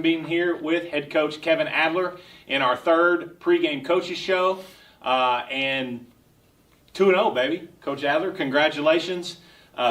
Being here with head coach Kevin Adler in our third pregame coaches show, and 2-0, baby. Coach Adler, congratulations.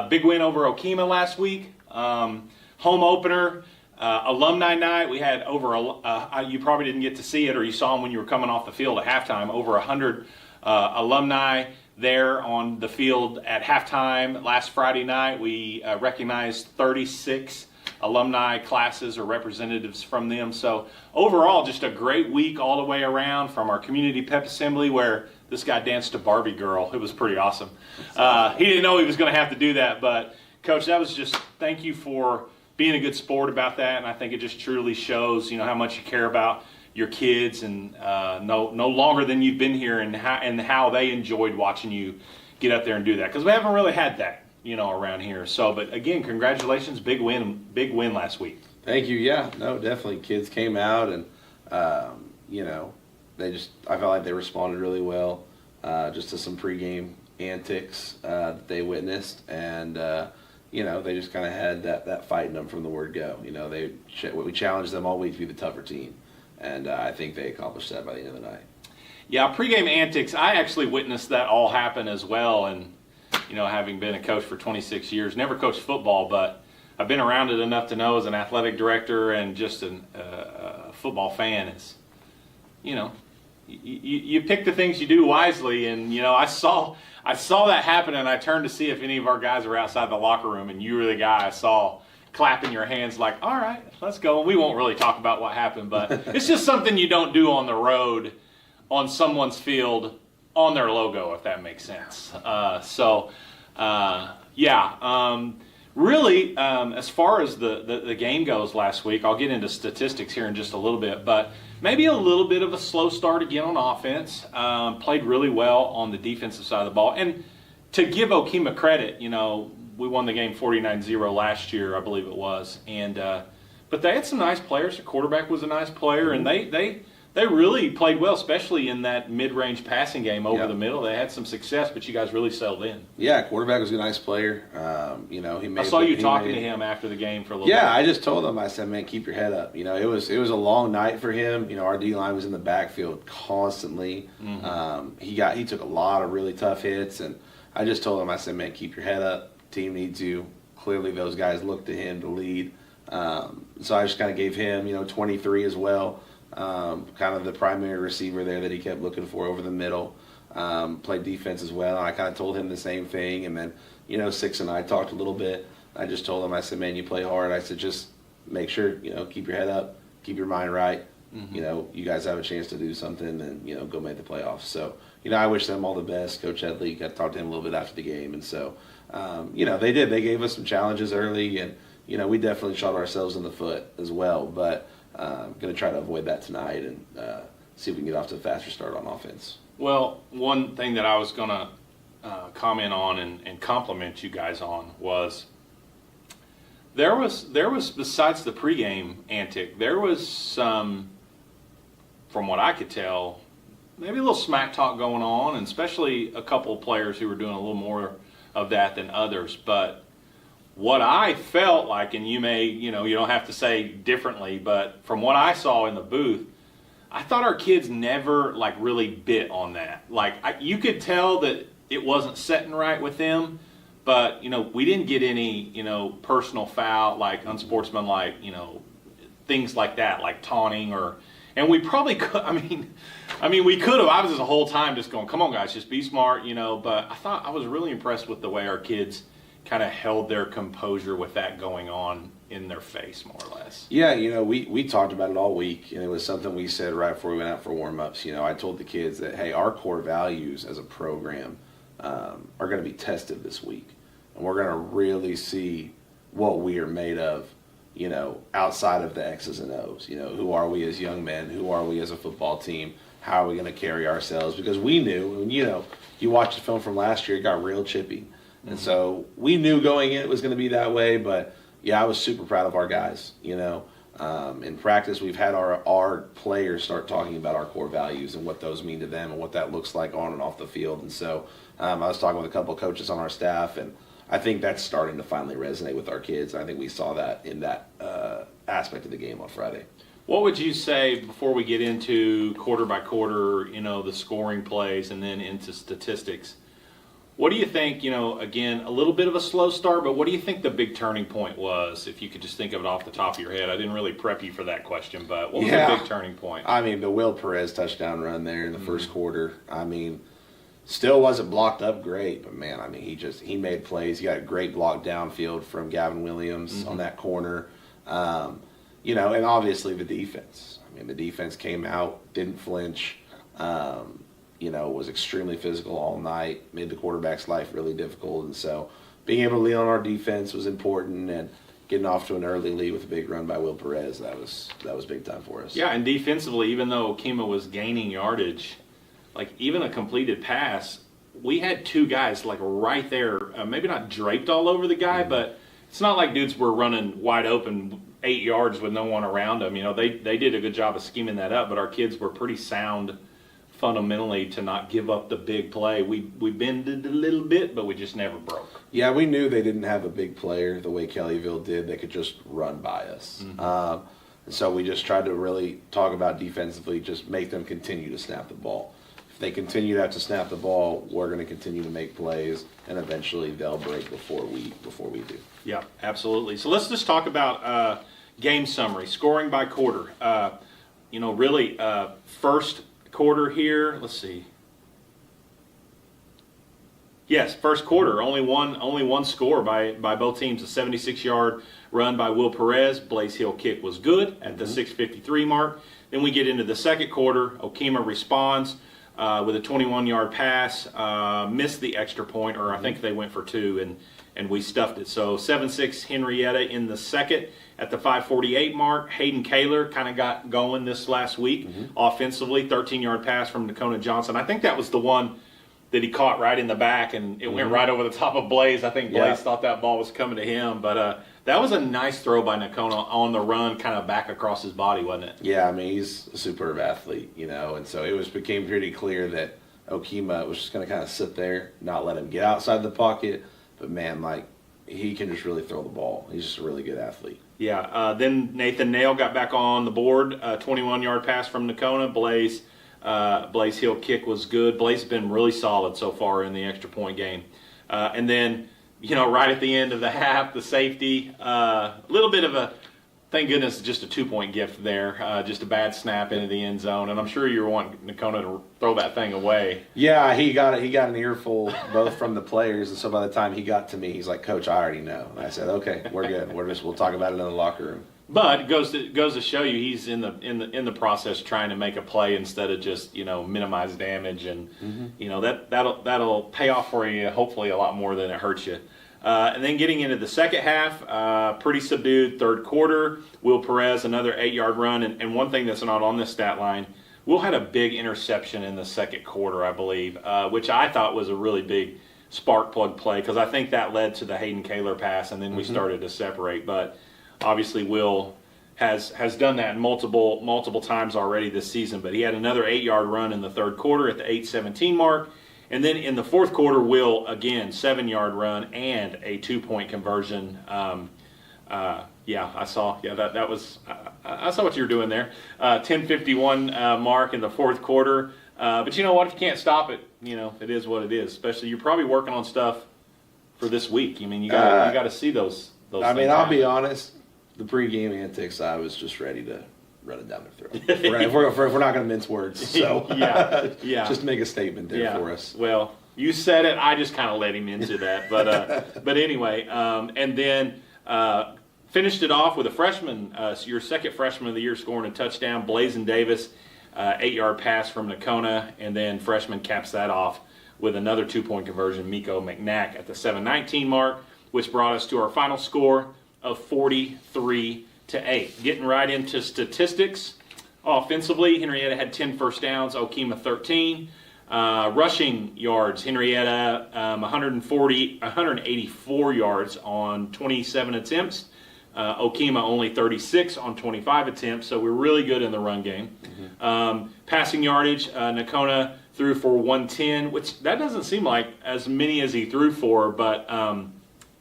Big win over Okemah last week. Home opener, alumni night. We had over, you probably didn't get to see it, or you saw them when you were coming off the field at halftime, over 100 alumni there on the field at halftime. Last Friday night, we recognized 36 alumni classes or representatives from them. So overall, just a great week all the way around, from our community pep assembly where this guy danced a Barbie girl. It was pretty awesome. He didn't know he was going to have to do that, but Coach, that was just, thank you for being a good sport about that. And I think it just truly shows, how much you care about your kids, and no longer than you've been here, and how they enjoyed watching you get up there and do that, because we haven't really had that around here. So, but again, congratulations, big win last week. Thank you. Yeah, no, definitely. Kids came out, and I felt like they responded really well, just to some pregame antics that they witnessed, and they just kind of had that fight in them from the word go. We challenged them all week to be the tougher team, and I think they accomplished that by the end of the night. Yeah, pregame antics. I actually witnessed that all happen as well, and having been a coach for 26 years, never coached football, but I've been around it enough to know, as an athletic director and just a football fan, is, you pick the things you do wisely. And, I saw that happen, and I turned to see if any of our guys were outside the locker room, and you were the guy I saw clapping your hands like, all right, let's go. And we won't really talk about what happened, but it's just something you don't do on the road, on someone's field, on their logo, if that makes sense. Really, as far as the game goes last week, I'll get into statistics here in just a little bit, but maybe a little bit of a slow start again on offense. Played really well on the defensive side of the ball. And to give Okemah credit, we won the game 49-0 last year, I believe it was. And but they had some nice players. The quarterback was a nice player, and they really played well, especially in that mid-range passing game over the middle. They had some success, but you guys really settled in. Yeah, quarterback was a nice player. I saw you talking to him after the game for a little bit. Yeah, I just told him, I said, man, keep your head up. It was a long night for him. Our D-line was in the backfield constantly. Mm-hmm. He took a lot of really tough hits, and I just told him, I said, man, keep your head up. Team needs you. Clearly those guys look to him to lead. So I just kind of gave him, 23 as well. Kind of the primary receiver there that he kept looking for over the middle. Played defense as well. I kind of told him the same thing. And then, Six and I talked a little bit. I just told him, I said, man, you play hard. I said, just make sure, keep your head up, keep your mind right. Mm-hmm. You guys have a chance to do something and, go make the playoffs. So, I wish them all the best. Coach Headley, got to talk to him a little bit after the game. And so, they did. They gave us some challenges early, and, we definitely shot ourselves in the foot as well. But going to try to avoid that tonight and see if we can get off to a faster start on offense. Well, one thing that I was going to comment on and compliment you guys on was there was besides the pregame antic, there was some, from what I could tell, maybe a little smack talk going on, and especially a couple of players who were doing a little more of that than others. But what I felt like, and you may, you don't have to say differently, but from what I saw in the booth, I thought our kids never really bit on that. You could tell that it wasn't setting right with them, but we didn't get any personal foul, unsportsmanlike, things like that, like taunting and we probably could. We could have. I was the whole time just going, come on guys, just be smart, But I was really impressed with the way our kids kind of held their composure with that going on in their face, more or less. Yeah, we talked about it all week, and it was something we said right before we went out for warm-ups. I told the kids that, hey, our core values as a program are going to be tested this week, and we're going to really see what we are made of, outside of the X's and O's. Who are we as young men? Who are we as a football team? How are we going to carry ourselves? Because we knew, and you watched the film from last year, it got real chippy. And so we knew going in it was going to be that way, but yeah, I was super proud of our guys. In practice, we've had our players start talking about our core values and what those mean to them and what that looks like on and off the field. And so I was talking with a couple of coaches on our staff, and I think that's starting to finally resonate with our kids. I think we saw that in that aspect of the game on Friday. What would you say before we get into quarter by quarter, the scoring plays and then into statistics? What do you think, again, a little bit of a slow start, but what do you think the big turning point was, if you could just think of it off the top of your head? I didn't really prep you for that question, but what was the big turning point? I mean, the Will Perez touchdown run there in the first quarter, I mean, still wasn't blocked up great, but man, I mean, he made plays. He got a great block downfield from Gavin Williams on that corner. And obviously the defense. I mean, the defense came out, didn't flinch. Was extremely physical all night, made the quarterback's life really difficult. And so being able to lean on our defense was important, and getting off to an early lead with a big run by Will Perez, that was big time for us. Yeah, and defensively, even though Okima was gaining yardage, like even a completed pass, we had two guys like right there, maybe not draped all over the guy, but it's not like dudes were running wide open 8 yards with no one around them. They did a good job of scheming that up, but our kids were pretty sound fundamentally to not give up the big play. We bended a little bit, but we just never broke. Yeah, we knew they didn't have a big player the way Kellyville did. They could just run by us. And so we just tried to really talk about defensively, just make them continue to snap the ball. If they continue to have to snap the ball, we're going to continue to make plays, and eventually they'll break before we do. Yeah, absolutely. So let's just talk about game summary, scoring by quarter. First quarter here. Let's see. Yes, first quarter. Only one score by both teams. A 76-yard run by Will Perez. Blaze Hill kick was good at the 6:53 mark. Then we get into the second quarter. Okima responds with a 21-yard pass. Missed the extra point, or I think they went for 2, and we stuffed it. So 7-6 Henryetta in the second. At the 5:48 mark, Hayden Kaler kind of got going this last week offensively. 13-yard pass from Nakona Johnson. I think that was the one that he caught right in the back, and it went right over the top of Blaze. I think Blaze thought that ball was coming to him. But that was a nice throw by Nakona on the run, kind of back across his body, wasn't it? Yeah, I mean, he's a superb athlete, and so it became pretty clear that Okima was just going to kind of sit there, not let him get outside the pocket. But, man, he can just really throw the ball. He's just a really good athlete. Yeah, then Nathan Nail got back on the board. 21-yard pass from Nakona. Blaze Hill kick was good. Blaze has been really solid so far in the extra point game. And then, right at the end of the half, the safety, a little bit of a, thank goodness, just a 2-point gift there. Just a bad snap into the end zone. And I'm sure you were wanting Nakona to throw that thing away. Yeah, he got an earful both from the players, and so by the time he got to me, he's like, "Coach, I already know." And I said, "Okay, we're good. We'll talk about it in the locker room." But it goes to show you he's in the process trying to make a play instead of just minimize damage, and that'll pay off for you hopefully a lot more than it hurts you. And then getting into the second half, pretty subdued third quarter. Will Perez, another 8-yard run. And one thing that's not on this stat line, Will had a big interception in the second quarter, I believe, which I thought was a really big spark plug play, because I think that led to the Hayden Kaler pass, and then we started to separate. But obviously Will has done that multiple times already this season. But he had another 8-yard run in the third quarter at the 8:17 mark. And then in the fourth quarter, Will, again, 7-yard run and a 2-point conversion. I saw what you were doing there. 10:51 mark in the fourth quarter. But you know what? If you can't stop it, it is what it is. Especially, you're probably working on stuff for this week. I mean, you got to see those. I mean, I'll be honest. The pregame antics, I was just ready to run it down their throat. if we're not going to mince words, so yeah, just make a statement there for us. Well, you said it. I just kind of let him into that, but anyway, and then finished it off with a freshman, your second freshman of the year, scoring a touchdown. Blazin Davis, 8-yard pass from Nakona, and then freshman caps that off with another 2-point conversion, Miko McNack at the 7:19 mark, which brought us to our final score of 43-8. Getting right into statistics. Offensively, Henryetta had 10 first downs, Okima 13. Rushing yards, Henryetta 184 yards on 27 attempts. Okima only 36 on 25 attempts, so we're really good in the run game. Passing yardage, Nakona threw for 110, which that doesn't seem like as many as he threw for, but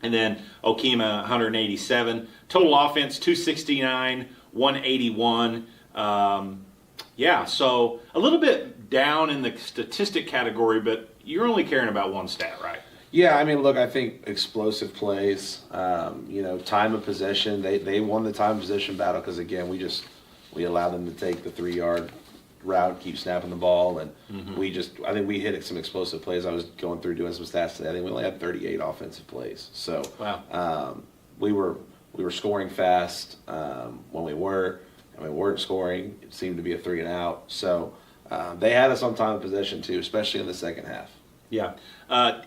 And then Okima, 187. Total offense, 269, 181. So a little bit down in the statistic category, but you're only caring about one stat, right? Yeah, I mean, look, I think explosive plays, time of possession. They won the time of possession battle because, again, we allowed them to take the 3-yard route, keep snapping the ball, and I think we hit some explosive plays. I was going through doing some stats today. I think we only had 38 offensive plays. So wow. we were scoring fast when we weren't scoring. It seemed to be a 3 and out. So they had us on time of possession too, especially in the second half. Yeah.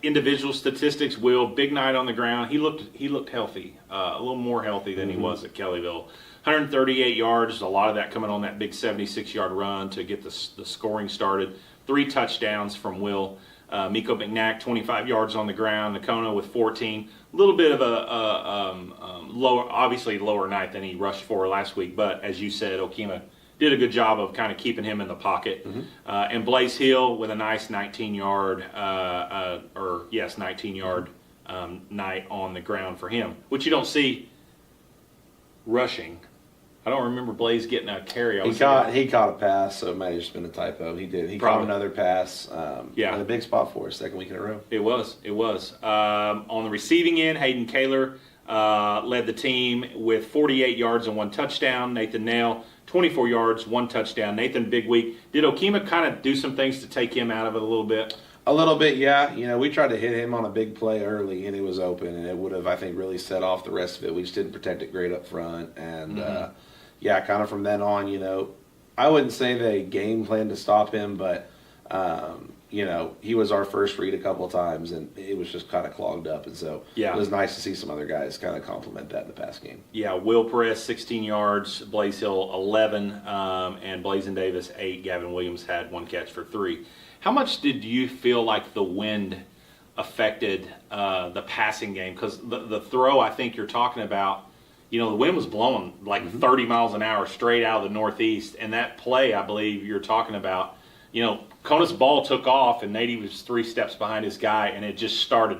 Individual statistics, Will, big night on the ground. He looked healthy, a little more healthy than he was at Kellyville. 138 yards, a lot of that coming on that big 76-yard run to get the scoring started. 3 touchdowns from Will. Miko McNack, 25 yards on the ground. Nakona with 14. A little bit of a lower night than he rushed for last week, but as you said, Okima did a good job of kind of keeping him in the pocket. And Blaze Hill with a nice 19-yard night on the ground for him, which you don't see rushing. I don't remember Blaze getting a carry. He caught a pass, so it might have just been a typo. He did. He caught another pass. In a big spot for us, second week in a row. It was. On the receiving end, Hayden Kaler led the team with 48 yards and 1 touchdown. Nathan Nail, 24 yards, 1 touchdown. Nathan, big week. Did Okima kind of do some things to take him out of it a little bit? A little bit, yeah. We tried to hit him on a big play early, and it was open, and it would have, I think, really set off the rest of it. We just didn't protect it great up front, and kind of from then on, I wouldn't say they game plan to stop him, but he was our first read a couple of times, and it was just kind of clogged up, and so it was nice to see some other guys kind of complement that in the pass game. Yeah, Will Perez 16 yards, Blaze Hill 11, and Blazin Davis 8. Gavin Williams had 1 catch for 3. How much did you feel like the wind affected the passing game? Because the throw I think you're talking about, the wind was blowing like 30 miles an hour straight out of the northeast, and that play I believe you're talking about, Kona's ball took off and Nady was 3 steps behind his guy, and it just started,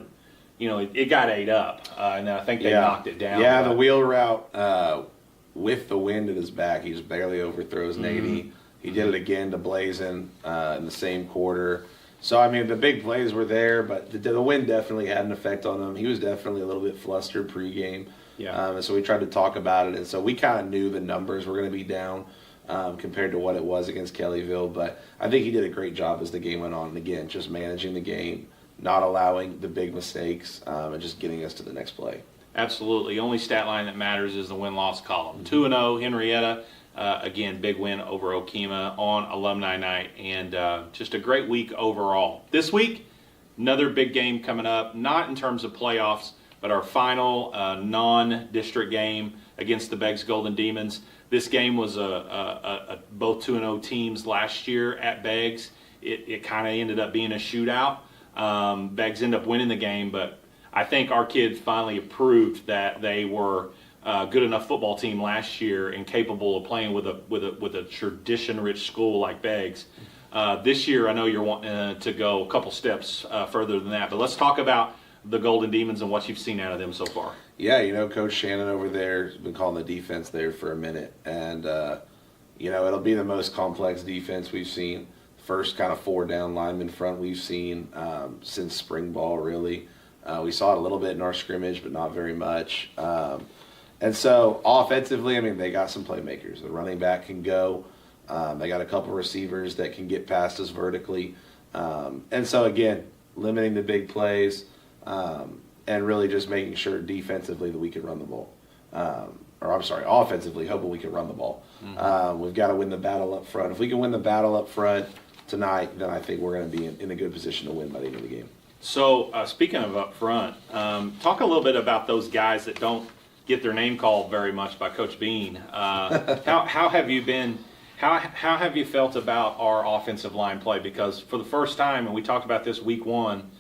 it got ate up, and I think they knocked it down. Yeah, the wheel route with the wind at his back, he just barely overthrows Nady. He did it again to Blazin in the same quarter. So, I mean, the big plays were there, but the wind definitely had an effect on him. He was definitely a little bit flustered pregame. Yeah. And so we tried to talk about it. And so we kind of knew the numbers were going to be down compared to what it was against Kellyville. But I think he did a great job as the game went on. And, again, just managing the game, not allowing the big mistakes, and just getting us to the next play. Absolutely. The only stat line that matters is the win-loss column. 2-0, Henryetta. Again, big win over Okima on Alumni Night, and just a great week overall. This week, another big game coming up, not in terms of playoffs, but our final non-district game against the Beggs Golden Demons. This game was both 2-0 teams last year at Beggs. It kind of ended up being a shootout. Beggs ended up winning the game, but I think our kids finally proved that they were good enough football team last year and capable of playing with a tradition-rich school like Beggs. This year, I know you're wanting to go a couple steps further than that, but let's talk about the Golden Demons and what you've seen out of them so far. Yeah, Coach Shannon over there has been calling the defense there for a minute, and it'll be the most complex defense we've seen. First kind of 4 down lineman front we've seen since spring ball, really. We saw it a little bit in our scrimmage, but not very much. And so offensively, I mean, they got some playmakers. The running back can go. They got a couple receivers that can get past us vertically. And so, again, limiting the big plays and really just making sure defensively that we can run the ball. Offensively, hoping we can run the ball. We've got to win the battle up front. If we can win the battle up front tonight, then I think we're going to be in a good position to win by the end of the game. So, speaking of up front, talk a little bit about those guys that don't get their name called very much by Coach Bean. How have you been? How have you felt about our offensive line play? Because for the first time, and we talked about this week 1,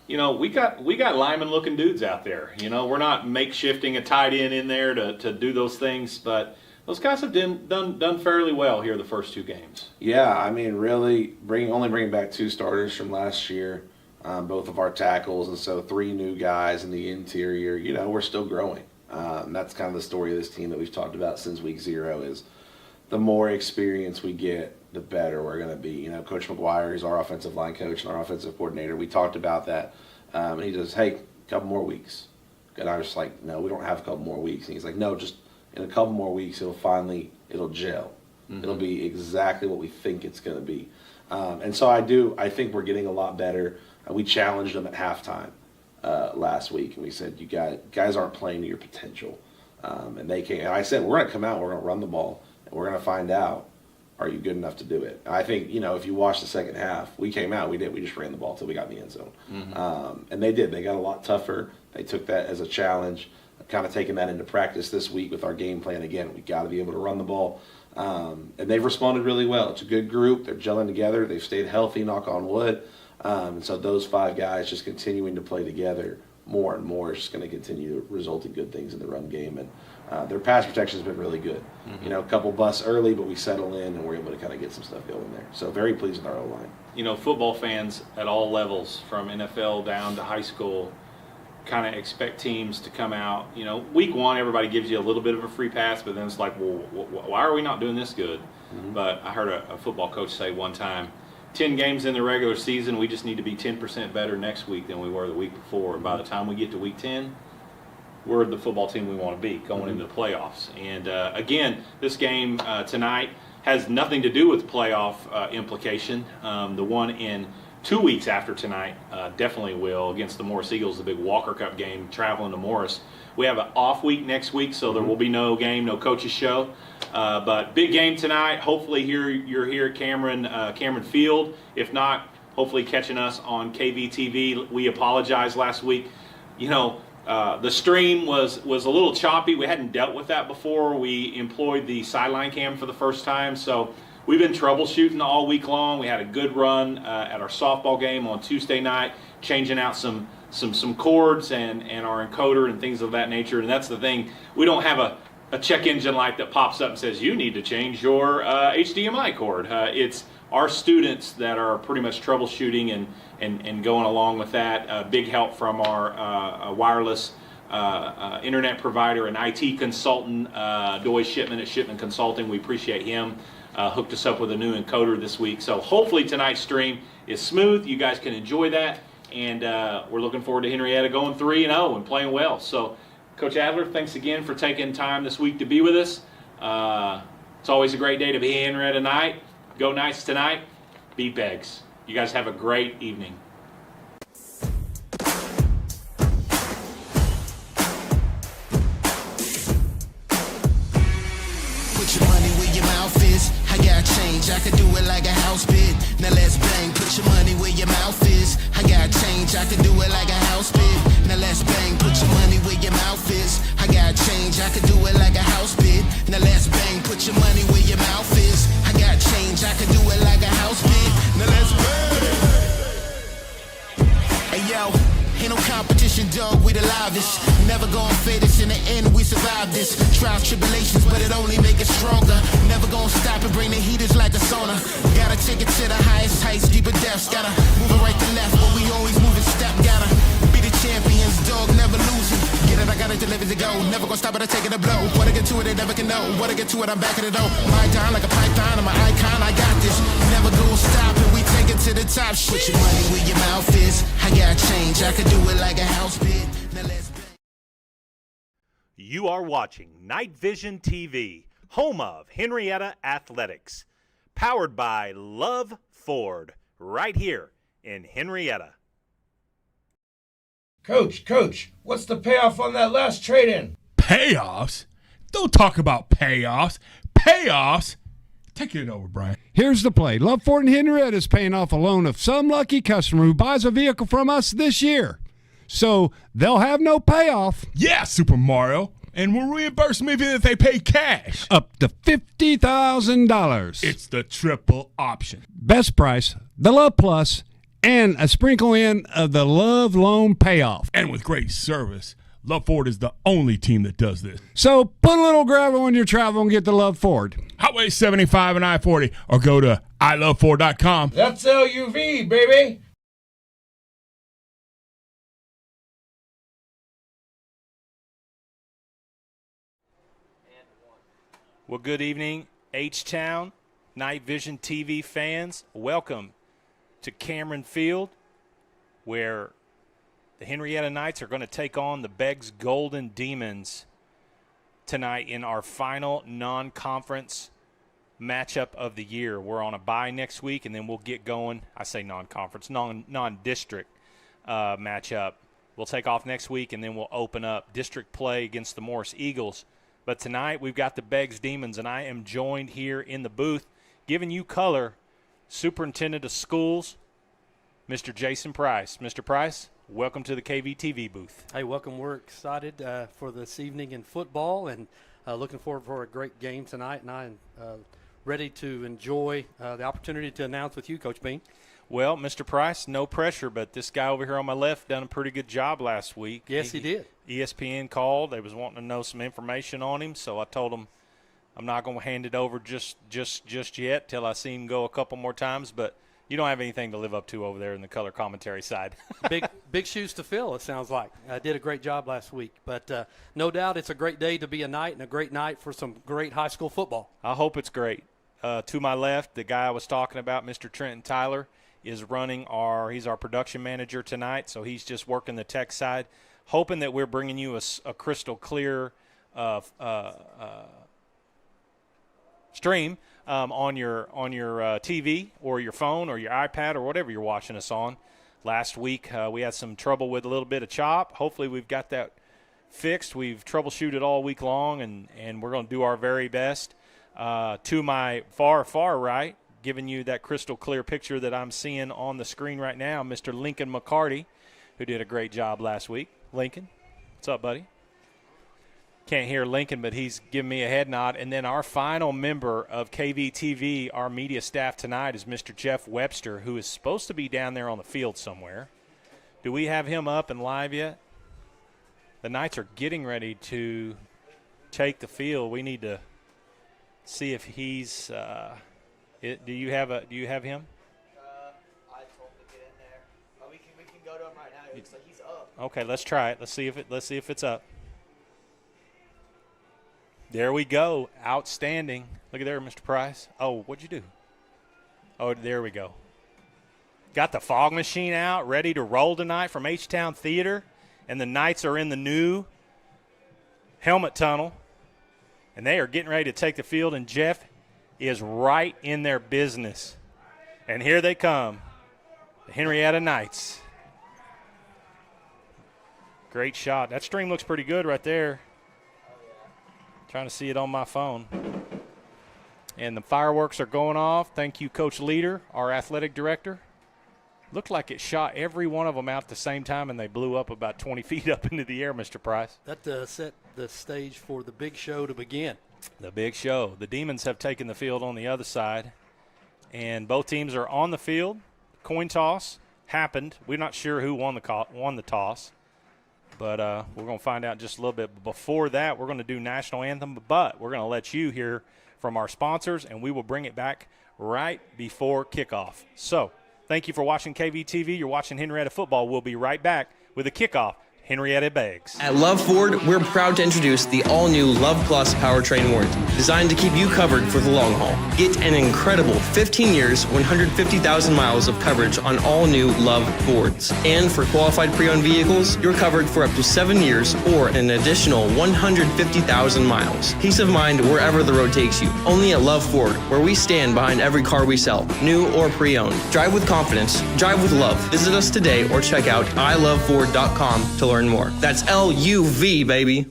we got lineman looking dudes out there. We're not makeshifting a tight end in there to do those things, but those guys have done fairly well here the first 2 games. Yeah, I mean, really only bringing back 2 starters from last year. both of our tackles, and so 3 new guys in the interior. We're still growing. That's kind of the story of this team that we've talked about since week 0 is the more experience we get, the better we're going to be. Coach McGuire is our offensive line coach and our offensive coordinator. We talked about that. And he says, hey, a couple more weeks. And I was like, no, we don't have a couple more weeks. And he's like, no, just in a couple more weeks, it'll gel. Mm-hmm. It'll be exactly what we think it's going to be. And so I think we're getting a lot better. We challenged them at halftime last week, and we said, you guys aren't playing to your potential. And they came, and I said, we're going to come out, we're going to run the ball, and we're going to find out, are you good enough to do it? And I think, if you watch the second half, we came out, we just ran the ball until we got in the end zone. Mm-hmm. And they did. They got a lot tougher. They took that as a challenge. I've kind of taken that into practice this week with our game plan. Again, we got to be able to run the ball. And they've responded really well. It's a good group. They're gelling together. They've stayed healthy, knock on wood. And so those 5 guys just continuing to play together more and more is just going to continue to result in good things in the run game. And their pass protection has been really good. Mm-hmm. A couple busts early, but we settle in and we're able to kind of get some stuff going there. So very pleased with our O-line. Football fans at all levels, from NFL down to high school, kind of expect teams to come out. Week 1, everybody gives you a little bit of a free pass, but then it's like, well, why are we not doing this good? Mm-hmm. But I heard a football coach say one time, 10 games in the regular season, we just need to be 10% better next week than we were the week before. And by the time we get to week 10, we're the football team we want to be going into the playoffs. And again, this game tonight has nothing to do with playoff implication. The one in 2 weeks after tonight definitely will, against the Morris Eagles, the big Walker Cup game, traveling to Morris. We have an off week next week, so there will be no game, no coaches show. But big game tonight. Hopefully you're here at Cameron Field. If not, hopefully catching us on KVTV. We apologize last week. The stream was a little choppy. We hadn't dealt with that before. We employed the sideline cam for the first time, so we've been troubleshooting all week long. We had a good run at our softball game on Tuesday night, changing out some cords and our encoder and things of that nature. And that's the thing. We don't have a check engine light that pops up and says, you need to change your HDMI cord. It's our students that are pretty much troubleshooting and going along with that. Big help from our wireless internet provider and IT consultant, Doy Shipman at Shipman Consulting. We appreciate him. Hooked us up with a new encoder this week. So hopefully tonight's stream is smooth. You guys can enjoy that. And we're looking forward to Henryetta going 3-0 and playing well. So, Coach Adler, thanks again for taking time this week to be with us. It's always a great day to be in Henryetta tonight. Go Knights tonight. Beat Beggs. You guys have a great evening. Put your money where your mouth is. I got change, I could do it like a house bid. Now let's bang. Put your money where your mouth is. I got change, I could do it like a house bid. Now let's bang. Put your money where your mouth is. I got change, I could do it like a house bid. Now let's bang. Put your money where your mouth is. I got change, I could do it like a house bid. Now let's bang. Hey yo, ain't no competition, dog, we the livest. Never gonna fade us, in the end we survive this. Trials, tribulations, but it only make us stronger. Never gonna stop and bring the heaters like a sauna. Gotta take it to the highest heights, deeper depths. Gotta move it right to left, but we always move in step. Gotta be the champions, dog, never losing. Get it, I gotta deliver to go. Never gonna stop it, I take it a blow. Wanna get to it, they never can know. Wanna get to it, I'm back at the door. My time like a python, I'm an icon, I got this. Never gonna stop it, we take it to the top. Put your money where your mouth is. I got change, I could do it like a house bid. Now let's bang. You are watching Night Vision TV, home of Henryetta Athletics, powered by Love Ford, right here in Henryetta. Coach, what's the payoff on that last trade-in? Payoffs? Don't talk about payoffs. Payoffs? Take it over, Brian. Here's the play. Love Ford and Henryetta is paying off a loan of some lucky customer who buys a vehicle from us this year. So they'll have no payoff. Yeah, Super Mario. And we'll reimburse them even if they pay cash. Up to $50,000. It's the triple option. Best price, the Love Plus, and a sprinkle in of the Love Loan payoff. And with great service, Love Ford is the only team that does this. So put a little gravel on your travel and get the Love Ford. Highway 75 and I-40 or go to iloveford.com. That's LUV, baby. Well, good evening, H-Town, Night Vision TV fans. Welcome to Cameron Field, where the Henryetta Knights are going to take on the Beggs Golden Demons tonight in our final non-conference matchup of the year. We're on a bye next week, and then we'll get going. I say non-conference, non-district matchup. We'll take off next week, and then we'll open up district play against the Morris Eagles. But tonight we've got the Beggs Demons, and I am joined here in the booth, giving you color, Superintendent of Schools, Mr. Jason Price. Mr. Price, welcome to the KVTV booth. Hey, welcome. We're excited for this evening in football and looking forward for a great game tonight, and I'm ready to enjoy the opportunity to announce with you, Coach Bean. Well, Mr. Price, no pressure, but this guy over here on my left done a pretty good job last week. Yes, he did. ESPN called. They was wanting to know some information on him, so I told him I'm not going to hand it over just yet till I see him go a couple more times, but you don't have anything to live up to over there in the color commentary side. Big shoes to fill, it sounds like. I did a great job last week, but no doubt it's a great day to be a Knight and a great night for some great high school football. I hope it's great. To my left, the guy I was talking about, Mr. Trenton Tyler, is he's our production manager tonight, so he's just working the tech side, hoping that we're bringing you a crystal clear stream on your TV or your phone or your iPad or whatever you're watching us on. Last week we had some trouble with a little bit of chop. Hopefully we've got that fixed. We've troubleshooted all week long, and we're going to do our very best. To my far right, giving you that crystal clear picture that I'm seeing on the screen right now, Mr. Lincoln McCarty, who did a great job last week. Lincoln, what's up, buddy? Can't hear Lincoln, but he's giving me a head nod. And then our final member of KVTV, our media staff tonight, is Mr. Jeff Webster, who is supposed to be down there on the field somewhere. Do we have him up and live yet? The Knights are getting ready to take the field. We need to see if he's do you have him? I told him to get in there. We can go to him right now. It looks like he's up. Okay, let's try it. Let's see if it's up. There we go. Outstanding. Look at there, Mr. Price. Oh, what'd you do? Oh, there we go. Got the fog machine out, ready to roll tonight from H-Town Theater, and the Knights are in the new helmet tunnel, and they are getting ready to take the field, and Jeff is right in their business. And here they come, the Henryetta Knights. Great shot. That stream looks pretty good right there. Trying to see it on my phone. And the fireworks are going off. Thank you, Coach Leader, our athletic director. Looked like it shot every one of them out at the same time, and they blew up about 20 feet up into the air, Mr. Price. That set the stage for the big show to begin. The big show. The Demons have taken the field on the other side, and both teams are on the field. Coin toss happened. We're not sure who won the toss, but we're going to find out in just a little bit. But before that, we're going to do National Anthem, but we're going to let you hear from our sponsors, and we will bring it back right before kickoff. So thank you for watching KVTV. You're watching Henryetta Football. We'll be right back with a kickoff. Henryetta Beggs. At Love Ford, we're proud to introduce the all-new Love Plus powertrain warranty, designed to keep you covered for the long haul. Get an incredible 15 years, 150,000 miles of coverage on all new Love Fords. And for qualified pre-owned vehicles, you're covered for up to 7 years or an additional 150,000 miles. Peace of mind wherever the road takes you. Only at Love Ford, where we stand behind every car we sell, new or pre-owned. Drive with confidence. Drive with love. Visit us today or check out iloveford.com to learn more. That's LUV, baby.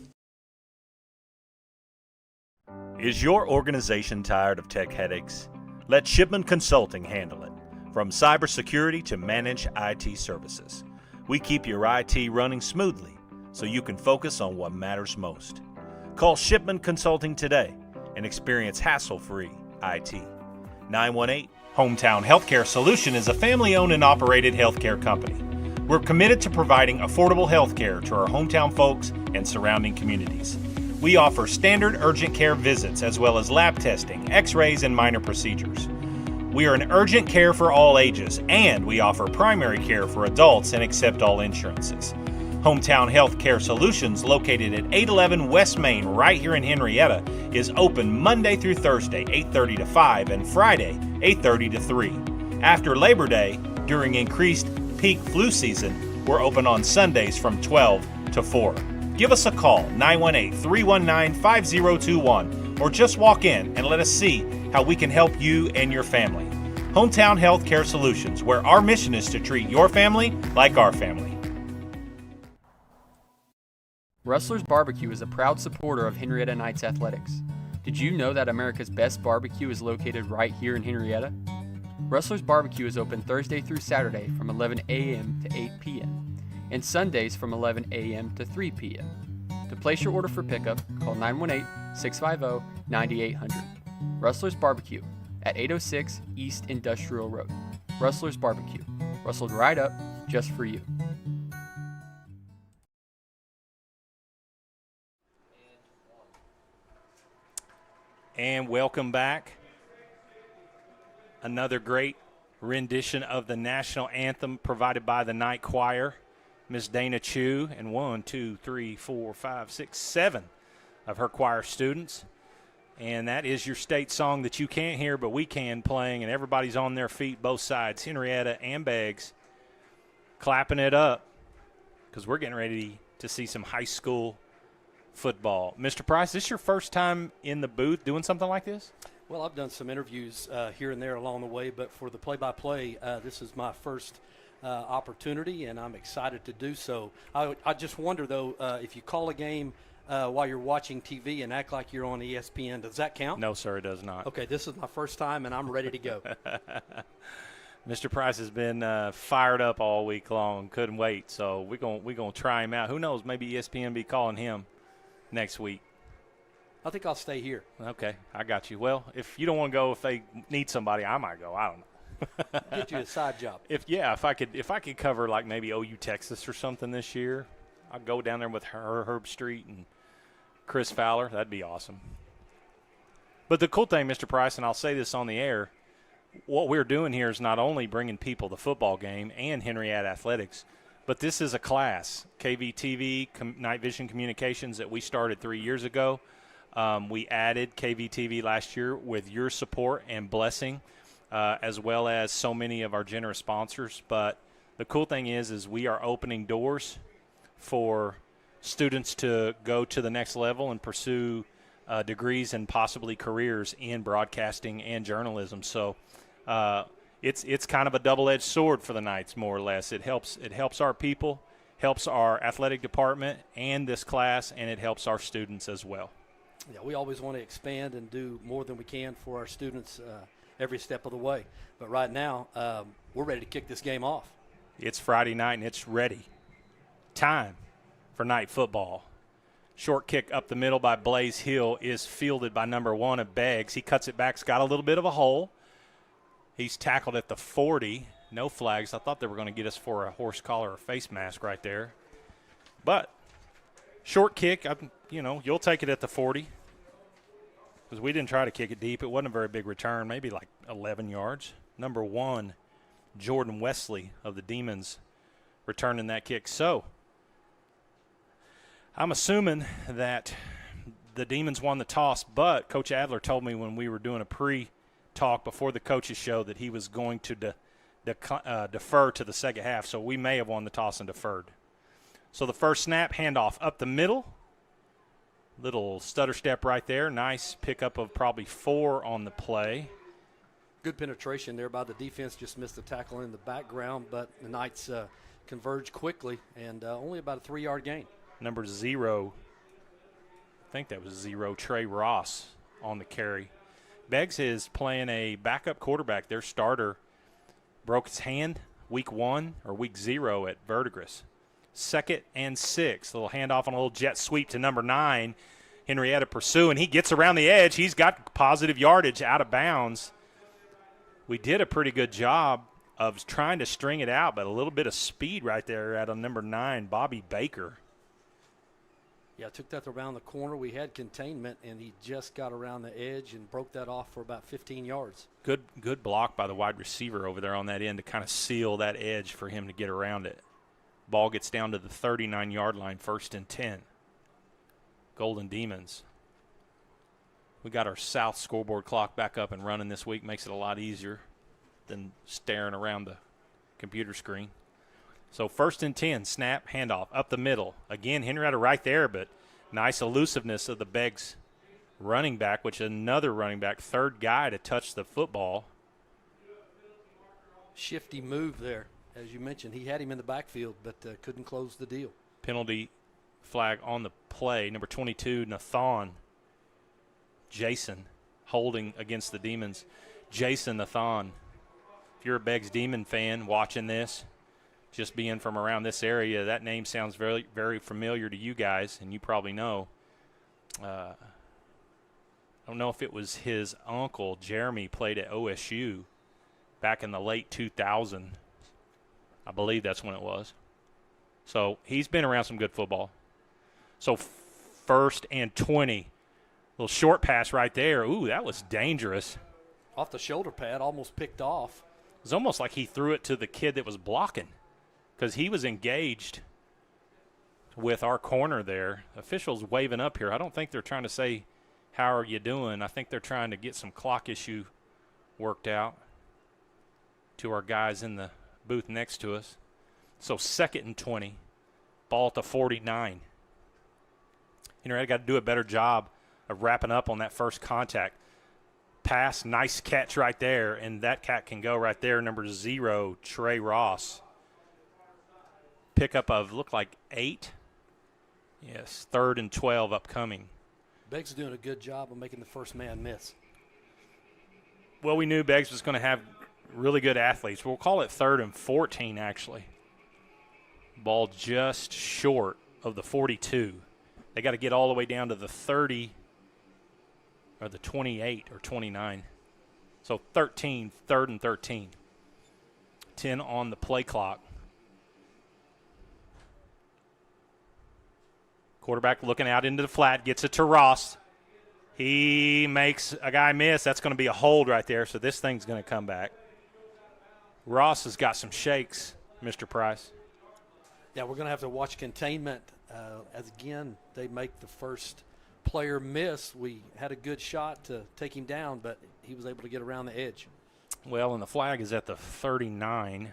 Is your organization tired of tech headaches? Let Shipman Consulting handle it. From cybersecurity to managed IT services, we keep your IT running smoothly so you can focus on what matters most. Call Shipman Consulting today and experience hassle-free IT. 918 Hometown Healthcare Solution is a family-owned and operated healthcare company. We're committed to providing affordable health care to our hometown folks and surrounding communities. We offer standard urgent care visits as well as lab testing, x-rays, and minor procedures. We are an urgent care for all ages, and we offer primary care for adults and accept all insurances. Hometown Healthcare Solutions, located at 811 West Main right here in Henryetta, is open Monday through Thursday, 8:30 to 5, and Friday, 8:30 to 3. After Labor Day, during increased peak flu season, we're open on Sundays from 12 to 4. Give us a call, 918-319-5021, or just walk in and let us see how we can help you and your family. Hometown Healthcare Solutions, where our mission is to treat your family like our family. Rustler's Barbecue is a proud supporter of Henryetta Knights Athletics. Did you know that America's best barbecue is located right here in Henryetta? Rustler's Barbecue is open Thursday through Saturday from 11 a.m. to 8 p.m. and Sundays from 11 a.m. to 3 p.m. To place your order for pickup, call 918-650-9800. Rustler's Barbecue at 806 East Industrial Road. Rustler's Barbecue. Rustled right up just for you. And welcome back. Another great rendition of the national anthem provided by the night choir, Miss Dana Chu, and 7 of her choir students. And that is your state song that you can't hear, but we can, playing, and everybody's on their feet, both sides, Henryetta and Beggs, clapping it up, because we're getting ready to see some high school football. Mr. Price, this your first time in the booth doing something like this? Well, I've done some interviews here and there along the way, but for the play-by-play, this is my first opportunity, and I'm excited to do so. I just wonder, though, if you call a game while you're watching TV and act like you're on ESPN, does that count? No, sir, it does not. Okay, this is my first time, and I'm ready to go. Mr. Price has been fired up all week long. Couldn't wait, so we're gonna try him out. Who knows, maybe ESPN be calling him next week. I think I'll stay here. Okay, I got you. Well, if you don't want to go, if they need somebody, I might go. I don't know. Get you a side job. If I could cover like maybe OU Texas or something this year, I'd go down there with Herb Street and Chris Fowler. That'd be awesome. But the cool thing, Mr. Price, and I'll say this on the air, what we're doing here is not only bringing people the football game and Henryetta Athletics, but this is a class, KVTV, Night Vision Communications, that we started 3 years ago. We added KVTV last year with your support and blessing, as well as so many of our generous sponsors. But the cool thing is we are opening doors for students to go to the next level and pursue degrees and possibly careers in broadcasting and journalism. So it's kind of a double-edged sword for the Knights, more or less. It helps our people, helps our athletic department and this class, and it helps our students as well. Yeah, we always want to expand and do more than we can for our students every step of the way. But right now, we're ready to kick this game off. It's Friday night, and it's ready. Time for night football. Short kick up the middle by Blaze Hill is fielded by number 1 of Beggs. He cuts it back. It's got a little bit of a hole. He's tackled at the 40. No flags. I thought they were going to get us for a horse collar or face mask right there. But short kick, you'll take it at the 40. Because we didn't try to kick it deep. It wasn't a very big return, maybe like 11 yards. Number 1, Jordan Wesley of the Demons, returning that kick. So I'm assuming that the Demons won the toss, but Coach Adler told me when we were doing a pre-talk before the coaches show that he was going to defer to the second half, so we may have won the toss and deferred. So the first snap, handoff up the middle. Little stutter step right there. Nice pickup of probably 4 on the play. Good penetration there by the defense. Just missed the tackle in the background, but the Knights converged quickly and only about a 3-yard gain. Number 0, I think that was 0, Trey Ross on the carry. Beggs is playing a backup quarterback. Their starter broke his hand week 0 at Verdigris. 2nd and 6. Little handoff on a little jet sweep to number 9. Henryetta pursuing. He gets around the edge. He's got positive yardage out of bounds. We did a pretty good job of trying to string it out, but a little bit of speed right there out of number 9, Bobby Baker. Yeah, took that around the corner. We had containment, and he just got around the edge and broke that off for about 15 yards. Good block by the wide receiver over there on that end to kind of seal that edge for him to get around it. Ball gets down to the 39-yard line, 1st and 10. Golden Demons. We got our south scoreboard clock back up and running this week. Makes it a lot easier than staring around the computer screen. So 1st and 10, snap, handoff, up the middle. Again, Henryetta right there, but nice elusiveness of the Beggs running back, which is another running back, third guy to touch the football. Shifty move there. As you mentioned, he had him in the backfield, but couldn't close the deal. Penalty flag on the play. Number 22, Nathan. Jason holding against the Demons. Jason Nathan. If you're a Beggs Demon fan watching this, just being from around this area, that name sounds very, very familiar to you guys, and you probably know. I don't know if it was his uncle, Jeremy, played at OSU back in the late 2000s. I believe that's when it was. So he's been around some good football. So 1st and 20. Little short pass right there. Ooh, that was dangerous. Off the shoulder pad, almost picked off. It was almost like he threw it to the kid that was blocking because he was engaged with our corner there. Officials waving up here. I don't think they're trying to say, how are you doing? I think they're trying to get some clock issue worked out to our guys in the booth next to us. So 2nd and 20. Ball at the 49. Henryetta got to do a better job of wrapping up on that first contact. Pass, nice catch right there, and that cat can go right there. Number 0, Trey Ross. Pickup of, look like 8. Yes, 3rd and 12 upcoming. Beggs is doing a good job of making the first man miss. Well, we knew Beggs was going to have really good athletes. We'll call it 3rd and 14, actually. Ball just short of the 42. They got to get all the way down to the 30 or the 28 or 29. So 13, 3rd and 13. 10 on the play clock. Quarterback looking out into the flat, gets it to Ross. He makes a guy miss. That's going to be a hold right there, so this thing's going to come back. Ross has got some shakes, Mr. Price. Yeah, we're going to have to watch containment as, again, they make the first player miss. We had a good shot to take him down, but he was able to get around the edge. Well, and the flag is at the 39.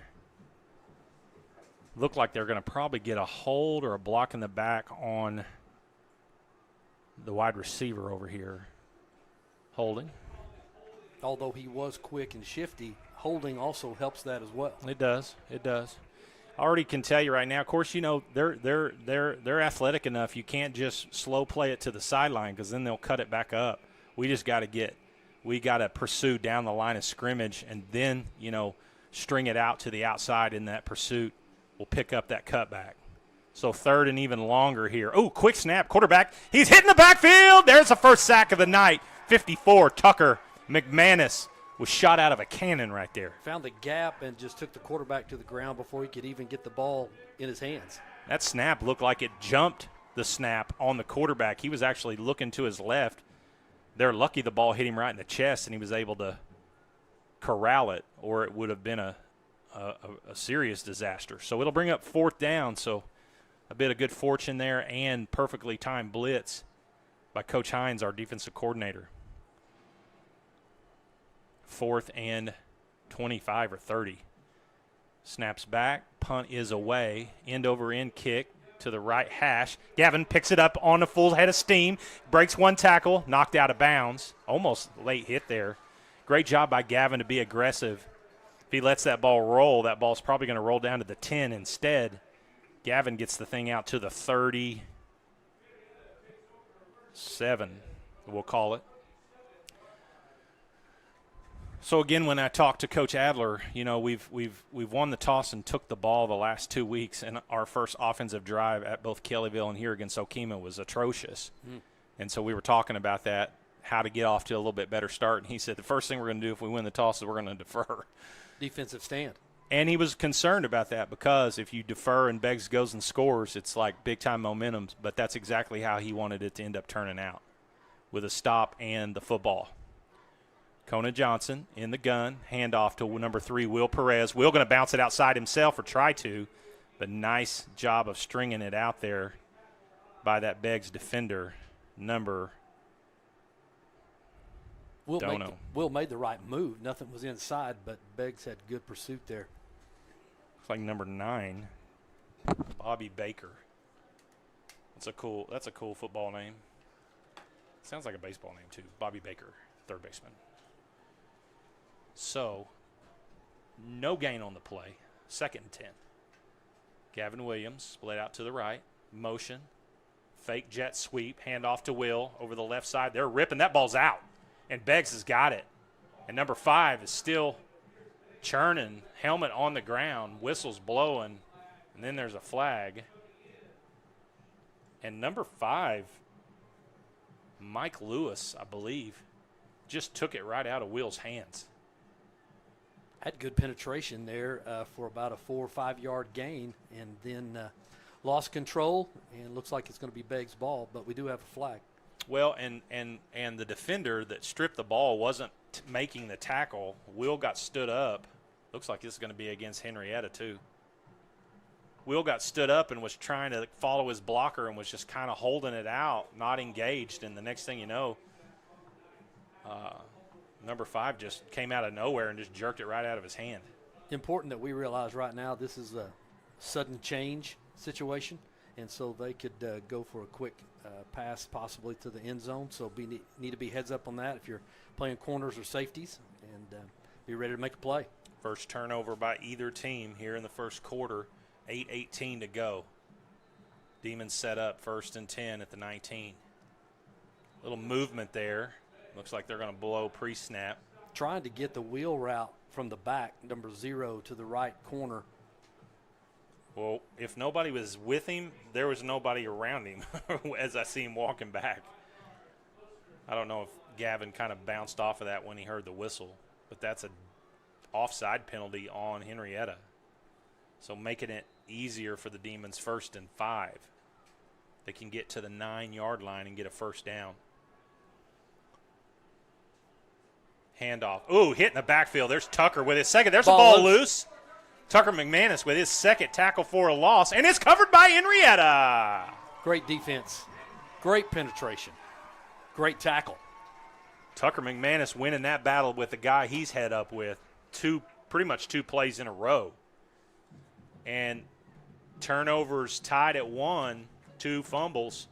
Look like they're going to probably get a hold or a block in the back on the wide receiver over here. Holding. Although he was quick and shifty, holding also helps that as well. It does. It does. I already can tell you right now. Of course, you know they're athletic enough. You can't just slow play it to the sideline because then they'll cut it back up. We just got to pursue down the line of scrimmage and then string it out to the outside in that pursuit. We'll pick up that cutback. So 3rd and even longer here. Oh, quick snap, quarterback. He's hitting the backfield. There's the first sack of the night. 54, Tucker McManus was shot out of a cannon right there. Found the gap and just took the quarterback to the ground before he could even get the ball in his hands. That snap looked like it jumped the snap on the quarterback. He was actually looking to his left. They're lucky the ball hit him right in the chest and he was able to corral it, or it would have been a serious disaster. So it'll bring up 4th down, so a bit of good fortune there and perfectly timed blitz by Coach Hines, our defensive coordinator. 4th and 25 or 30. Snaps back, punt is away, end over end kick to the right hash. Gavin picks it up on a full head of steam, breaks one tackle, knocked out of bounds. Almost late hit there. Great job by Gavin to be aggressive. If he lets that ball roll, that ball's probably going to roll down to the 10 instead. Gavin gets the thing out to the 37, we'll call it. So again, when I talked to Coach Adler, we've won the toss and took the ball the last 2 weeks, and our first offensive drive at both Kellyville and here against Okemah was atrocious. And so we were talking about that, how to get off to a little bit better start. And he said the first thing we're going to do if we win the toss is we're going to defer. Defensive stand. And he was concerned about that because if you defer and Beggs goes and scores, it's like big-time momentum. But that's exactly how he wanted it to end up turning out, with a stop and the football. Kona Johnson in the gun, handoff to number 3, Will Perez. Will going to bounce it outside himself or try to, But nice job of stringing it out there by that Beggs defender, number Will made the right move. Nothing was inside, but Beggs had good pursuit there. Looks like number 9, Bobby Baker. That's a cool football name. Sounds like a baseball name too. Bobby Baker, third baseman. So, no gain on the play. 2nd and 10. Gavin Williams split out to the right. Motion. Fake jet sweep. Hand off to Will over the left side. They're ripping. That ball's out. And Beggs has got it. And number 5 is still churning. Helmet on the ground. Whistle's blowing. And then there's a flag. And number 5, Mike Lewis, I believe, just took it right out of Will's hands. Had good penetration there for about a 4 or 5 yard gain, and then lost control, and looks like it's going to be Beggs' ball, but we do have a flag. Well, and the defender that stripped the ball wasn't making the tackle. Will got stood up. Looks like this is going to be against Henryetta too. Will got stood up and was trying to follow his blocker and was just kind of holding it out, not engaged. And the next thing you know, number 5 just came out of nowhere and just jerked it right out of his hand. Important that we realize right now this is a sudden change situation, and so they could go for a quick pass possibly to the end zone. So need to be heads up on that if you're playing corners or safeties, and be ready to make a play. First turnover by either team here in the first quarter. 8:18 to go. Demons set up 1st and 10 at the 19. Little movement there. Looks like they're going to blow pre-snap. Trying to get the wheel route from the back, number 0 to the right corner. Well, if nobody was with him, there was nobody around him as I see him walking back. I don't know if Gavin kind of bounced off of that when he heard the whistle, but that's an offside penalty on Henryetta. So making it easier for the Demons 1st and 5. They can get to the 9-yard line and get a first down. Handoff. Ooh, hit in the backfield. There's Tucker with his second. There's a ball loose. Tucker McManus with his second tackle for a loss, and it's covered by Henryetta. Great defense. Great penetration. Great tackle. Tucker McManus winning that battle with the guy he's head up with pretty much two plays in a row. And turnovers tied at 1, 2 fumbles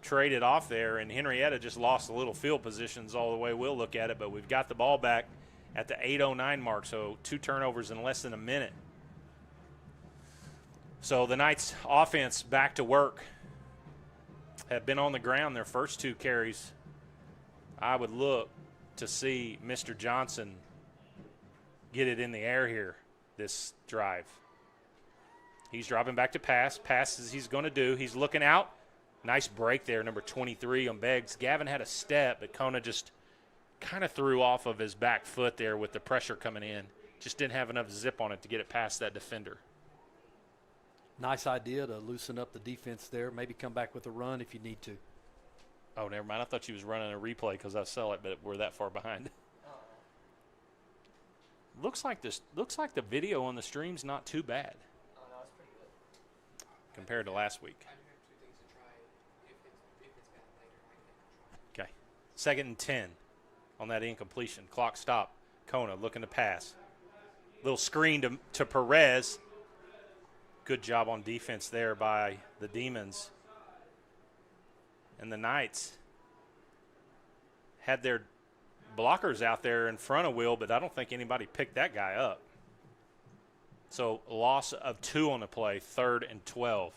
traded off there, and Henryetta just lost a little field positions all the way we'll look at it, but we've got the ball back at the 8:09 mark, so 2 turnovers in less than a minute. So the Knights offense back to work. Have been on the ground their first 2 carries. I would look to see Mr. Johnson get it in the air here this drive. He's dropping back to pass. Passes he's going to do. He's looking out. Nice break there, number 23 on Beggs. Gavin had a step, but Kona just kind of threw off of his back foot there with the pressure coming in. Just didn't have enough zip on it to get it past that defender. Nice idea to loosen up the defense there. Maybe come back with a run if you need to. Oh, never mind. I thought you was running a replay because I saw it, but we're that far behind. Looks like the video on the stream's not too bad. Oh, no, it's pretty good. Compared to last week. Okay. 2nd and 10 on that incompletion. Clock stop. Kona looking to pass. Little screen to Perez. Good job on defense there by the Demons. And the Knights had their blockers out there in front of Will, but I don't think anybody picked that guy up. So a loss of 2 on the play, 3rd and 12.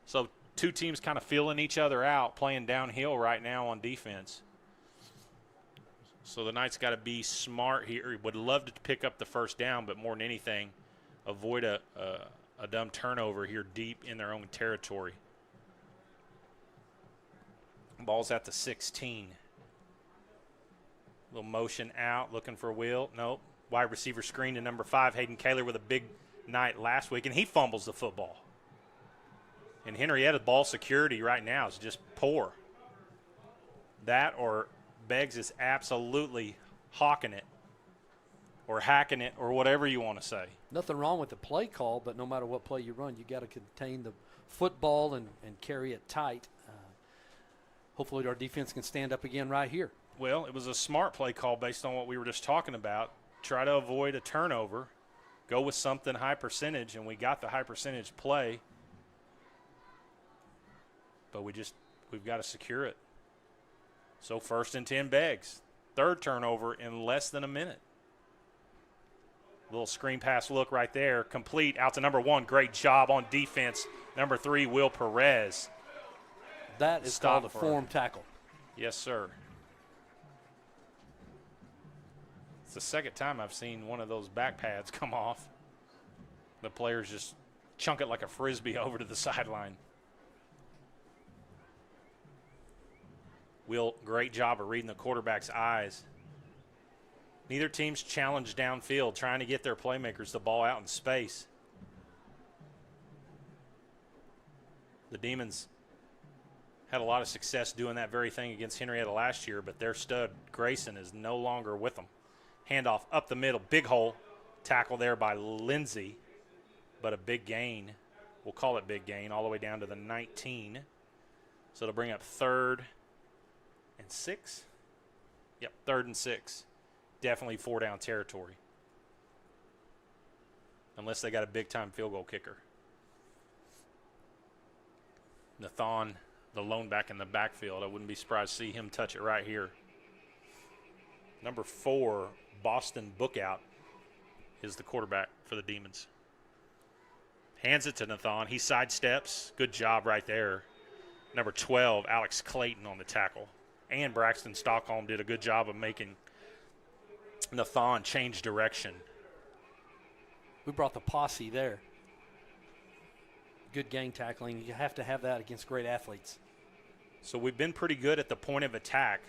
So 2 teams kind of feeling each other out, playing downhill right now on defense. So the Knights got to be smart here. Would love to pick up the first down, but more than anything, avoid a dumb turnover here deep in their own territory. Ball's at the 16. Little motion out, looking for Will. Nope. Wide receiver screen to number 5, Hayden Kaler, with a big night last week, and he fumbles the football. And Henrietta's ball security right now is just poor. That or Beggs is absolutely hawking it. or hacking it or whatever you want to say. Nothing wrong with the play call, but no matter what play you run, you got to contain the football and carry it tight. Hopefully our defense can stand up again right here. Well, it was a smart play call based on what we were just talking about. Try to avoid a turnover. Go with something high percentage, and we got the high percentage play. But we've got to secure it. So 1st and 10 Beggs. 3rd turnover in less than a minute. Little screen pass look right there. Complete out to number 1. Great job on defense. Number 3, Will Perez. That is called a form tackle. Yes, sir. It's the second time I've seen one of those back pads come off. The players just chunk it like a Frisbee over to the sideline. Will, great job of reading the quarterback's eyes. Neither team's challenged downfield, trying to get their playmakers the ball out in space. The Demons had a lot of success doing that very thing against Henryetta last year, but their stud, Grayson, is no longer with them. Handoff up the middle, big hole. Tackle there by Lindsay, but a big gain. We'll call it big gain, all the way down to the 19. So it'll bring up 3rd and 6. Yep, 3rd and 6. Definitely 4-down territory. Unless they got a big-time field goal kicker. Nathan, the lone back in the backfield, I wouldn't be surprised to see him touch it right here. Number 4, Boston Bookout, is the quarterback for the Demons. Hands it to Nathan. He sidesteps. Good job right there. Number 12, Alex Clayton on the tackle. And Braxton Stockholm did a good job of making Nathan change direction. We brought the posse there. Good gang tackling. You have to have that against great athletes. So we've been pretty good at the point of attack.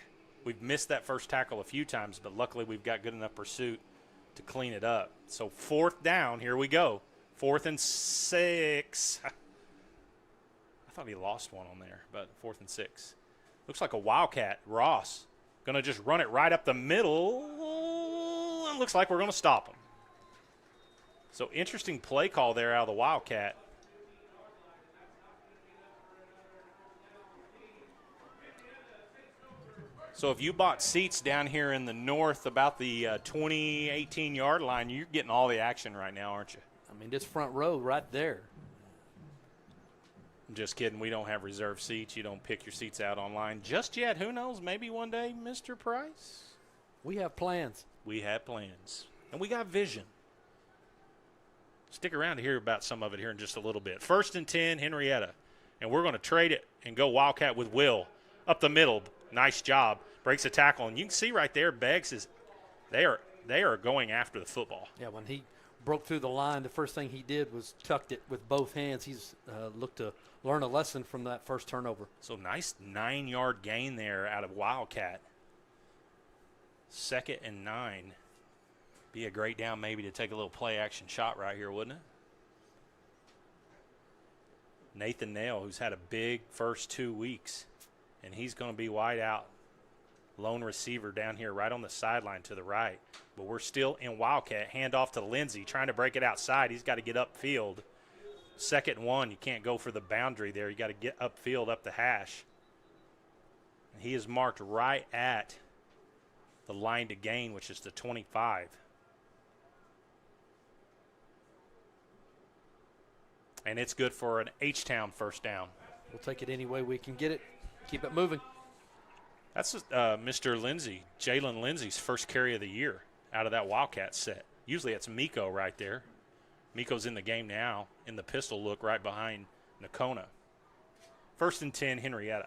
We've missed that first tackle a few times, but luckily we've got good enough pursuit to clean it up. So 4th down, here we go. 4th and 6. I thought he lost one on there, but 4th and 6. Looks like a Wildcat. Ross going to just run it right up the middle. And looks like we're going to stop him. So interesting play call there out of the Wildcat. So if you bought seats down here in the north about the 18-yard line, you're getting all the action right now, aren't you? I mean, this front row right there. I'm just kidding. We don't have reserved seats. You don't pick your seats out online just yet. Who knows? Maybe one day, Mr. Price. We have plans. We have plans. And we got vision. Stick around to hear about some of it here in just a little bit. 1st and 10, Henryetta. And we're going to trade it and go Wildcat with Will. Up the middle. Nice job. Breaks a tackle. And you can see right there, Beggs is they are going after the football. Yeah, when he broke through the line, the first thing he did was tucked it with both hands. He's looked to learn a lesson from that first turnover. So nice 9-yard gain there out of Wildcat. 2nd and 9. Be a great down maybe to take a little play action shot right here, wouldn't it? Nathan Nail, who's had a big first 2 weeks, and he's going to be wide out. Lone receiver down here right on the sideline to the right. But we're still in Wildcat. Hand off to Lindsey, trying to break it outside. He's got to get upfield. 2nd and 1, you can't go for the boundary there. You got to get upfield, up the hash. And he is marked right at the line to gain, which is the 25. And it's good for an H-Town first down. We'll take it any way we can get it. Keep it moving. That's Mr. Lindsey, Jalen Lindsey's first carry of the year out of that Wildcat set. Usually it's Miko right there. Miko's in the game now in the pistol look right behind Nakona. 1st and 10, Henryetta.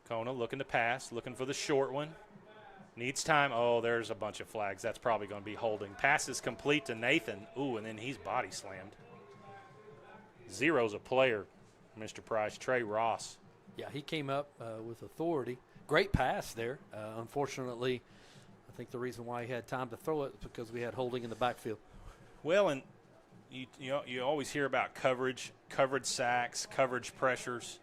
Kona looking to pass, looking for the short one. Needs time. Oh, there's a bunch of flags. That's probably going to be holding. Pass is complete to Nathan. Ooh, and then he's body slammed. Zero's a player, Mr. Price. Trey Ross. Yeah, he came up with authority. Great pass there. Unfortunately, I think the reason why he had time to throw it is because we had holding in the backfield. Well, and you always hear about coverage sacks, coverage pressures.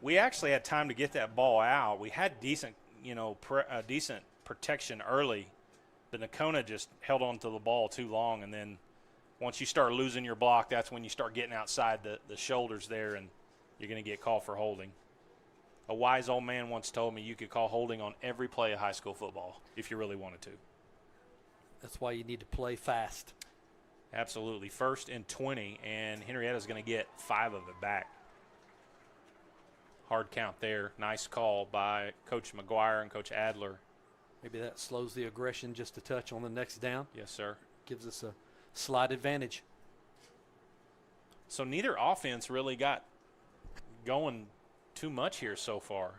We actually had time to get that ball out. We had decent protection early, but Nakona just held on to the ball too long, and then once you start losing your block, that's when you start getting outside the shoulders there, and you're going to get called for holding. A wise old man once told me you could call holding on every play of high school football if you really wanted to. That's why you need to play fast. Absolutely. 1st and 20, and Henrietta's going to get 5 of it back. Hard count there. Nice call by Coach McGuire and Coach Adler. Maybe that slows the aggression just a touch on the next down. Yes, sir. Gives us a slight advantage. So neither offense really got going too much here so far.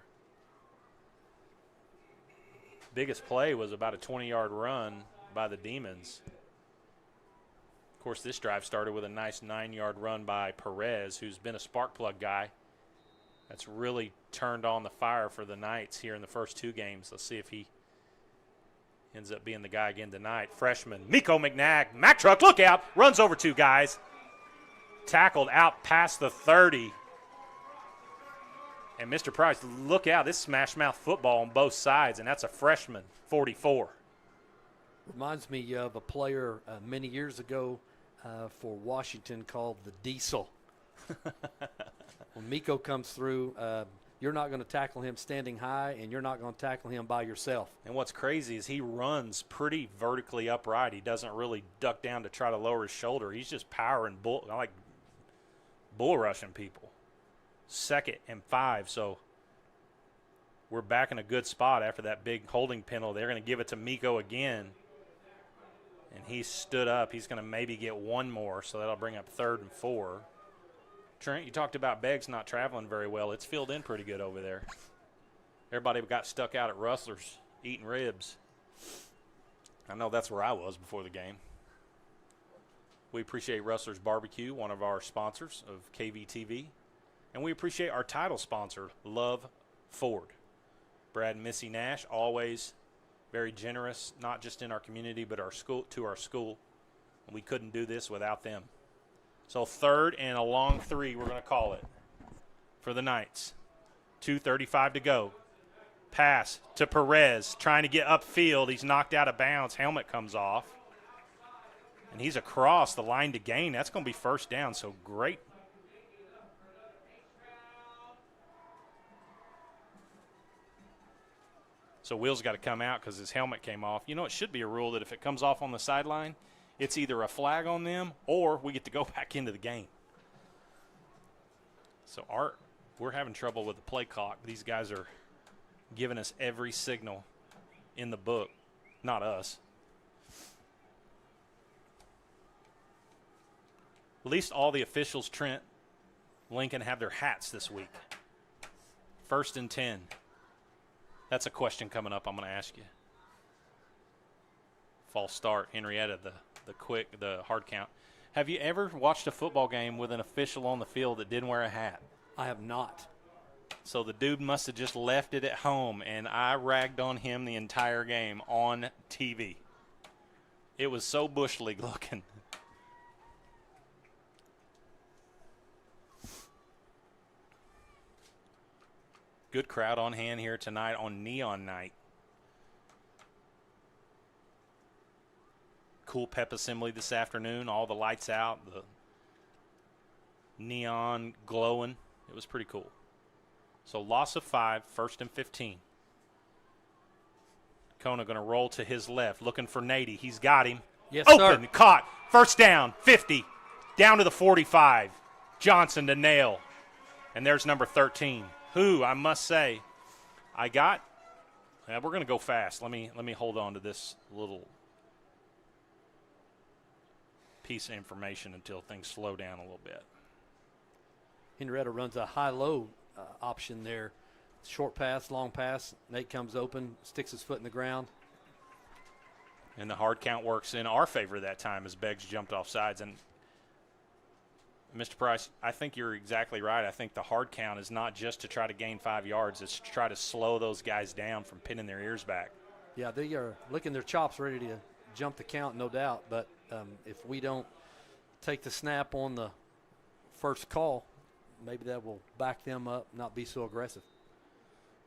Biggest play was about a 20-yard run by the Demons. Of course, this drive started with a nice 9-yard run by Perez, who's been a spark plug guy. That's really turned on the fire for the Knights here in the first 2 games. Let's see if he ends up being the guy again tonight. Freshman Miko McNabb, Mack truck, look out, runs over 2 guys. Tackled out past the 30. And Mr. Price, look out, this smash mouth football on both sides, and that's a freshman, 44. Reminds me of a player many years ago for Washington called the Diesel. When Miko comes through, you're not going to tackle him standing high, and you're not going to tackle him by yourself. And what's crazy is he runs pretty vertically upright. He doesn't really duck down to try to lower his shoulder. He's just powering bull rushing people. 2nd and 5, so we're back in a good spot after that big holding penalty. They're going to give it to Miko again, and he stood up. He's going to maybe get 1 more, so that'll bring up 3rd and 4. Trent, you talked about Beggs not traveling very well. It's filled in pretty good over there. Everybody got stuck out at Rustler's eating ribs. I know that's where I was before the game. We appreciate Rustler's Barbecue, one of our sponsors of KVTV. And we appreciate our title sponsor, Love Ford. Brad and Missy Nash, always very generous, not just in our community, but to our school. And we couldn't do this without them. So 3rd and a long 3, we're going to call it, for the Knights. 2:35 to go. Pass to Perez, trying to get upfield. He's knocked out of bounds. Helmet comes off. And he's across the line to gain. That's going to be 1st down, so great. So Will's got to come out because his helmet came off. You know, it should be a rule that if it comes off on the sideline, it's either a flag on them or we get to go back into the game. So we're having trouble with the play clock. These guys are giving us every signal in the book, not us. At least all the officials, Trent, Lincoln, have their hats this week. 1st and 10. That's a question coming up I'm going to ask you. False start, Henryetta, the hard count. Have you ever watched a football game with an official on the field that didn't wear a hat? I have not. So the dude must have just left it at home, and I ragged on him the entire game on TV. It was so Bush League looking. Good crowd on hand here tonight on Neon Night. Cool pep assembly this afternoon. All the lights out, the neon glowing. It was pretty cool. So loss of 5, 1st and 15. Kona going to roll to his left, looking for Nady. He's got him. Yes, open, sir. Caught. 1st down, 50. Down to the 45. Johnson to nail. And there's number 13. Who, I must say, we're going to go fast. Let me hold on to this little piece of information until things slow down a little bit. Henryetta runs a high-low option there. Short pass, long pass. Nate comes open, sticks his foot in the ground. And the hard count works in our favor that time as Beggs jumped off sides. And Mr. Price, I think you're exactly right. I think the hard count is not just to try to gain 5 yards. It's to try to slow those guys down from pinning their ears back. Yeah, they are licking their chops, ready to jump the count, no doubt. But if we don't take the snap on the first call, maybe that will back them up, not be so aggressive.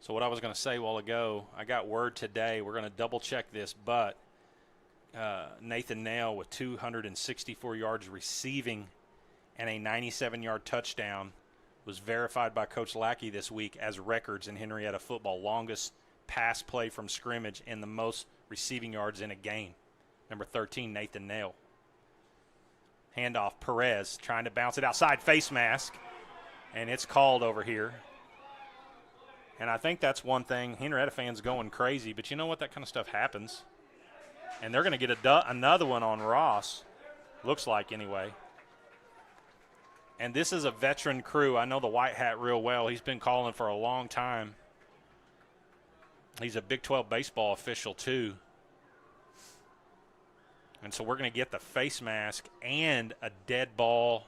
So what I was going to say a while ago, I got word today, we're going to double check this, but Nathan Nail with 264 yards receiving and a 97-yard touchdown was verified by Coach Lackey this week as records in Henryetta football. Longest pass play from scrimmage and the most receiving yards in a game. Number 13, Nathan Nail. Handoff, Perez trying to bounce it outside, face mask, and it's called over here. And I think that's one thing, Henryetta fans going crazy, but you know what? That kind of stuff happens. And they're going to get another one on Ross, looks like anyway. And this is a veteran crew. I know the white hat real well. He's been calling for a long time. He's a Big 12 baseball official too. And so we're going to get the face mask and a dead ball,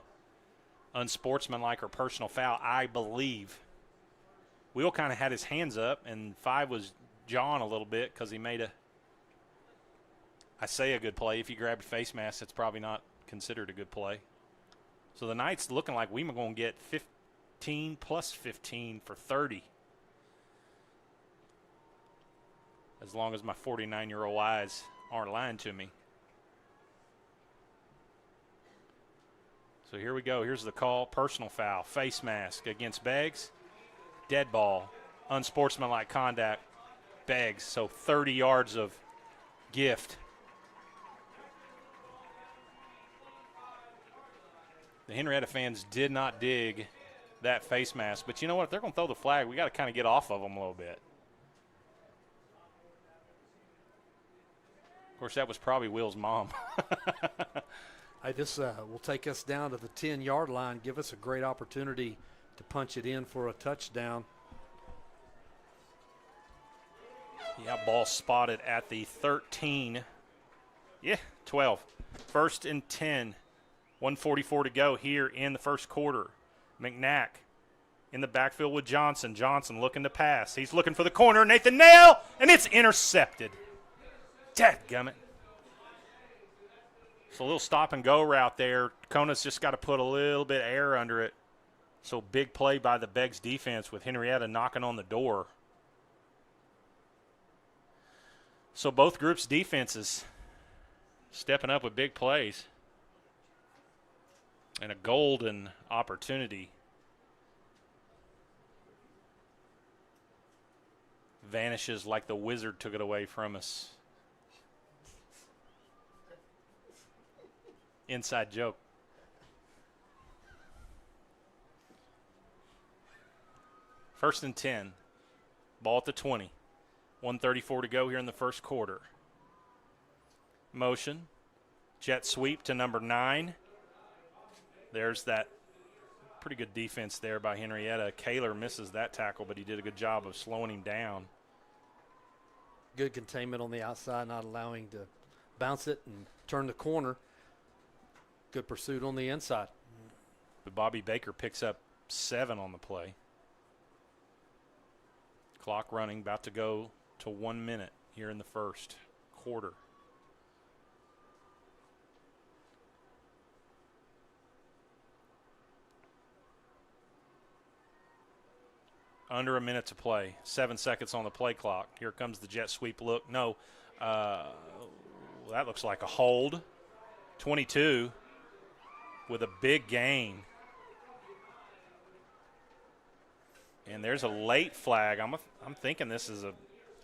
unsportsmanlike or personal foul, I believe. Will kind of had his hands up, and 5 was jawing a little bit because he made a good play. If you grab a face mask, it's probably not considered a good play. So the Knights looking like we were going to get 15 plus 15 for 30. As long as my 49-year-old eyes aren't lying to me. So here we go. Here's the call. Personal foul. Face mask against Beggs. Dead ball. Unsportsmanlike conduct. Beggs. So 30 yards of gift. The Henryetta fans did not dig that face mask. But you know what? If they're going to throw the flag, we got to kind of get off of them a little bit. Of course, that was probably Will's mom. Hey, this will take us down to the 10-yard line, give us a great opportunity to punch it in for a touchdown. Yeah, ball spotted at the 13. Yeah, 12. 1st and 10. 1:44 to go here in the first quarter. McNack in the backfield with Johnson. Johnson looking to pass. He's looking for the corner. Nathan Nail, and it's intercepted. Dadgummit. It's a little stop-and-go route there. Kona's just got to put a little bit of air under it. So big play by the Beggs defense with Henryetta knocking on the door. So both groups' defenses stepping up with big plays. And a golden opportunity. Vanishes like the wizard took it away from us. Inside joke. First and 10. Ball at the 20. 1:34 to go here in the first quarter. Motion. Jet sweep to number 9. There's that pretty good defense there by Henryetta. Kaler misses that tackle, but he did a good job of slowing him down. Good containment on the outside, not allowing to bounce it and turn the corner. Good pursuit on the inside. But Bobby Baker picks up 7 on the play. Clock running, about to go to 1 minute here in the first quarter. Under a minute to play. 7 seconds on the play clock. Here comes the jet sweep look. No, that looks like a hold. 22 with a big gain. And there's a late flag. I'm thinking this is a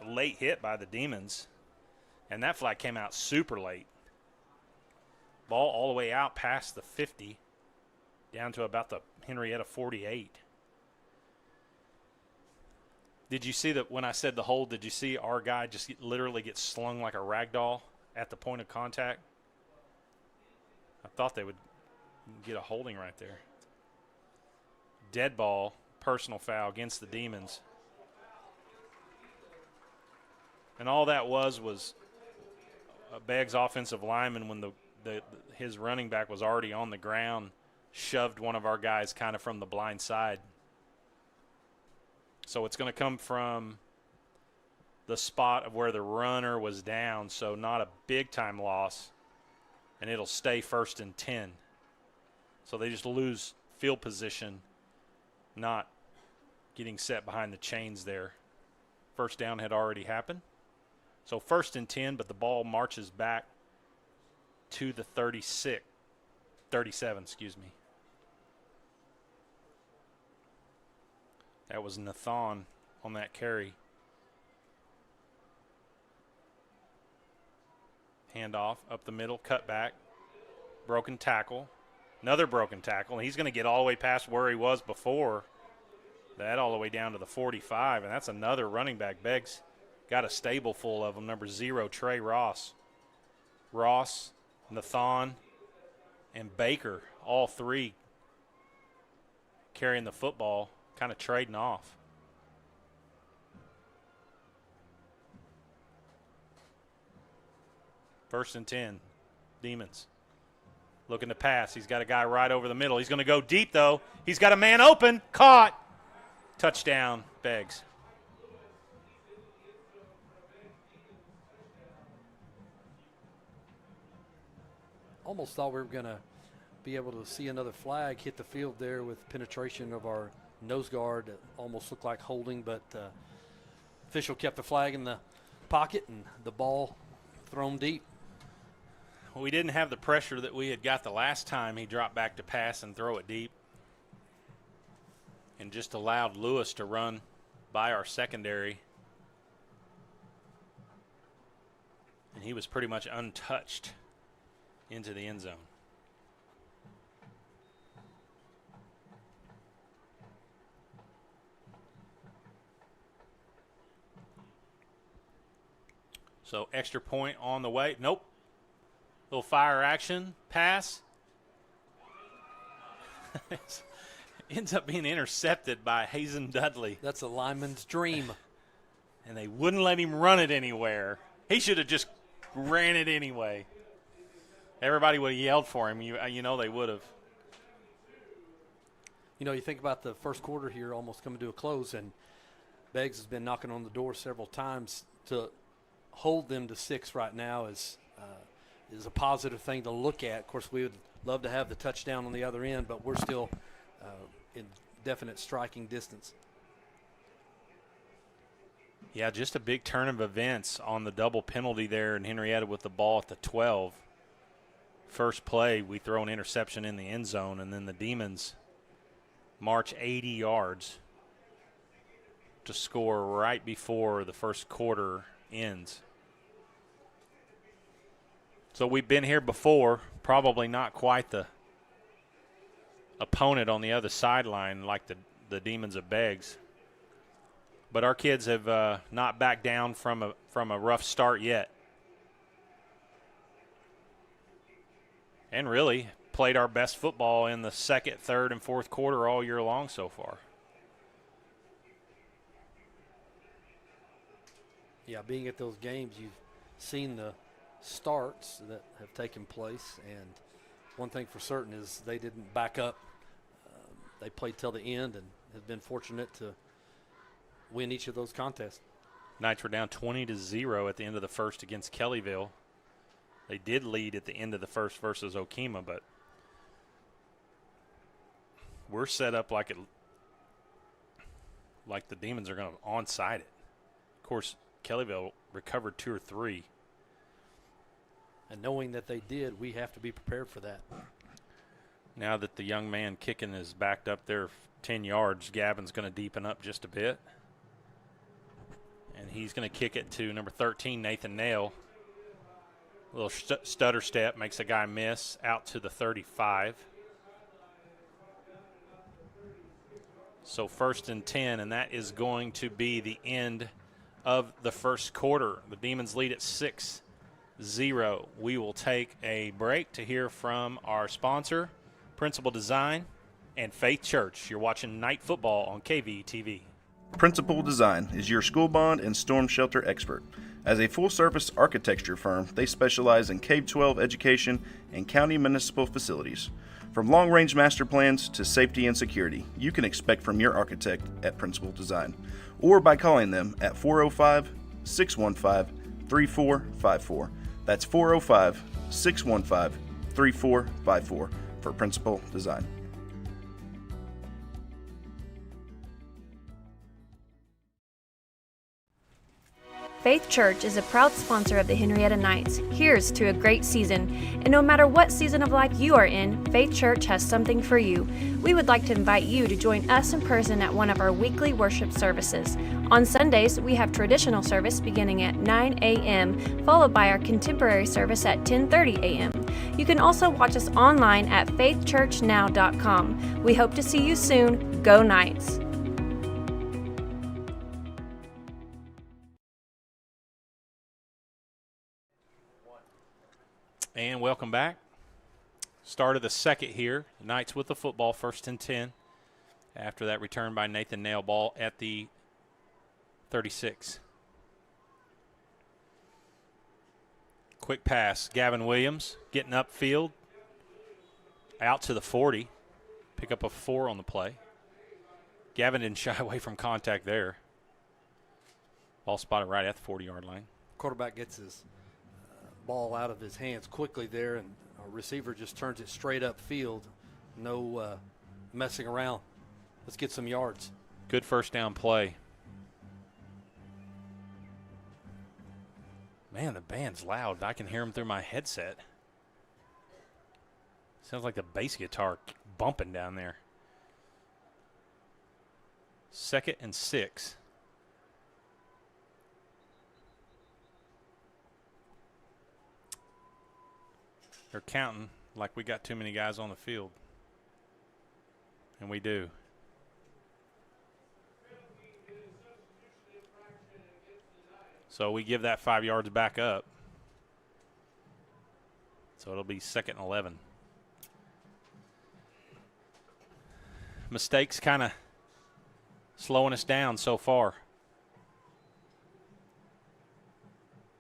late hit by the Demons. And that flag came out super late. Ball all the way out past the 50, down to about the Henryetta 48. Did you see that when I said the hold, did you see our guy just literally get slung like a rag doll at the point of contact? I thought they would get a holding right there. Dead ball, personal foul against the Demons. And all that was a Beggs offensive lineman when his running back was already on the ground, shoved one of our guys kind of from the blind side. So it's going to come from the spot of where the runner was down, so not a big-time loss, and it'll stay 1st and 10. So they just lose field position, not getting set behind the chains there. First down had already happened. So 1st and 10, but the ball marches back to the 37, excuse me. That was Nathan on that carry. Handoff up the middle, cut back, broken tackle, another broken tackle, and he's going to get all the way past where he was before that, all the way down to the 45, and that's another running back. Beggs got a stable full of them. Number 0, Trey Ross. Ross, Nathan, and Baker, all three carrying the football, kind of trading off. First and 10, Demons. Looking to pass. He's got a guy right over the middle. He's going to go deep, though. He's got a man open. Caught. Touchdown, Beggs. Almost thought we were going to be able to see another flag hit the field there with penetration of our nose guard. It almost looked like holding, but official kept the flag in the pocket and the ball thrown deep. We didn't have the pressure that we had got the last time he dropped back to pass and throw it deep, and just allowed Lewis to run by our secondary. And he was pretty much untouched into the end zone. So extra point on the way. Nope. Little fire action, pass. Ends up being intercepted by Hazen Dudley. That's a lineman's dream. And they wouldn't let him run it anywhere. He should have just ran it anyway. Everybody would have yelled for him. You know they would have. You know, you think about the first quarter here almost coming to a close, and Beggs has been knocking on the door several times. To hold them to 6 right now is a positive thing to look at. Of course, we would love to have the touchdown on the other end, but we're still in definite striking distance. Yeah, just a big turn of events on the double penalty there, and Henryetta with the ball at the 12. First play, we throw an interception in the end zone, and then the Demons march 80 yards to score right before the first quarter ends. So we've been here before, probably not quite the opponent on the other sideline like the Demons of Beggs. But our kids have not backed down from a rough start yet. And really played our best football in the second, third, and fourth quarter all year long so far. Yeah, being at those games, you've seen the starts that have taken place, and one thing for certain is they didn't back up. They played till the end and have been fortunate to win each of those contests. Knights were down 20-0 at the end of the first against Kellyville. They did lead at the end of the first versus Okemah, but we're set up like the Demons are going to onside it. Of course, Kellyville recovered 2 or 3. And knowing that they did, we have to be prepared for that. Now that the young man kicking is backed up there 10 yards, Gavin's going to deepen up just a bit. And he's going to kick it to number 13, Nathan Nail. A little stutter step, makes a guy miss, out to the 35. So 1st and 10, and that is going to be the end of the first quarter. The Demons lead at 6-0. We will take a break to hear from our sponsor, Principal Design and Faith Church. You're watching Night Football on KVTV. Principal Design is your school bond and storm shelter expert. As a full-service architecture firm, they specialize in K-12 education and county municipal facilities. From long-range master plans to safety and security, you can expect from your architect at Principal Design, or by calling them at 405-615-3454. That's 405-615-3454 for Principal Design. Faith Church is a proud sponsor of the Henryetta Knights. Here's to a great season. And no matter what season of life you are in, Faith Church has something for you. We would like to invite you to join us in person at one of our weekly worship services. On Sundays, we have traditional service beginning at 9 a.m., followed by our contemporary service at 10:30 a.m. You can also watch us online at faithchurchnow.com. We hope to see you soon. Go Knights! And welcome back. Start of the second here. Knights with the football, 1st and 10. After that return by Nathan Nail, ball at the 36. Quick pass. Gavin Williams getting upfield. Out to the 40. Pick up a 4 on the play. Gavin didn't shy away from contact there. Ball spotted right at the 40-yard line. Quarterback gets his ball out of his hands quickly there, and our receiver just turns it straight up field. No messing around. Let's get some yards. Good first down play. Man, the band's loud. I can hear them through my headset. Sounds like the bass guitar bumping down there. 2nd and 6. They're counting like we got too many guys on the field. And we do. So we give that 5 yards back up. So it'll be 2nd and 11. Mistakes kind of slowing us down so far.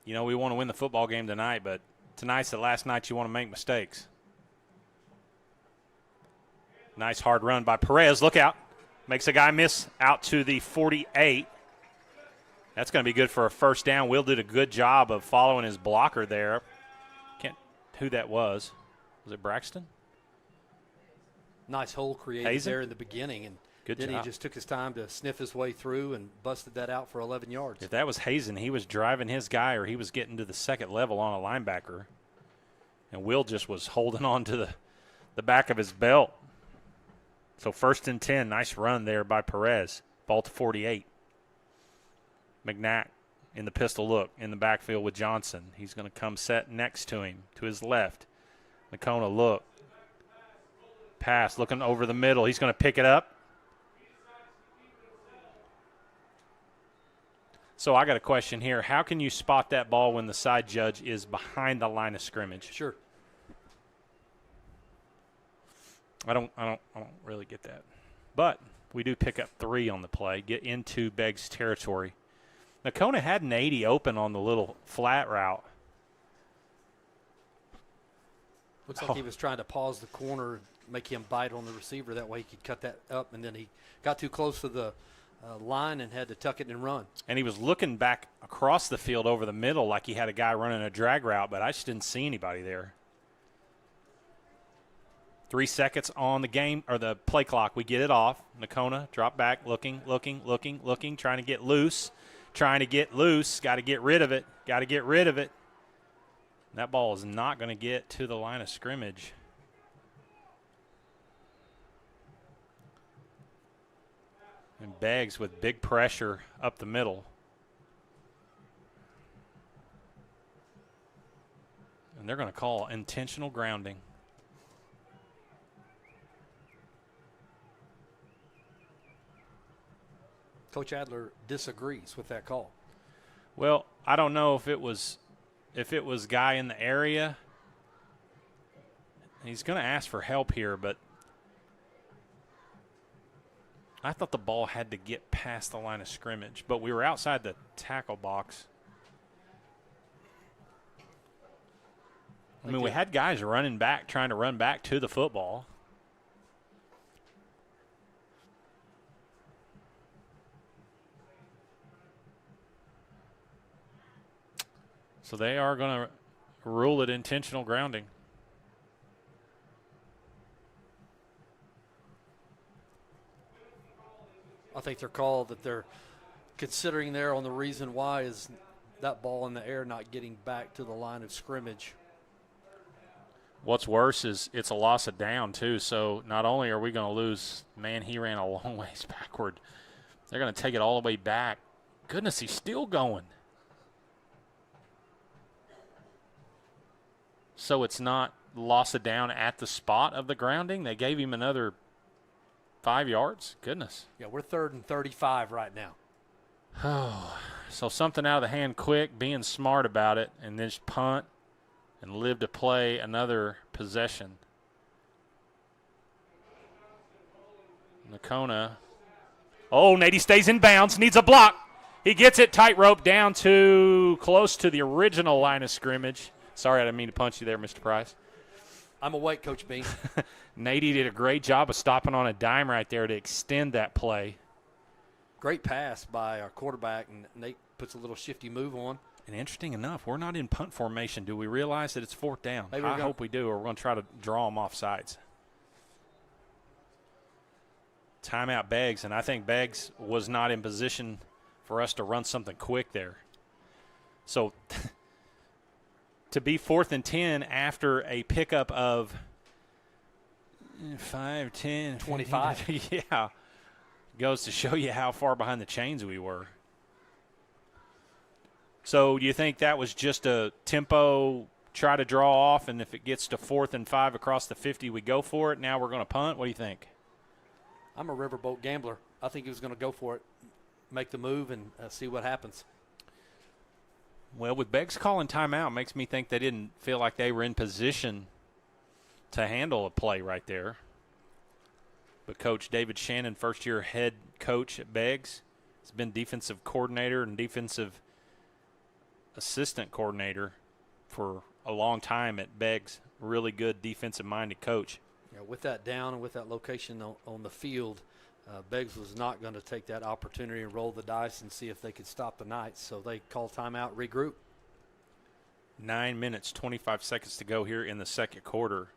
You know, we want to win the football game tonight, but tonight's the last night you want to make mistakes. Nice hard run by Perez. Look out. Makes a guy miss out to the 48. That's going to be good for a first down. Will did a good job of following his blocker there. Can't who that was. Was it Braxton? Nice hole created Hazen? there in the beginning, and Good then job. he just took his time to sniff his way through and busted that out for 11 yards. If that was Hazen, he was driving his guy, or he was getting to the second level on a linebacker. And Will just was holding on to the back of his belt. So 1st and 10, nice run there by Perez. Ball to 48. McNack in the pistol look in the backfield with Johnson. He's going to come set next to him, to his left. McCona look. Pass, looking over the middle. He's going to pick it up. So I got a question here. How can you spot that ball when the side judge is behind the line of scrimmage? Sure. I don't really get that. But we do pick up 3 on the play, get into Beggs territory. Nakona had an 80 open on the little flat route. Looks like he was trying to pause the corner, make him bite on the receiver. That way he could cut that up, and then he got too close to the line and had to tuck it and run. And he was looking back across the field over the middle like he had a guy running a drag route, but I just didn't see anybody there. 3 seconds on the game, or the play clock. We get it off. Nakona, drop back, looking, trying to get loose. Got to get rid of it. That ball is not going to get to the line of scrimmage. And Beggs with big pressure up the middle. And they're going to call intentional grounding. Coach Adler disagrees with that call. Well, I don't know if it was guy in the area. He's going to ask for help here, but I thought the ball had to get past the line of scrimmage, but we were outside the tackle box. I mean, we had guys running back, trying to run back to the football. So they are going to rule it intentional grounding. I think their call that they're considering there on the reason why is that ball in the air not getting back to the line of scrimmage. What's worse is it's a loss of down, too. So not only are we going to lose, man, he ran a long ways backward. They're going to take it all the way back. Goodness, he's still going. So it's not loss of down at the spot of the grounding. They gave him another 5 yards. Goodness. Yeah, we're 3rd and 35 right now. Oh, so something out of the hand quick, being smart about it, and then just punt and live to play another possession. Nakona. Oh, Nady stays in bounds, needs a block. He gets it tightrope down to close to the original line of scrimmage. Sorry, I didn't mean to punch you there, Mr. Price. I'm awake, Coach Bean. Nady did a great job of stopping on a dime right there to extend that play. Great pass by our quarterback, and Nate puts a little shifty move on. And interesting enough, we're not in punt formation. Do we realize that it's 4th down? I hope we do, or we're going to try to draw them off sides. Timeout Beggs, and I think Beggs was not in position for us to run something quick there. So to be 4th and 10 after a pickup of 5, 10, 25. Yeah. Goes to show you how far behind the chains we were. So do you think that was just a tempo, try to draw off, and if it gets to 4th and 5 across the 50, we go for it? Now we're going to punt? What do you think? I'm a riverboat gambler. I think he was going to go for it, make the move, and see what happens. Well, with Beggs calling timeout, makes me think they didn't feel like they were in position to handle a play right there. But Coach David Shannon, first-year head coach at Beggs, has been defensive coordinator and defensive assistant coordinator for a long time at Beggs. Really good defensive-minded coach. Yeah, with that down and with that location on the field, Beggs was not going to take that opportunity and roll the dice and see if they could stop the Knights. So they call timeout, regroup. 9 minutes, 25 seconds to go here in the second quarter.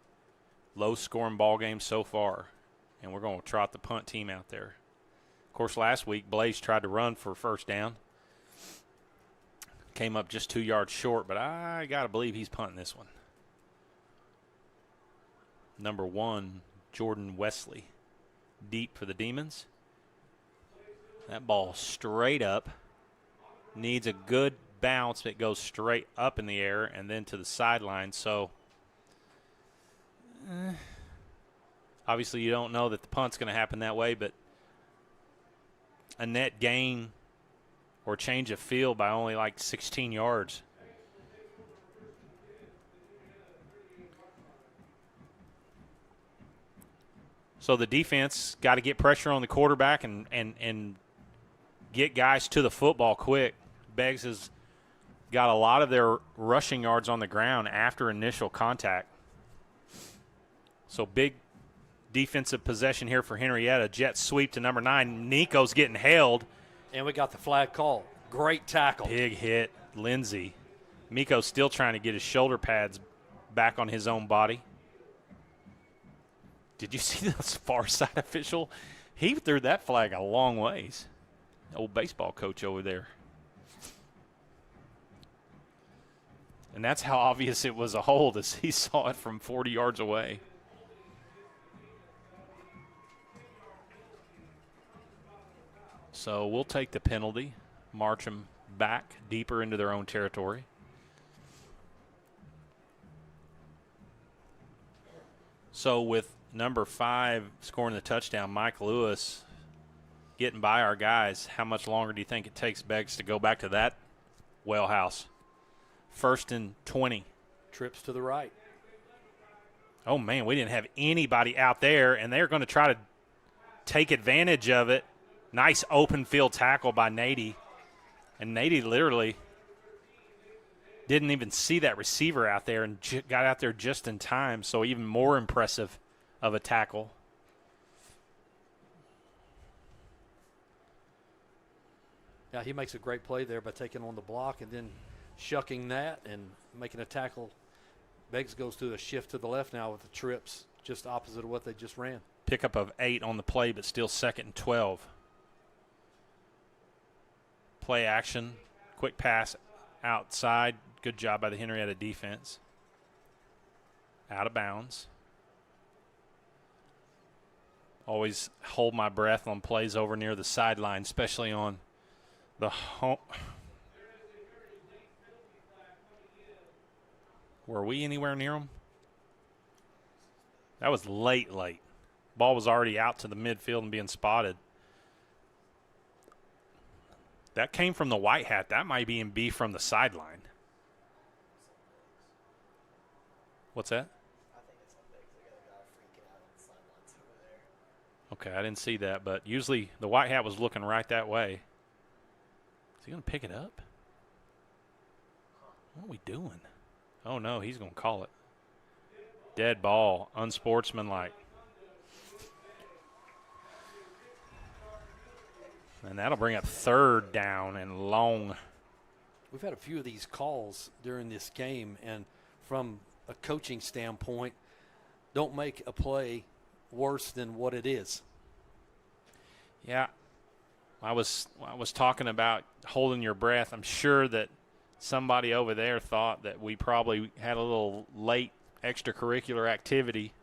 Low-scoring ball game so far. And we're going to trot the punt team out there. Of course, last week, Blaze tried to run for first down. Came up just 2 yards short, but I got to believe he's punting this one. Number 1, Jordan Wesley. Deep for the Demons. That ball straight up. Needs a good bounce that goes straight up in the air and then to the sideline. So, obviously, you don't know that the punt's going to happen that way, but a net gain or change of field by only like 16 yards. So the defense got to get pressure on the quarterback and get guys to the football quick. Beggs has got a lot of their rushing yards on the ground after initial contact. So big defensive possession here for Henryetta. Jet sweep to number 9. Nico's getting held. And we got the flag call. Great tackle. Big hit, Lindsey. Miko's still trying to get his shoulder pads back on his own body. Did you see the far side official? He threw that flag a long ways. Old baseball coach over there. And that's how obvious it was a hold as he saw it from 40 yards away. So we'll take the penalty, march them back deeper into their own territory. So with number 5 scoring the touchdown, Mike Lewis getting by our guys, how much longer do you think it takes Beggs to go back to that well house? 1st and 20. Trips to the right. Oh, man, we didn't have anybody out there, and they're going to try to take advantage of it. Nice open field tackle by Nady. And Nady literally didn't even see that receiver out there and got out there just in time, so even more impressive of a tackle. Yeah, he makes a great play there by taking on the block and then shucking that and making a tackle. Beggs goes through a shift to the left now with the trips just opposite of what they just ran. Pickup of 8 on the play, but still 2nd and 12. Play action, quick pass outside. Good job by the Henryetta defense. Out of bounds. Always hold my breath on plays over near the sideline, especially on the home. Were we anywhere near them? That was late. Ball was already out to the midfield and being spotted. That came from the white hat. That might be from the sideline. What's that? I think it's something. They got a guy freaking out on the sidelines over there. Okay, I didn't see that, but usually the white hat was looking right that way. Is he going to pick it up? What are we doing? Oh, no, he's going to call it. Dead ball, unsportsmanlike. And that'll bring up 3rd down and long. We've had a few of these calls during this game, and from a coaching standpoint, don't make a play worse than what it is. Yeah, I was talking about holding your breath. I'm sure that somebody over there thought that we probably had a little late extracurricular activity.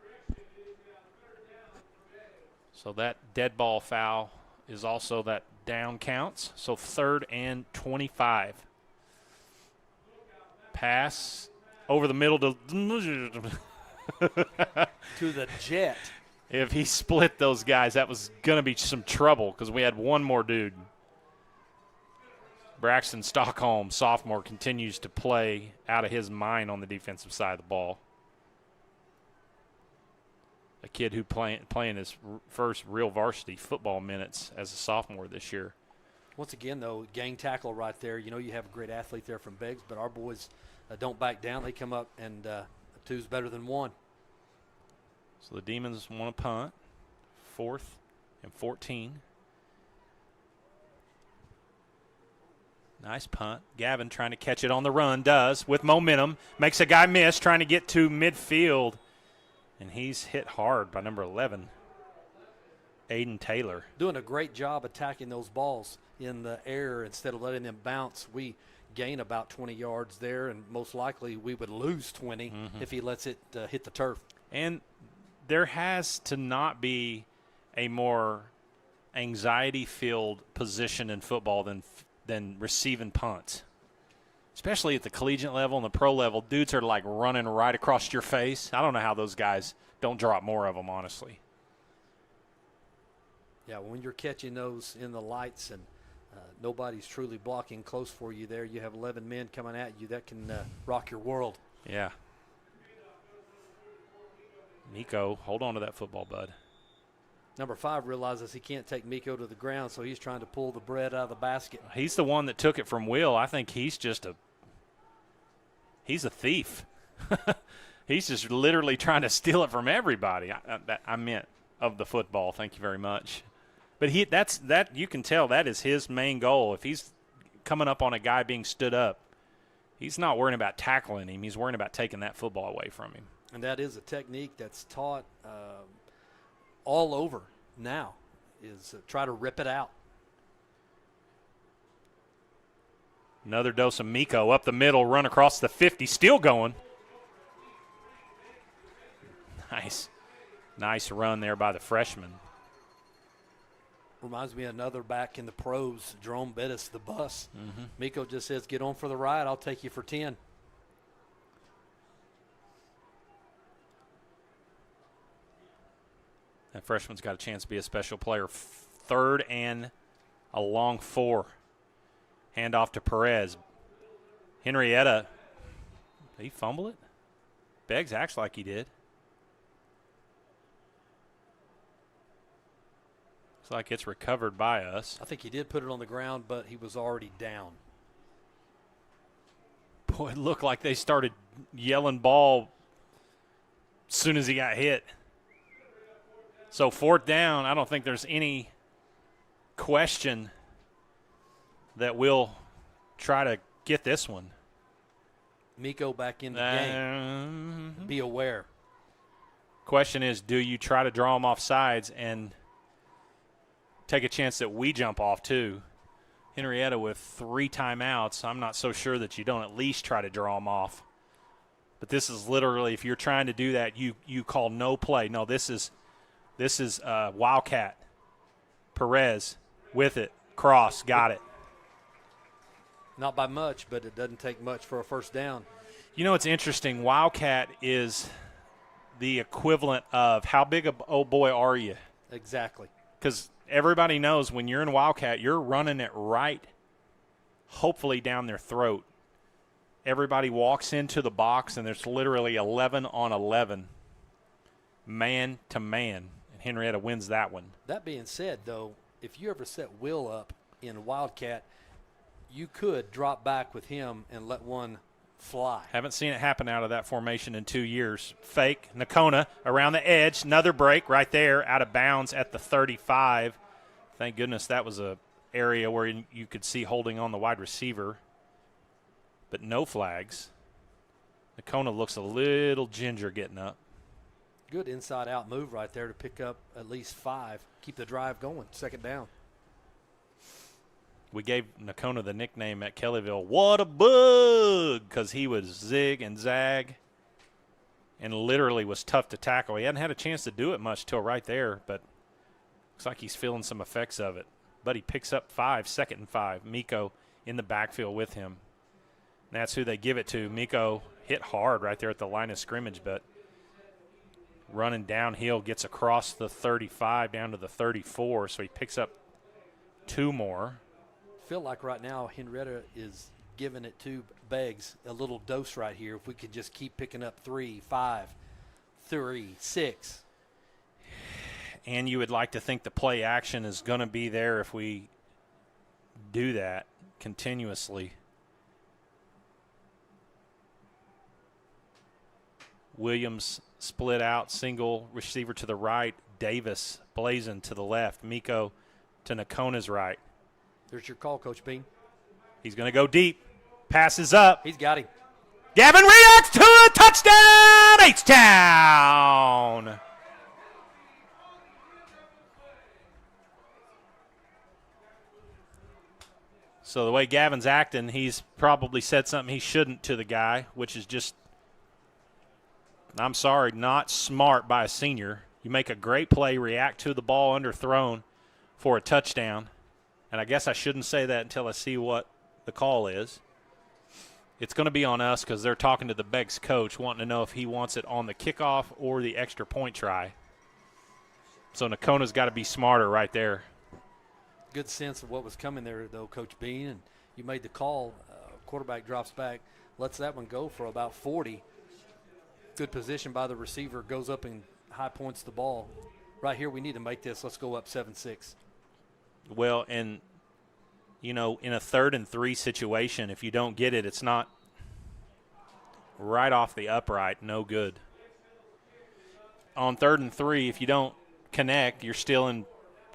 So that dead ball foul is also that down counts. So 3rd and 25. Pass over the middle to the jet. If he split those guys, that was going to be some trouble because we had one more dude. Braxton Stockholm, sophomore, continues to play out of his mind on the defensive side of the ball. A kid who playing his first real varsity football minutes as a sophomore this year. Once again, though, gang tackle right there. You know you have a great athlete there from Beggs, but our boys don't back down. They come up, and a 2's better than 1. So the Demons want to punt. 4th and 14. Nice punt. Gavin trying to catch it on the run. Does with momentum. Makes a guy miss trying to get to midfield. And he's hit hard by number 11, Aiden Taylor. Doing a great job attacking those balls in the air instead of letting them bounce. We gain about 20 yards there, and most likely we would lose 20 if he lets it hit the turf. And there has to not be a more anxiety-filled position in football than receiving punts. Especially at the collegiate level and the pro level, dudes are like running right across your face. I don't know how those guys don't drop more of them, honestly. Yeah, when you're catching those in the lights and nobody's truly blocking close for you there, you have 11 men coming at you, that can rock your world. Yeah. Nico, hold on to that football, bud. Number 5 realizes he can't take Miko to the ground, so he's trying to pull the bread out of the basket. He's the one that took it from Will. I think he's a thief. He's just literally trying to steal it from everybody. I meant of the football. Thank you very much. But that you can tell that is his main goal. If he's coming up on a guy being stood up, he's not worrying about tackling him. He's worrying about taking that football away from him. And that is a technique that's taught all over now, is try to rip it out. Another dose of Miko up the middle, run across the 50, still going. Nice run there by the freshman. Reminds me of another back in the pros, Jerome Bettis, the bus. Miko just says, get on for the ride, I'll take you for 10. That freshman's got a chance to be a special player. 3rd and a long 4. Hand off to Perez. Henryetta. Did he fumble it? Beggs acts like he did. Looks like it's recovered by us. I think he did put it on the ground, but he was already down. Boy, it looked like they started yelling ball as soon as he got hit. So 4th down, I don't think there's any question that we'll try to get this one. Miko back in the game. Be aware. Question is, do you try to draw him off sides and take a chance that we jump off too? Henryetta with 3 timeouts. I'm not so sure that you don't at least try to draw them off. But this is literally, if you're trying to do that, you call no play. No, this is Wildcat. Perez with it. Cross, got it. Not by much, but it doesn't take much for a first down. You know, it's interesting. Wildcat is the equivalent of how big a old boy are you? Exactly. Because everybody knows when you're in Wildcat, you're running it right, hopefully down their throat. Everybody walks into the box, and there's literally 11 on 11, man to man, and Henryetta wins that one. That being said, though, if you ever set Will up in Wildcat, you could drop back with him and let one fly. Haven't seen it happen out of that formation in 2 years. Fake, Nakona around the edge, another break right there, out of bounds at the 35. Thank goodness that was a area where you could see holding on the wide receiver. But no flags. Nakona looks a little ginger getting up. Good inside-out move right there to pick up at least 5. Keep the drive going, second down. We gave Nakona the nickname at Kellyville, "What a bug," because he was zig and zag and literally was tough to tackle. He hadn't had a chance to do it much till right there, but looks like he's feeling some effects of it. But he picks up 5, 2nd and 5. Miko in the backfield with him. And that's who they give it to. Miko hit hard right there at the line of scrimmage, but running downhill gets across the 35 down to the 34, so he picks up 2 more. Feel like right now Henryetta is giving it to Beggs a little dose right here. If we could just keep picking up 3, 5, 3, 6. And you would like to think the play action is going to be there if we do that continuously. Williams split out, single receiver to the right. Davis blazing to the left. Miko to Nakona's right. There's your call, Coach Bean. He's going to go deep. Passes up. He's got him. Gavin reacts to a touchdown. H-Town. So the way Gavin's acting, he's probably said something he shouldn't to the guy, which is just, I'm sorry, not smart by a senior. You make a great play, react to the ball underthrown for a touchdown. And I guess I shouldn't say that until I see what the call is. It's going to be on us because they're talking to the Beggs coach, wanting to know if he wants it on the kickoff or the extra point try. So Nakona's got to be smarter right there. Good sense of what was coming there, though, Coach Bean. And you made the call. Quarterback drops back, lets that one go for about 40. Good position by the receiver, goes up and high points the ball. Right here, we need to make this. Let's go up 7-6. Well, and, you know, in a 3rd and 3 situation, if you don't get it, it's not right off the upright, no good. On 3rd and 3, if you don't connect, you're still in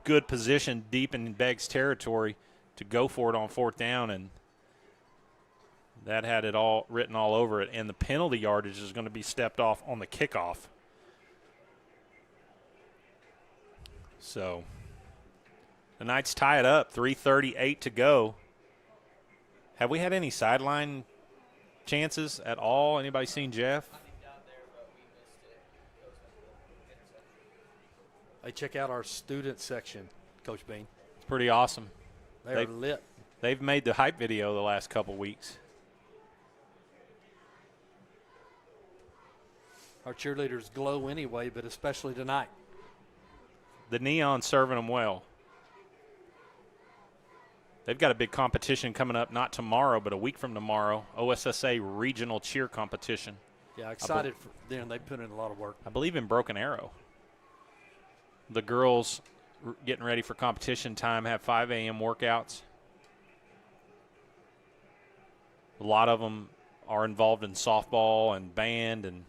good position deep in Beggs territory to go for it on 4th down, and that had it all written all over it. And the penalty yardage is going to be stepped off on the kickoff. So the Knights tie it up, 3:38 to go. Have we had any sideline chances at all? Anybody seen Jeff? Hey, check out our student section, Coach Bean. It's pretty awesome. They're lit. They've made the hype video the last couple weeks. Our cheerleaders glow anyway, but especially tonight. The neon's serving them well. They've got a big competition coming up, not tomorrow, but a week from tomorrow, OSSA regional cheer competition. Yeah, excited for them. They put in a lot of work. I believe in Broken Arrow. The girls getting ready for competition time have 5 a.m. workouts. A lot of them are involved in softball and band and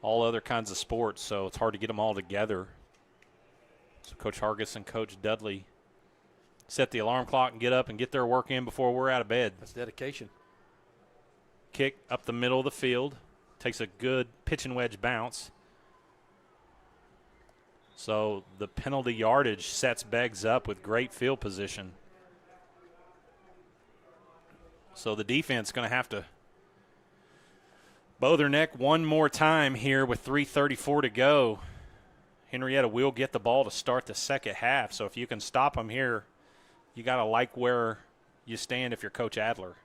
all other kinds of sports, so it's hard to get them all together. So Coach Hargis and Coach Dudley set the alarm clock and get up and get their work in before we're out of bed. That's dedication. Kick up the middle of the field. Takes a good pitch and wedge bounce. So the penalty yardage sets Beggs up with great field position. So the defense going to have to bow their neck one more time here with 3:34 to go. Henryetta will get the ball to start the second half. So if you can stop them here, you got to like where you stand if you're Coach Adler.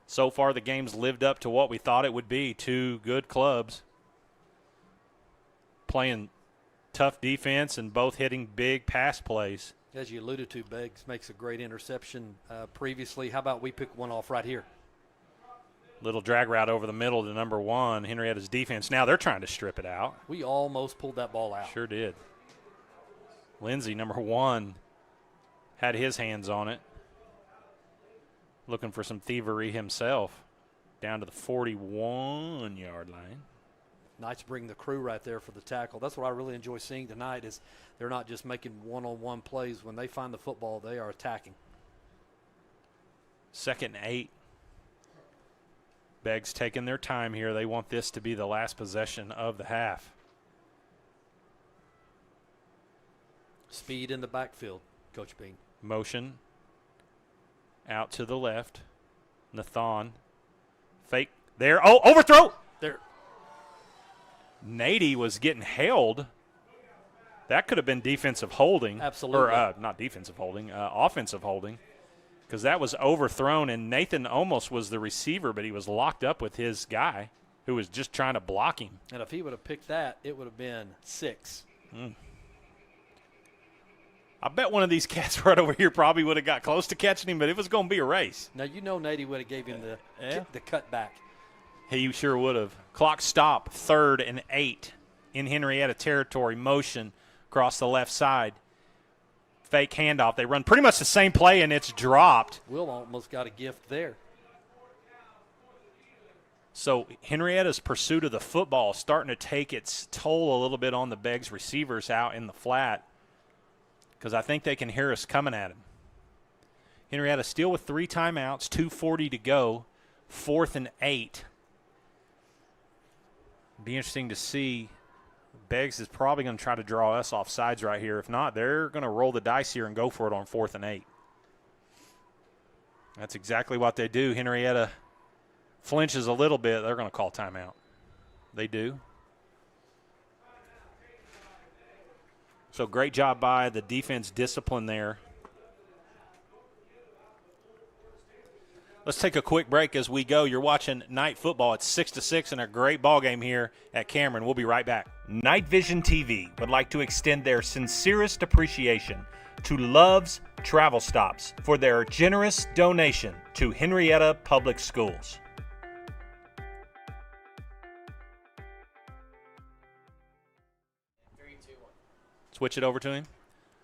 So far, the game's lived up to what we thought it would be. Two good clubs playing tough defense and both hitting big pass plays. As you alluded to, Beggs makes a great interception previously. How about we pick one off right here? Little drag route over the middle to number 1, Henrietta's defense. Now they're trying to strip it out. We almost pulled that ball out. Sure did. Lindsey, number 1, had his hands on it. Looking for some thievery himself. Down to the 41-yard line. Nice to bring the crew right there for the tackle. That's what I really enjoy seeing tonight is they're not just making one-on-one plays. When they find the football, they are attacking. 2nd and 8. Beggs taking their time here. They want this to be the last possession of the half. Speed in the backfield, Coach Bean. Motion out to the left. Nathan. Fake there. Oh, overthrow. There. Nady was getting held. That could have been defensive holding. Absolutely. Or not defensive holding, offensive holding. Because that was overthrown, and Nathan almost was the receiver, but he was locked up with his guy who was just trying to block him. And if he would have picked that, it would have been 6. I bet one of these cats right over here probably would have got close to catching him, but it was going to be a race. Now, you know Nady would have gave him the cut back. He sure would have. Clock stop, 3rd and 8 in Henryetta territory. Motion across the left side. Fake handoff. They run pretty much the same play, and it's dropped. Will almost got a gift there. So Henrietta's pursuit of the football is starting to take its toll a little bit on the Beggs receivers out in the flat because I think they can hear us coming at him. Henryetta still with 3 timeouts, 2:40 to go, 4th and 8. Be interesting to see. Beggs is probably going to try to draw us off sides right here. If not, they're going to roll the dice here and go for it on 4th and 8. That's exactly what they do. Henryetta flinches a little bit. They're going to call timeout. They do. So great job by the defense discipline there. Let's take a quick break as we go. You're watching Night Football. It's 6-6 and a great ball game here at Cameron. We'll be right back. Night Vision TV would like to extend their sincerest appreciation to Love's Travel Stops for their generous donation to Henryetta Public Schools. Switch it over to him.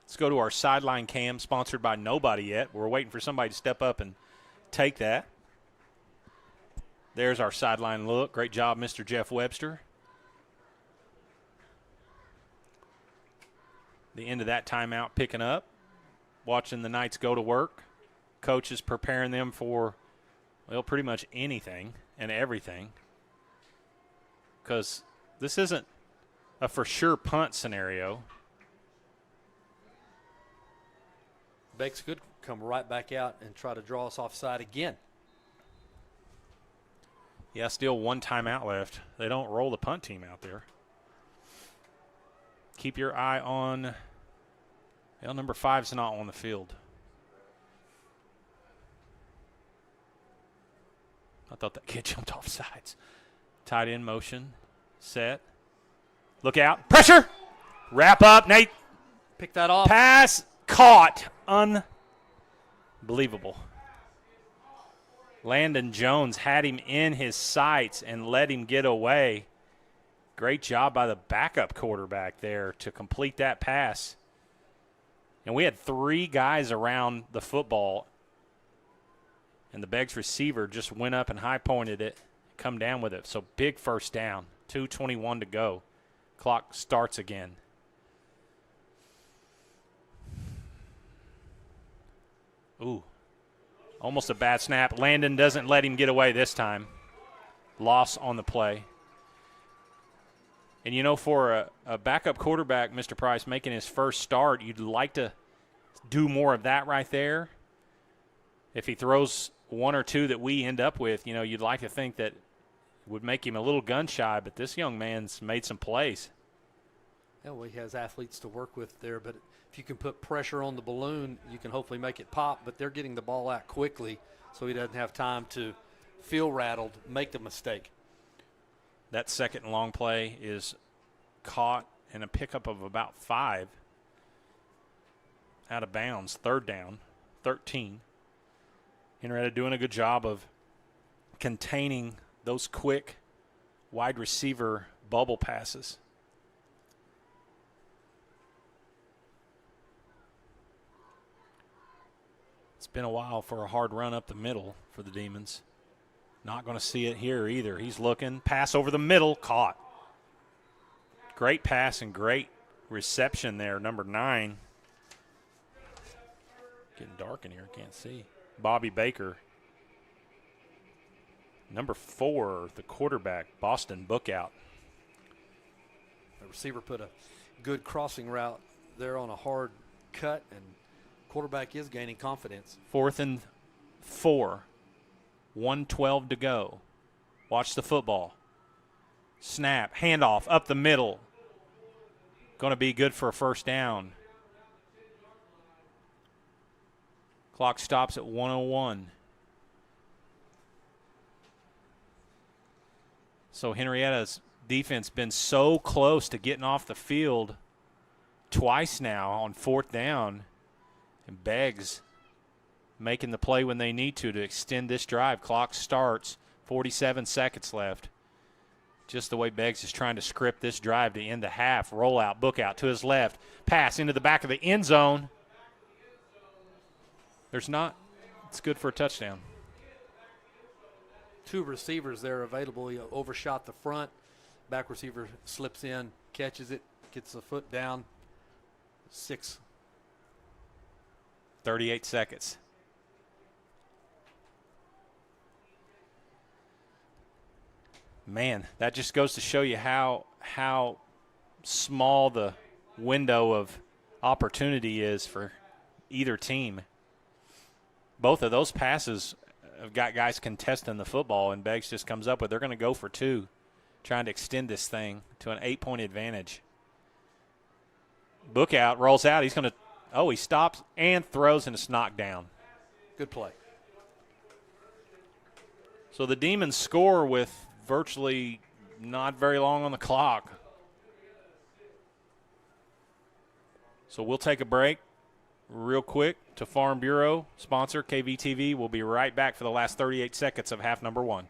Let's go to our sideline cam, sponsored by nobody yet. We're waiting for somebody to step up and take that. There's our sideline look. Great job, Mr. Jeff Webster. The end of that timeout picking up. Watching the Knights go to work. Coach is preparing them for, well, pretty much anything and everything. Because this isn't a for sure punt scenario. Beggs could come right back out and try to draw us offside again. Yeah, still 1 timeout left. They don't roll the punt team out there. Keep your eye on, well, number 5's not on the field. I thought that kid jumped off sides. Tight end motion, set. Look out, pressure! Wrap up, Nate. Pick that off. Pass caught. Unbelievable. Landon Jones had him in his sights and let him get away. Great job by the backup quarterback there to complete that pass. And we had 3 guys around the football, and the Beggs receiver just went up and high-pointed it, come down with it. So big first down, 2:21 to go. Clock starts again. Ooh. Almost a bad snap. Landon doesn't let him get away this time. Loss on the play. And, you know, for a backup quarterback, Mr. Price, making his first start, you'd like to do more of that right there. if he throws one or two that we end up with, you'd like to think that would make him a little gun shy, but this young man's made some plays. Yeah, well, he has athletes to work with there, but if you can put pressure on the balloon, you can hopefully make it pop, but they're getting the ball out quickly so he doesn't have time to feel rattled, make the mistake. That second and long play is caught in a pickup of about 5 out of bounds, third down, 13. Henryetta doing a good job of containing those quick wide receiver bubble passes. It's been a while for a hard run up the middle for the Demons. Not going to see it here either. He's looking. Pass over the middle. Caught. Great pass and great reception there. Number 9. Getting dark in here. Can't see. Bobby Baker. Number 4, the quarterback, Boston Bookout. The receiver put a good crossing route there on a hard cut, and quarterback is gaining confidence. 4th and 4. 1:12 to go. Watch the football. Snap. Handoff up the middle. Going to be good for a first down. Clock stops at 1:01. So Henrietta's defense been so close to getting off the field twice now on 4th down. And Beggs making the play when they need to extend this drive. Clock starts, 47 seconds left. Just the way Beggs is trying to script this drive to end the half. Roll out, book out to his left. Pass into the back of the end zone. There's not. It's good for a touchdown. 2 receivers there available. He overshot the front. Back receiver slips in, catches it, gets the foot down. 6. 38 seconds. Man, that just goes to show you how small the window of opportunity is for either team. Both of those passes have got guys contesting the football, and Beggs just comes up with, they're going to go for 2, trying to extend this thing to an 8-point advantage. Bookout rolls out. He's going to, he stops and throws, and it's knocked down. Good play. So the Demons score with virtually not very long on the clock. So we'll take a break real quick to Farm Bureau, sponsor KVTV. We'll be right back for the last 38 seconds of half number 1.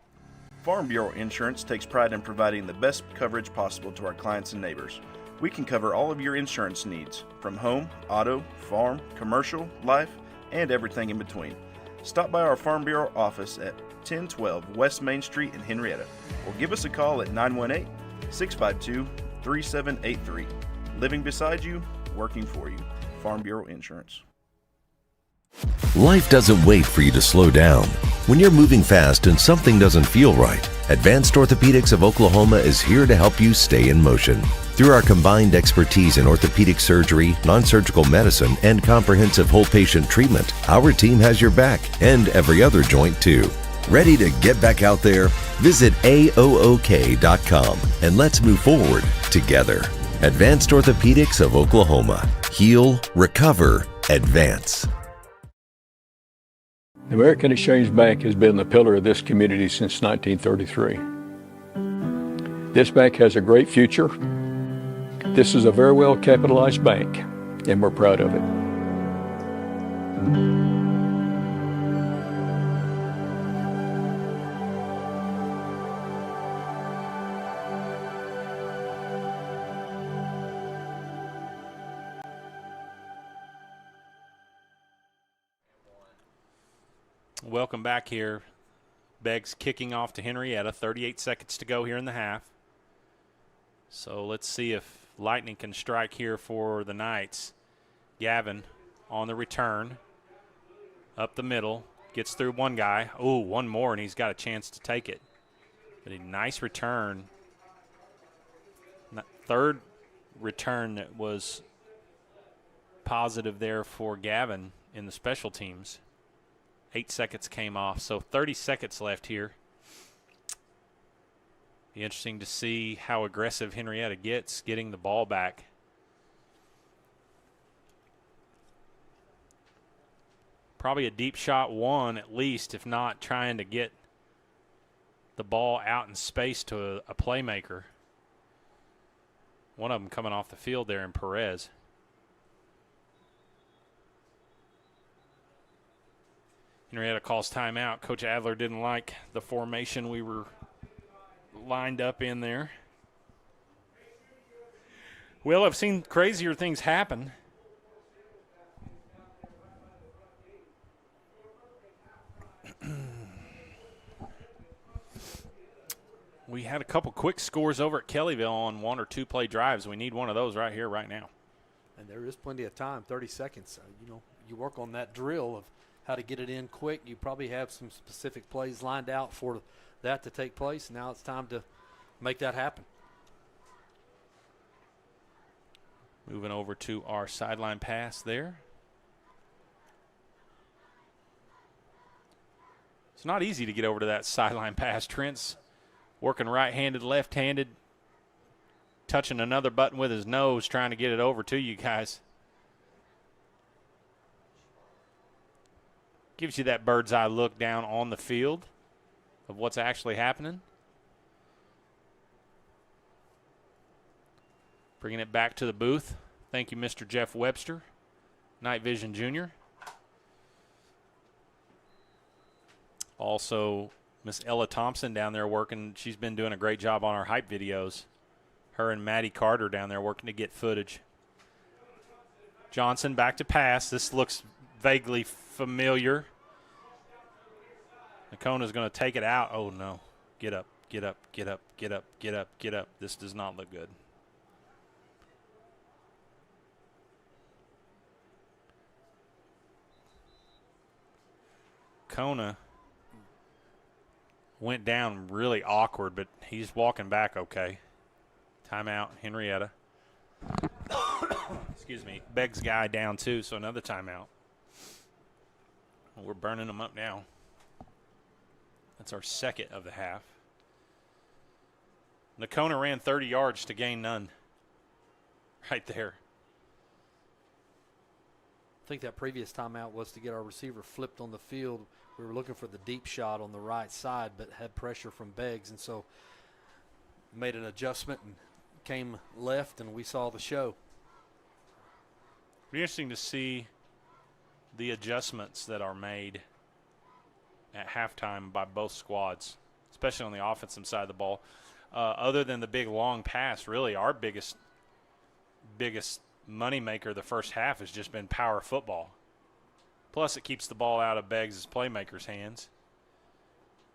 Farm Bureau Insurance takes pride in providing the best coverage possible to our clients and neighbors. We can cover all of your insurance needs, from home, auto, farm, commercial, life, and everything in between. Stop by our Farm Bureau office at 1012 West Main Street in Henryetta, or give us a call at 918-652-3783. Living beside you, working for you. Farm Bureau Insurance. Life doesn't wait for you to slow down. When you're moving fast and something doesn't feel right, Advanced Orthopedics of Oklahoma is here to help you stay in motion. Through our combined expertise in orthopedic surgery, non-surgical medicine, and comprehensive whole patient treatment, our team has your back and every other joint too. Ready to get back out there? Visit AOOK.com and let's move forward together. Advanced Orthopedics of Oklahoma. Heal, recover, advance. The American Exchange Bank has been the pillar of this community since 1933. This bank has a great future. This is a very well capitalized bank, and we're proud of it. Welcome back here. Beggs kicking off to Henryetta. 38 seconds to go here in the half. So let's see if lightning can strike here for the Knights. Gavin on the return. Up the middle. Gets through one guy. Ooh, one more, and he's got a chance to take it. But a nice return. Third return that was positive there for Gavin in the special teams. 8 seconds came off, so 30 seconds left here. Be interesting to see how aggressive Henryetta gets getting the ball back. Probably a deep shot one at least, if not trying to get the ball out in space to a playmaker. One of them coming off the field there in Perez. Henryetta calls timeout. Coach Adler didn't like the formation we were lined up in there. Well, I've seen crazier things happen. We had a couple quick scores over at Kellyville on 1 or 2 play drives. We need one of those right here, right now. And there is plenty of time, 30 seconds. You work on that drill of how to get it in quick. You probably have some specific plays lined out for that to take place. Now it's time to make that happen. Moving over to our sideline pass there. It's not easy to get over to that sideline pass. Trent's working right-handed, left-handed, touching another button with his nose, trying to get it over to you guys. Gives you that bird's eye look down on the field of what's actually happening. Bringing it back to the booth. Thank you, Mr. Jeff Webster, Night Vision Jr. Also, Miss Ella Thompson down there working. She's been doing a great job on our hype videos. Her and Maddie Carter down there working to get footage. Johnson back to pass. This looks vaguely familiar. Nakona's going to take it out. Oh, no. Get up, get up, get up, get up, get up, get up. This does not look good. Kona went down really awkward, but he's walking back okay. Timeout, Henryetta. Excuse me. Begg's guy down too, so another timeout. We're burning them up now. That's our second of the half. Nakona ran 30 yards to gain none. Right there. I think that previous timeout was to get our receiver flipped on the field. We were looking for the deep shot on the right side, but had pressure from Beggs, and so made an adjustment and came left, and we saw the show. It'll be interesting to see the adjustments that are made at halftime by both squads, especially on the offensive side of the ball. Other than the big long pass, really our biggest moneymaker the first half has just been power football. Plus, it keeps the ball out of Beggs' playmakers' hands.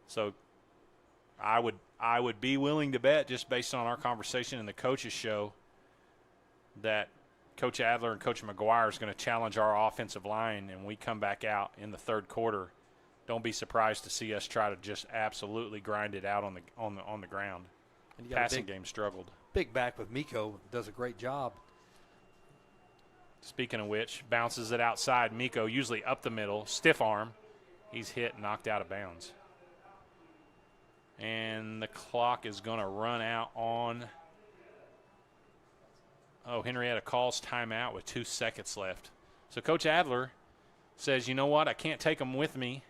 So I would be willing to bet, just based on our conversation in the coaches show, that Coach Adler and Coach McGuire is going to challenge our offensive line, and we come back out in the third quarter. Don't be surprised to see us try to just absolutely grind it out on the ground. And passing game struggled. Big back with Miko does a great job. Speaking of which, bounces it outside. Miko usually up the middle, stiff arm. He's hit, knocked out of bounds. And the clock is going to run out on. Oh, Henryetta calls timeout with 2 seconds left. So Coach Adler says, you know what, I can't take them with me.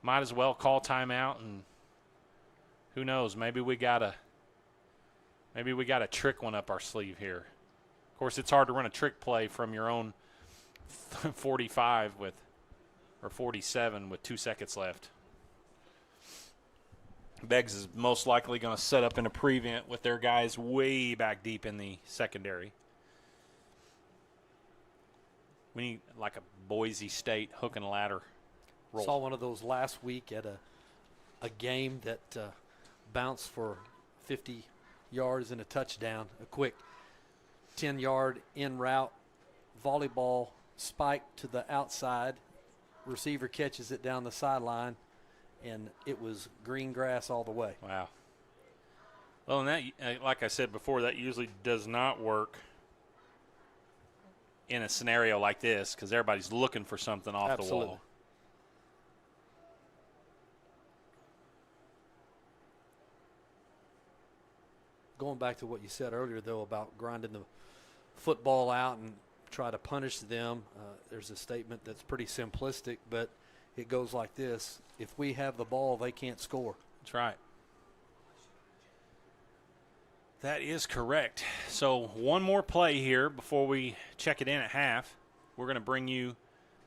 Might as well call timeout, and who knows, maybe we got a trick one up our sleeve here. Of course, it's hard to run a trick play from your own 45 or 47 with 2 seconds left. Beggs is most likely going to set up in a prevent with their guys way back deep in the secondary. We need like a Boise State hook and ladder roll. Saw one of those last week at a game that bounced for 50 yards and a touchdown, a quick 10-yard in route volleyball spike to the outside. Receiver catches it down the sideline, and it was green grass all the way. Wow. Well, and that, like I said before, that usually does not work in a scenario like this because everybody's looking for something off the wall. Going back to what you said earlier, though, about grinding the football out and try to punish them, there's a statement that's pretty simplistic, but it goes like this: if we have the ball, they can't score. That's right. That is correct. So one more play here before we check it in at half. We're going to bring you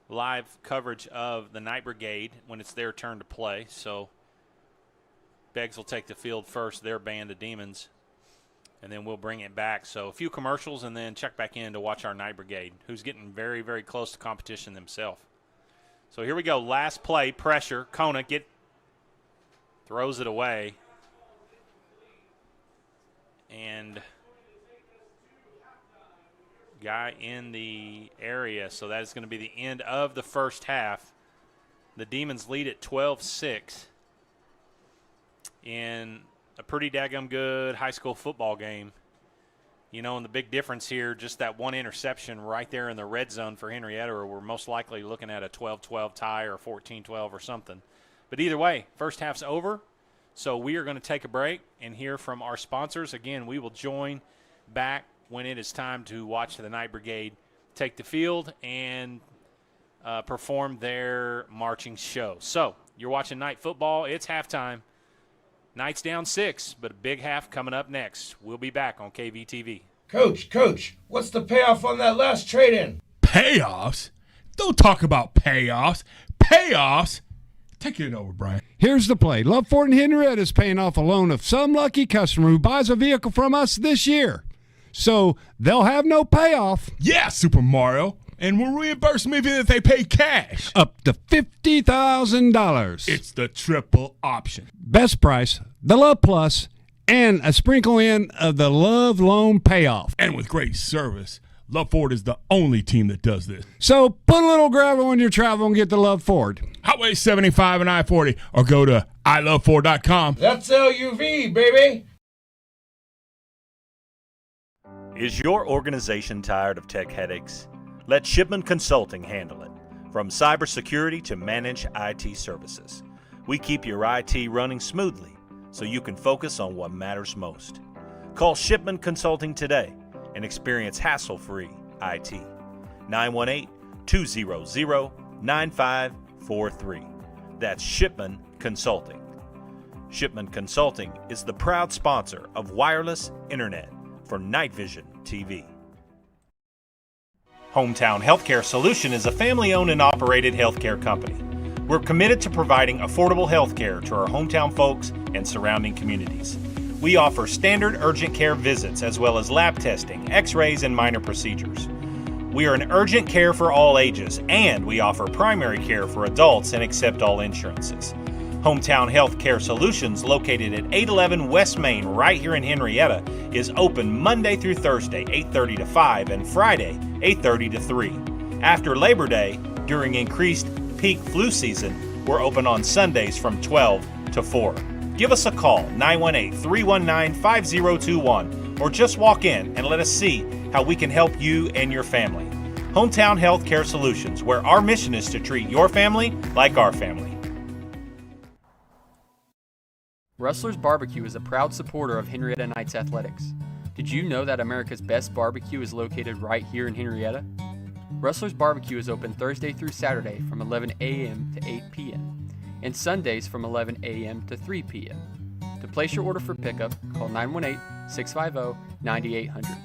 live coverage of the Night Brigade when it's their turn to play. So Beggs will take the field first, their band of demons, and then we'll bring it back. So a few commercials and then check back in to watch our Night Brigade, who's getting very, very close to competition themselves. So here we go. Last play, pressure. Kona throws it away. And guy in the area, so that is going to be the end of the first half. The Demons lead at 12-6 in a pretty daggum good high school football game. You know, and the big difference here, just that one interception right there in the red zone for Henryetta, or we're most likely looking at a 12-12 tie or 14-12 or something. But either way, first half's over. So we are going to take a break and hear from our sponsors. Again, we will join back when it is time to watch the Night Brigade take the field and perform their marching show. So you're watching night football. It's halftime. Knight's down 6, but a big half coming up next. We'll be back on KVTV. Coach, what's the payoff on that last trade-in? Payoffs? Don't talk about payoffs. Payoffs? Take it over, Brian. Here's the play. Love Ford and Henryetta is paying off a loan of some lucky customer who buys a vehicle from us this year. So they'll have no payoff. Yeah, Super Mario. And we'll reimburse them even if they pay cash. Up to $50,000. It's the triple option. Best price, the Love Plus, and a sprinkle in of the Love Loan payoff. And with great service, Love Ford is the only team that does this. So put a little gravel on your travel and get the Love Ford. Highway 75 and I-40, or go to iloveford.com. That's LUV, baby. Is your organization tired of tech headaches? Let Shipman Consulting handle it. From cybersecurity to managed IT services, we keep your IT running smoothly so you can focus on what matters most. Call Shipman Consulting today and experience hassle-free IT. 918-200-9543. That's Shipman Consulting. Shipman Consulting is the proud sponsor of wireless internet for Night Vision TV. Hometown Healthcare Solution is a family-owned and operated healthcare company. We're committed to providing affordable healthcare to our hometown folks and surrounding communities. We offer standard urgent care visits as well as lab testing, x-rays, and minor procedures. We are an urgent care for all ages, and we offer primary care for adults and accept all insurances. Hometown Healthcare Solutions, located at 811 West Main right here in Henryetta, is open Monday through Thursday, 8:30 to 5, and Friday, 8:30 to 3. After Labor Day, during increased peak flu season, we're open on Sundays from 12 to 4. Give us a call, 918-319-5021, or just walk in and let us see how we can help you and your family. Hometown Healthcare Solutions, where our mission is to treat your family like our family. Rustler's Barbecue is a proud supporter of Henryetta Knights Athletics. Did you know that America's best barbecue is located right here in Henryetta? Rustler's Barbecue is open Thursday through Saturday from 11 a.m. to 8 p.m. and Sundays from 11 a.m. to 3 p.m. To place your order for pickup, call 918-650-9800.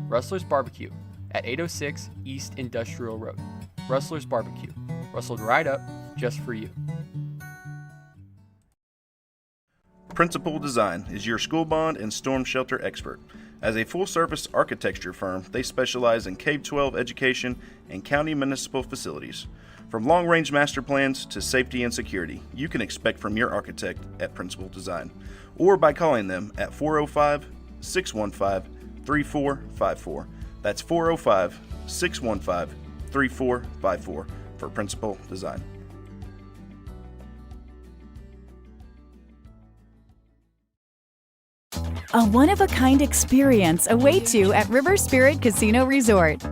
Rustler's Barbecue at 806 East Industrial Road. Rustler's Barbecue. Rustled right up just for you. Principal Design is your school bond and storm shelter expert. As a full-service architecture firm, they specialize in K-12 education and county municipal facilities. From long-range master plans to safety and security, you can expect from your architect at Principal Design, or by calling them at 405-615-3454. That's 405-615-3454 for Principal Design. A one-of-a-kind experience awaits you at River Spirit Casino Resort.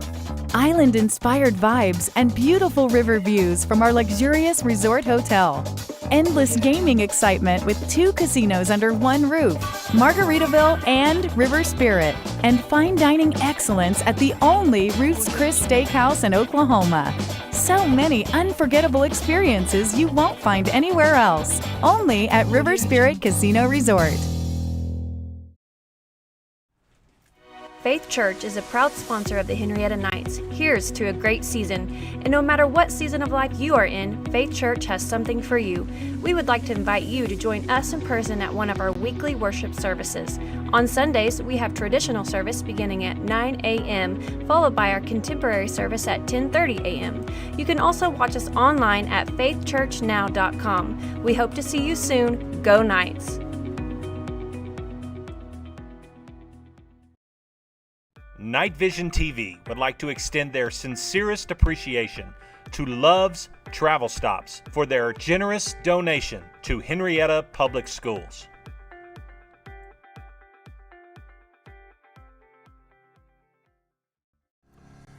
Island-inspired vibes and beautiful river views from our luxurious resort hotel. endless gaming excitement with 2 casinos under one roof, Margaritaville and River Spirit, and fine dining excellence at the only Ruth's Chris Steakhouse in Oklahoma. So many unforgettable experiences you won't find anywhere else, only at River Spirit Casino Resort. Faith Church is a proud sponsor of the Henryetta Knights. Here's to a great season. And no matter what season of life you are in, Faith Church has something for you. We would like to invite you to join us in person at one of our weekly worship services. On Sundays, we have traditional service beginning at 9 a.m., followed by our contemporary service at 10:30 a.m. You can also watch us online at faithchurchnow.com. We hope to see you soon. Go Knights! Night Vision TV would like to extend their sincerest appreciation to Love's Travel Stops for their generous donation to Henryetta Public Schools.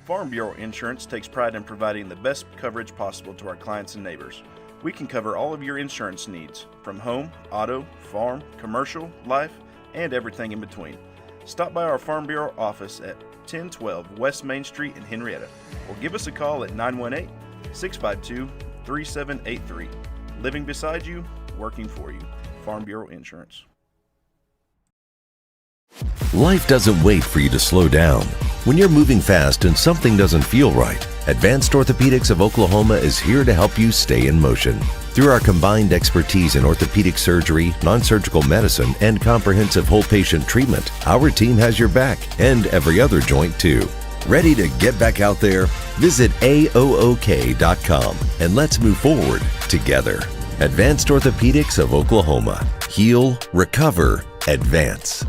Farm Bureau Insurance takes pride in providing the best coverage possible to our clients and neighbors. We can cover all of your insurance needs, from home, auto, farm, commercial, life, and everything in between. Stop by our Farm Bureau office at 1012 West Main Street in Henryetta, or give us a call at 918-652-3783. Living beside you, working for you. Farm Bureau Insurance. Life doesn't wait for you to slow down. When you're moving fast and something doesn't feel right, Advanced Orthopedics of Oklahoma is here to help you stay in motion. Through our combined expertise in orthopedic surgery, non-surgical medicine, and comprehensive whole patient treatment, our team has your back and every other joint too. Ready to get back out there? Visit AOOK.com and let's move forward together. Advanced Orthopedics of Oklahoma. Heal, recover, advance.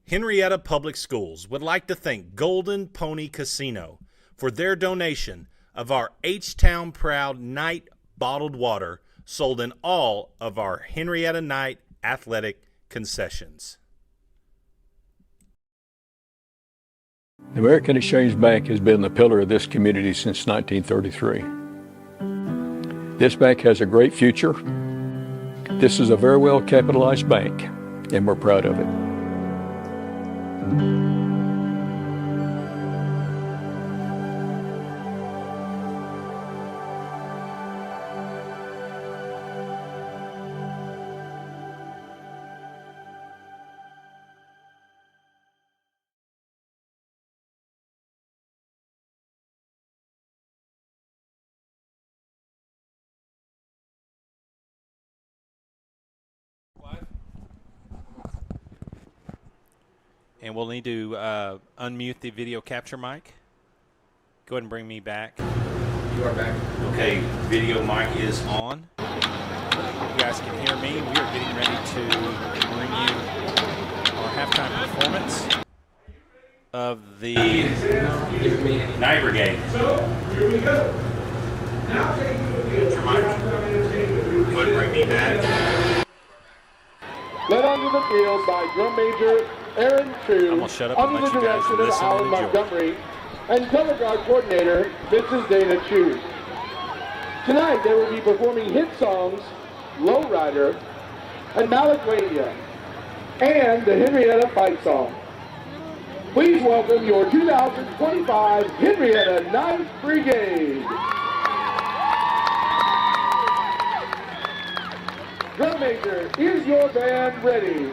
Henryetta Public Schools would like to thank Golden Pony Casino for their donation of our H-Town Proud Night bottled water sold in all of our Henryetta Night athletic concessions. The American Exchange Bank has been the pillar of this community since 1933. This bank has a great future. This is a very well capitalized bank, and we're proud of it. And we'll need to unmute the video capture mic. Go ahead and bring me back. You are back. Okay, video mic is on. You guys can hear me. We are getting ready to bring you our halftime performance of the Night Brigade. So, here we go. Now take your mic. Go ahead and bring me back. Led onto the field by drum major Aaron True, I'm gonna shut up under and let the you guys direction of listen Alan and enjoy. Montgomery, and color guard coordinator Mrs. Dana Chu. Tonight they will be performing hit songs Lowrider and Malakwania, and the Henryetta Fight Song. Please welcome your 2025 Henryetta Night Brigade. Drum major, is your band ready?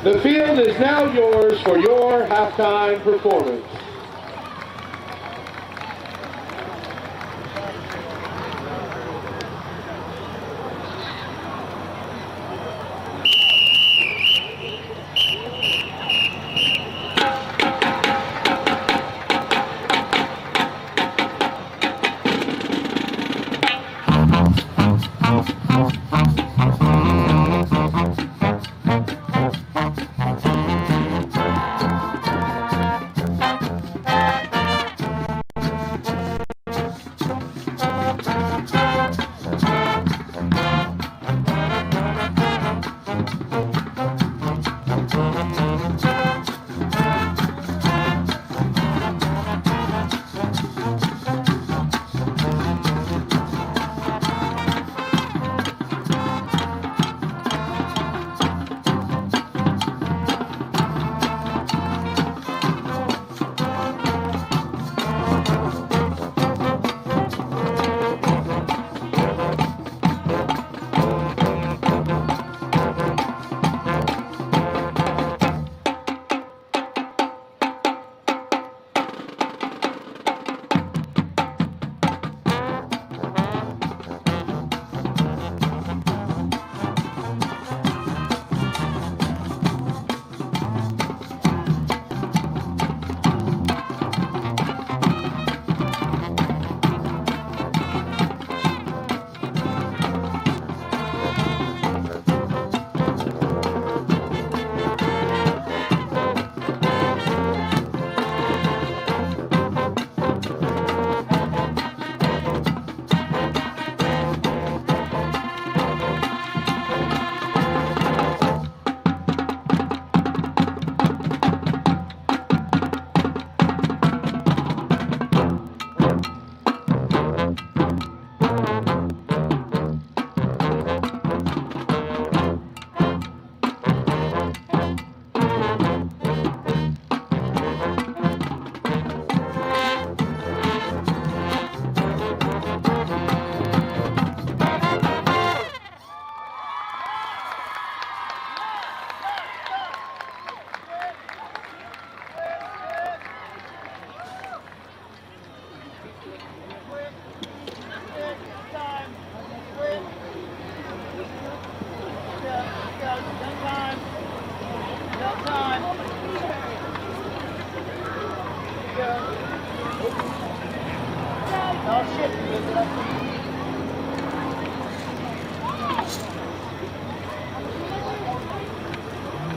The field is now yours for your halftime performance.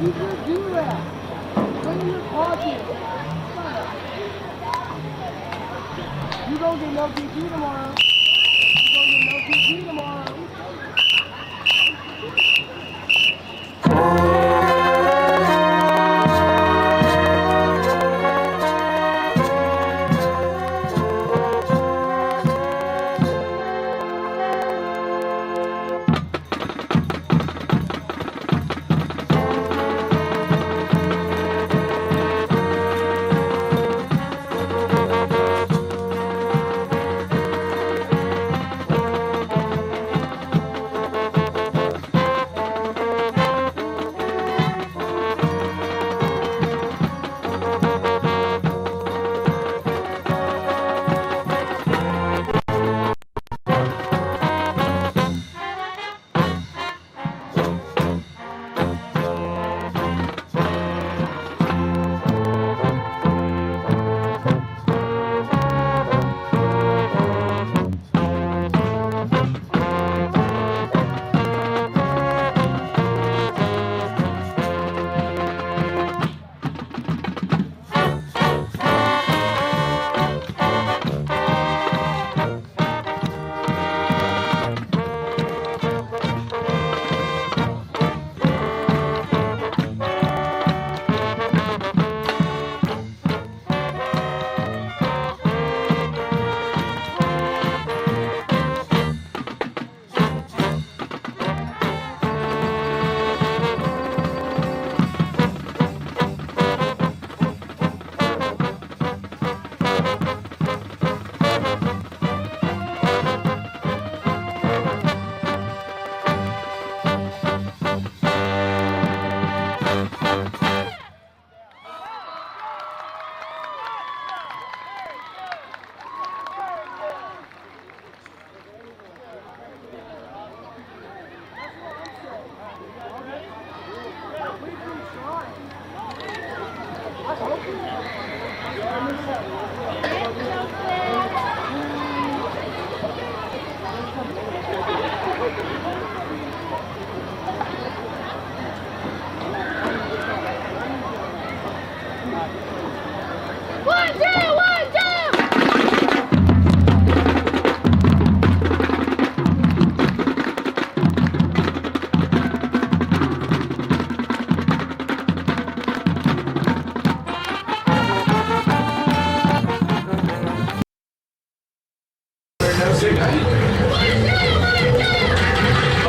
You should do that. When you're talking. You don't get no PT tomorrow. You don't get no PT tomorrow.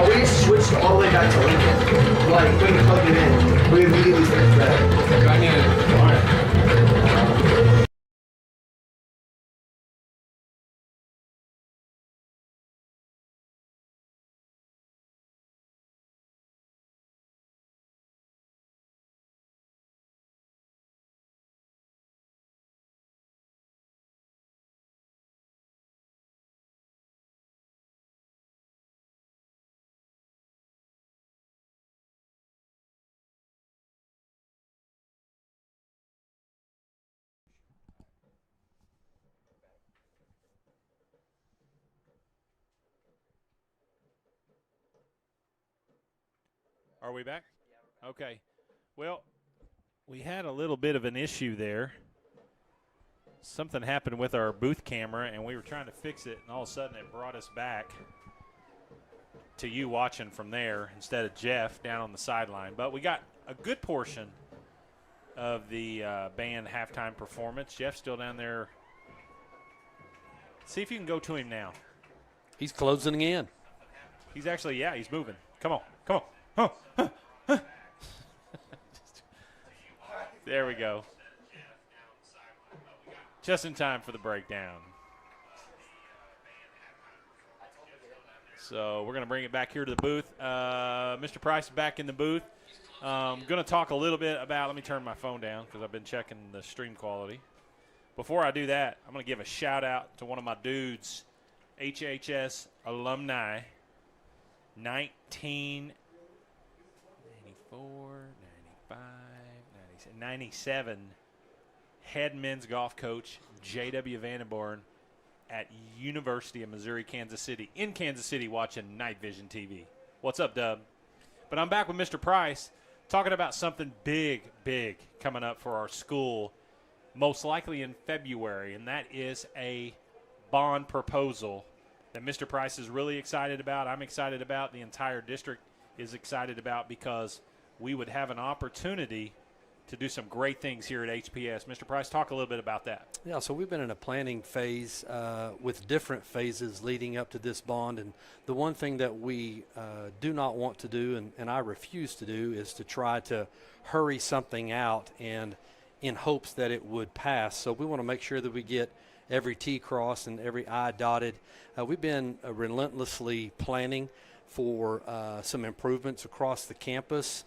We switched all the way back to Lincoln. Like, when you plug it in, we immediately started better. I need it. All right. Are we back? Okay. Well, we had a little bit of an issue there. Something happened with our booth camera, and we were trying to fix it, and all of a sudden it brought us back to you watching from there instead of Jeff down on the sideline. But we got a good portion of the band halftime performance. Jeff's still down there. See if you can go to him now. He's closing in. He's actually, yeah, he's moving. Come on, come on. Oh. There we go. Just in time for the breakdown. So we're going to bring it back here to the booth. Mr. Price is back in the booth. I'm going to talk a little bit about, let me turn my phone down because I've been checking the stream quality. Before I do that, I'm going to give a shout out to one of my dudes, HHS alumni, 1994, 95, 97, head men's golf coach, J.W. Vandenborn at University of Missouri, Kansas City, in Kansas City watching Night Vision TV. What's up, Dub? But I'm back with Mr. Price talking about something big coming up for our school, most likely in February, and that is a bond proposal that Mr. Price is really excited about. I'm excited about. The entire district is excited about, because we would have an opportunity to do some great things here at HPS. Mr. Price, talk a little bit about that. Yeah, so we've been in a planning phase with different phases leading up to this bond. And the one thing that we do not want to do, and I refuse to do, is to try to hurry something out and in hopes that it would pass. So we want to make sure that we get every T crossed and every I dotted. We've been relentlessly planning for some improvements across the campus,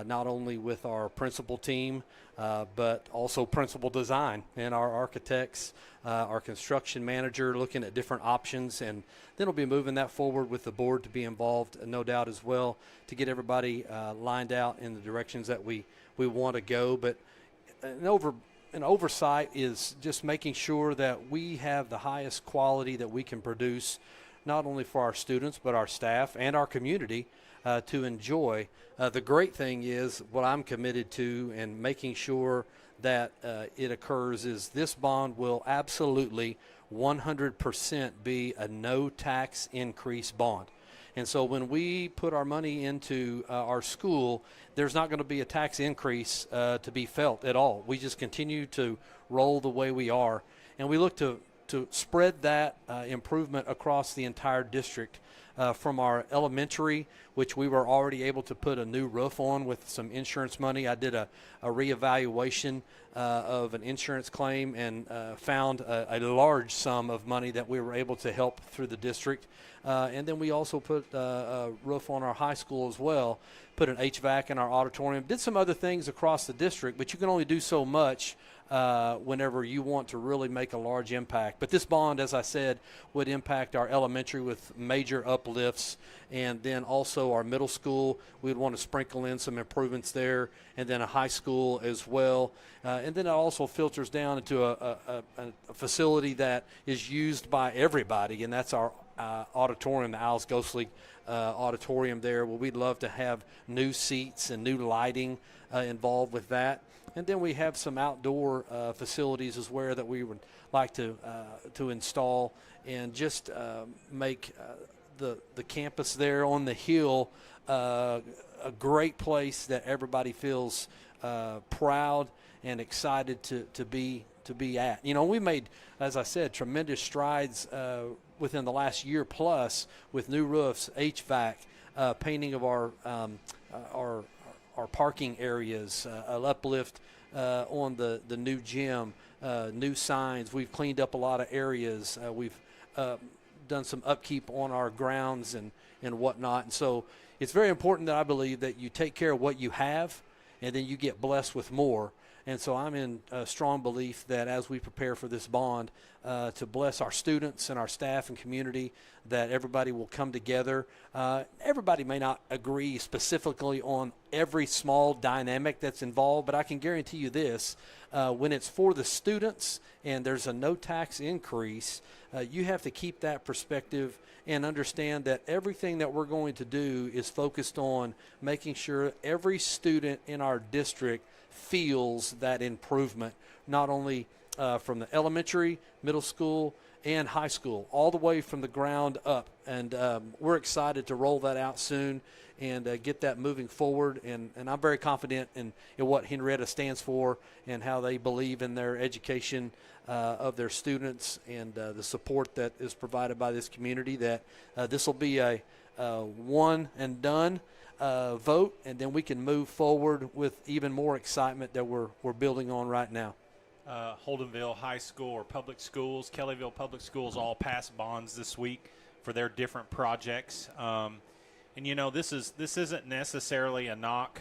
not only with our principal team, but also principal design and our architects, our construction manager, looking at different options. And then we'll be moving that forward with the board to be involved, no doubt, as well, to get everybody lined out in the directions that we want to go. But an oversight is just making sure that we have the highest quality that we can produce, not only for our students, but our staff and our community to enjoy. The great thing is what I'm committed to, and making sure that it occurs, is this bond will absolutely 100% be a no tax increase bond. And so when we put our money into our school, there's not going to be a tax increase to be felt at all. We just continue to roll the way we are, and we look to spread that improvement across the entire district, from our elementary, which we were already able to put a new roof on with some insurance money. I did a reevaluation of an insurance claim and found a large sum of money that we were able to help through the district. And then we also put a roof on our high school as well, put an HVAC in our auditorium, did some other things across the district, but you can only do so much whenever you want to really make a large impact. But this bond, as I said, would impact our elementary with major uplifts, and then also our middle school. We'd want to sprinkle in some improvements there, and then a high school as well. And then it also filters down into a facility that is used by everybody, and that's our auditorium, the Owls Ghostly auditorium there, where we'd love to have new seats and new lighting involved with that. And then we have some outdoor facilities as well that we would like to install, and just make the campus there on the hill a great place that everybody feels proud and excited to be at. You know, we made, as I said, tremendous strides within the last year plus with new roofs, HVAC, painting of our parking areas, an uplift on the new gym, new signs. We've cleaned up a lot of areas. We've done some upkeep on our grounds and whatnot. And so it's very important that I believe that you take care of what you have, and then you get blessed with more. And so I'm in a strong belief that as we prepare for this bond, to bless our students and our staff and community, that everybody will come together. Everybody may not agree specifically on every small dynamic that's involved, but I can guarantee you this, when it's for the students and there's a no tax increase, you have to keep that perspective and understand that everything that we're going to do is focused on making sure every student in our district feels that improvement, not only from the elementary, middle school, and high school, all the way from the ground up. And we're excited to roll that out soon and get that moving forward. And I'm very confident in what Henryetta stands for and how they believe in their education of their students, and the support that is provided by this community, that this will be a one and done vote, and then we can move forward with even more excitement that we're building on right now. Holdenville High School or public schools, Kellyville Public Schools all passed bonds this week for their different projects. And you know, this isn't necessarily a knock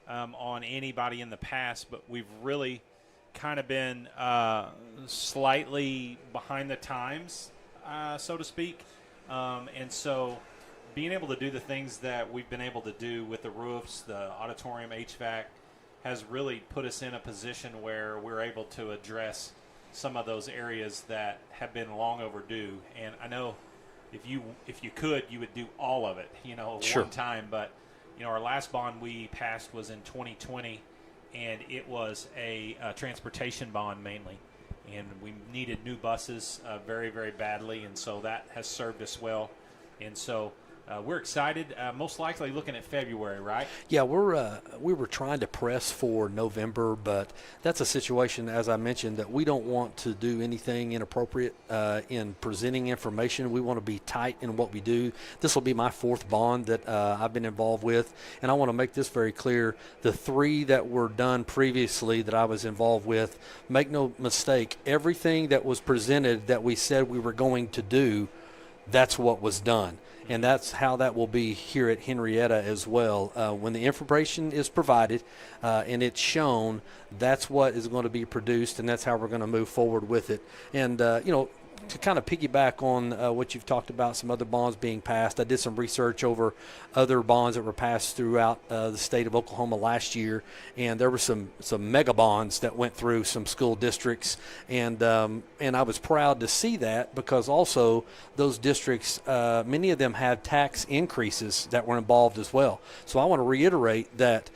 on anybody in the past, but we've really kind of been slightly behind the times, so to speak. And so being able to do the things that we've been able to do with the roofs, the auditorium, HVAC, has really put us in a position where we're able to address some of those areas that have been long overdue. And I know if you could, you would do all of it, you know, at Sure. one time. But our last bond we passed was in 2020, and it was a transportation bond mainly. And we needed new buses very, very badly, and so that has served us well. And so we're excited, most likely looking at February, right? Yeah, we were trying to press for November, but that's a situation, as I mentioned, that we don't want to do anything inappropriate in presenting information. We want to be tight in what we do. This will be my 4th bond that I've been involved with, and I want to make this very clear. The 3 that were done previously that I was involved with, make no mistake, everything that was presented that we said we were going to do, that's what was done. And that's how that will be here at Henryetta as well. When the information is provided and it's shown, that's what is going to be produced, and that's how we're going to move forward with it. And, to kind of piggyback on what you've talked about, some other bonds being passed, I did some research over other bonds that were passed throughout the state of Oklahoma last year, and there were some mega bonds that went through some school districts, and I was proud to see that, because also those districts, many of them had tax increases that were involved as well. So I want to reiterate that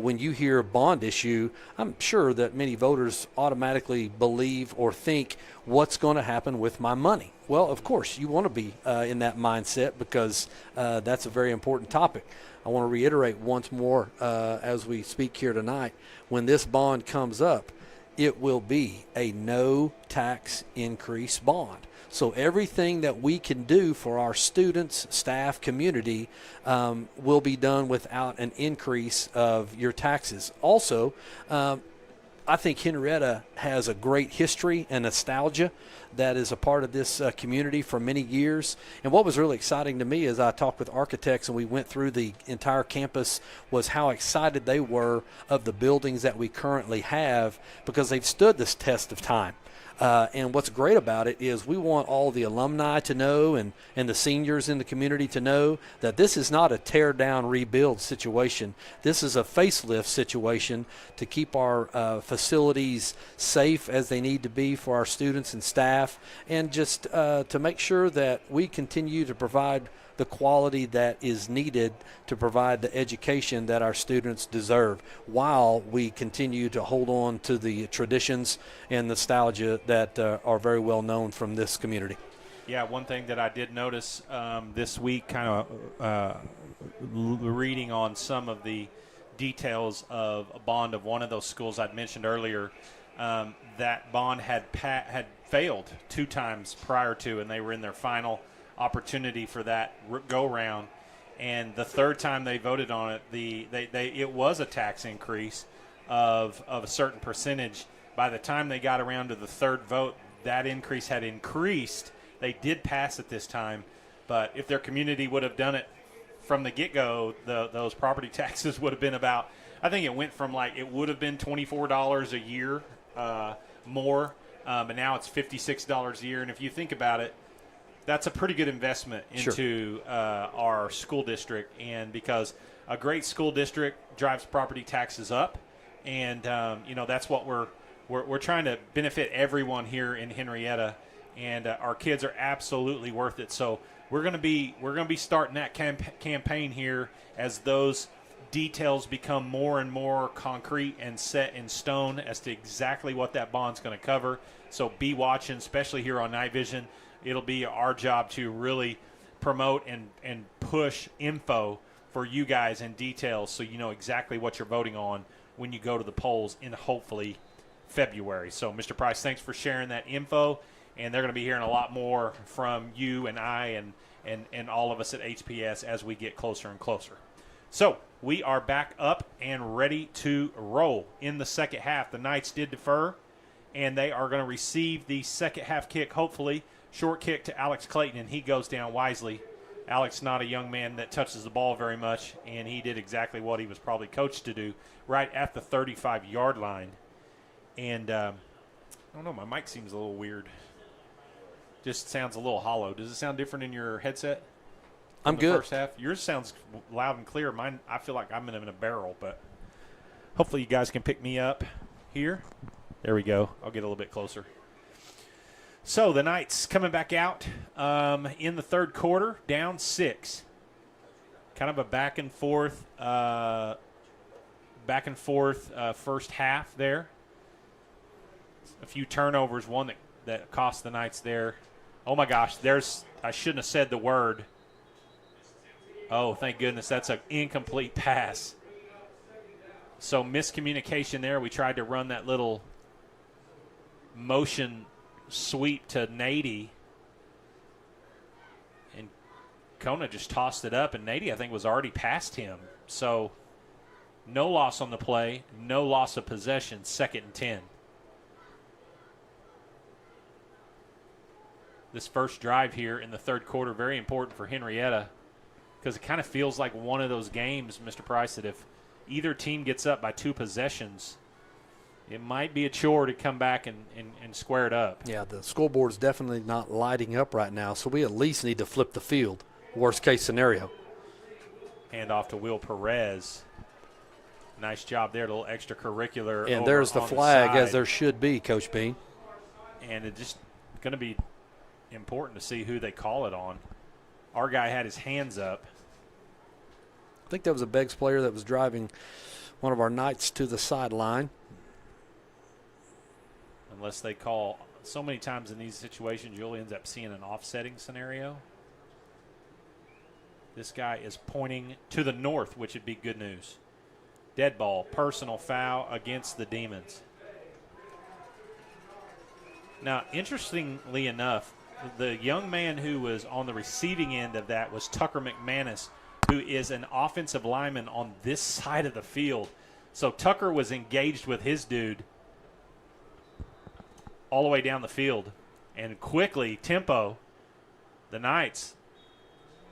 when you hear bond issue, I'm sure that many voters automatically believe or think, what's going to happen with my money? Well, of course, you want to be in that mindset, because that's a very important topic. I want to reiterate once more as we speak here tonight, when this bond comes up, it will be a no tax increase bond. So everything that we can do for our students, staff, community will be done without an increase of your taxes. Also, I think Henryetta has a great history and nostalgia that is a part of this community for many years. And what was really exciting to me as I talked with architects and we went through the entire campus was how excited they were of the buildings that we currently have, because they've stood this test of time. And what's great about it is we want all the alumni to know and the seniors in the community to know that this is not a tear down, rebuild situation. This is a facelift situation to keep our facilities safe as they need to be for our students and staff, and just to make sure that we continue to provide the quality that is needed to provide the education that our students deserve, while we continue to hold on to the traditions and nostalgia that are very well known from this community. Yeah, one thing that I did notice this week, kind of reading on some of the details of a bond of one of those schools I'd mentioned earlier, that bond had failed 2 times prior to, and they were in their final opportunity for that go-round, and the 3rd time they voted on it, it was a tax increase of a certain percentage. By the time they got around to the 3rd vote, that increase had increased. They did pass it this time, but if their community would have done it from the get-go, those property taxes would have been about, I think it went from it would have been $24 a year more, but now it's $56 a year. And if you think about it, that's a pretty good investment into our school district, and because a great school district drives property taxes up, and that's what we're trying to benefit everyone here in Henryetta, and our kids are absolutely worth it. So we're going to be starting that campaign here as those details become more and more concrete and set in stone as to exactly what that bond's going to cover. So be watching, especially here on Night Vision. It'll be our job to really promote and push info for you guys in details, so you know exactly what you're voting on when you go to the polls in hopefully February. So, Mr. Price, thanks for sharing that info, and they're going to be hearing a lot more from you and I and all of us at HPS as we get closer and closer. So we are back up and ready to roll in the second half. The Knights did defer, and they are going to receive the second half kick, hopefully. Short kick to Alex Clayton, and he goes down wisely. Alex, not a young man that touches the ball very much, and he did exactly what he was probably coached to do, right at the 35-yard line. And I don't know, my mic seems a little weird. Just sounds a little hollow. Does it sound different in your headset? I'm good. First half? Yours sounds loud and clear. Mine, I feel like I'm in a barrel, but hopefully you guys can pick me up here. There we go. I'll get a little bit closer. So the Knights coming back out in the 3rd quarter, down 6. kind of a back and forth first half there. A few turnovers, one that cost the Knights there. Oh, my gosh, I shouldn't have said the word. Oh, thank goodness, that's an incomplete pass. So miscommunication there. We tried to run that little motion sweep to Nady. And Kona just tossed it up, and Nady, I think, was already past him. So no loss on the play, no loss of possession, 2nd and 10. This first drive here in the third quarter, very important for Henryetta, because it kind of feels like one of those games, Mr. Price, that if either team gets up by 2 possessions, it might be a chore to come back and square it up. Yeah, the scoreboard's definitely not lighting up right now, so we at least need to flip the field, worst case scenario. Hand off to Will Perez. Nice job there, a little extracurricular. And there's the flag, as there should be, Coach Bean. And it's just going to be important to see who they call it on. Our guy had his hands up. I think that was a Beggs player that was driving one of our Knights to the sideline. Unless they call, so many times in these situations, you'll end up seeing an offsetting scenario. This guy is pointing to the north, which would be good news. Dead ball, personal foul against the Demons. Now, interestingly enough, the young man who was on the receiving end of that was Tucker McManus, who is an offensive lineman on this side of the field. So Tucker was engaged with his dude all the way down the field. And quickly, tempo, the Knights,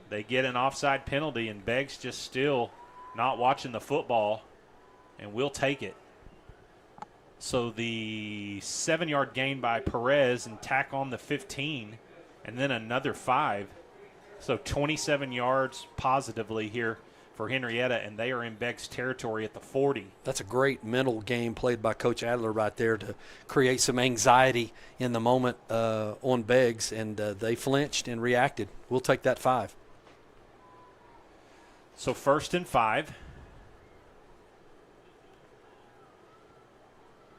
they get an offside penalty, and Beggs just still not watching the football, and we'll take it. So the 7-yard gain by Perez and tack on the 15, and then another 5. So 27 yards positively here for Henryetta, and they are in Beggs territory at the 40. That's a great mental game played by Coach Adler right there to create some anxiety in the moment on Beggs, and they flinched and reacted. We'll take that 5. So 1st and 5.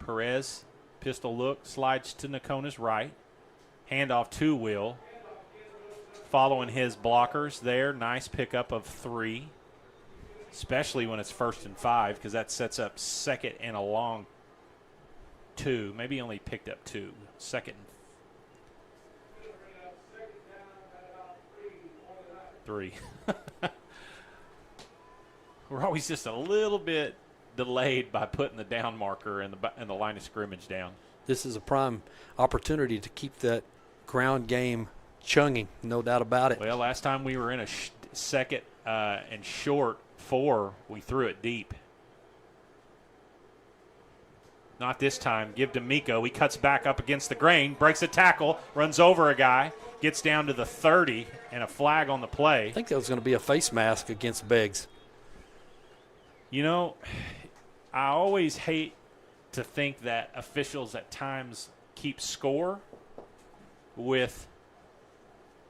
Perez, pistol look, slides to Nakona's right. Handoff to Will. Following his blockers there. Nice pickup of 3. Especially when it's 1st and 5, because that sets up 2nd and a long 2. Maybe he only picked up 2. 2nd and 3. We're always just a little bit delayed by putting the down marker and the line of scrimmage down. This is a prime opportunity to keep that ground game chunging, no doubt about it. Well, last time we were in a second and short 4, we threw it deep. Not this time. Give to Miko. He cuts back up against the grain, breaks a tackle, runs over a guy, gets down to the 30, and a flag on the play. I think that was going to be a face mask against Beggs. You know, I always hate to think that officials at times keep score with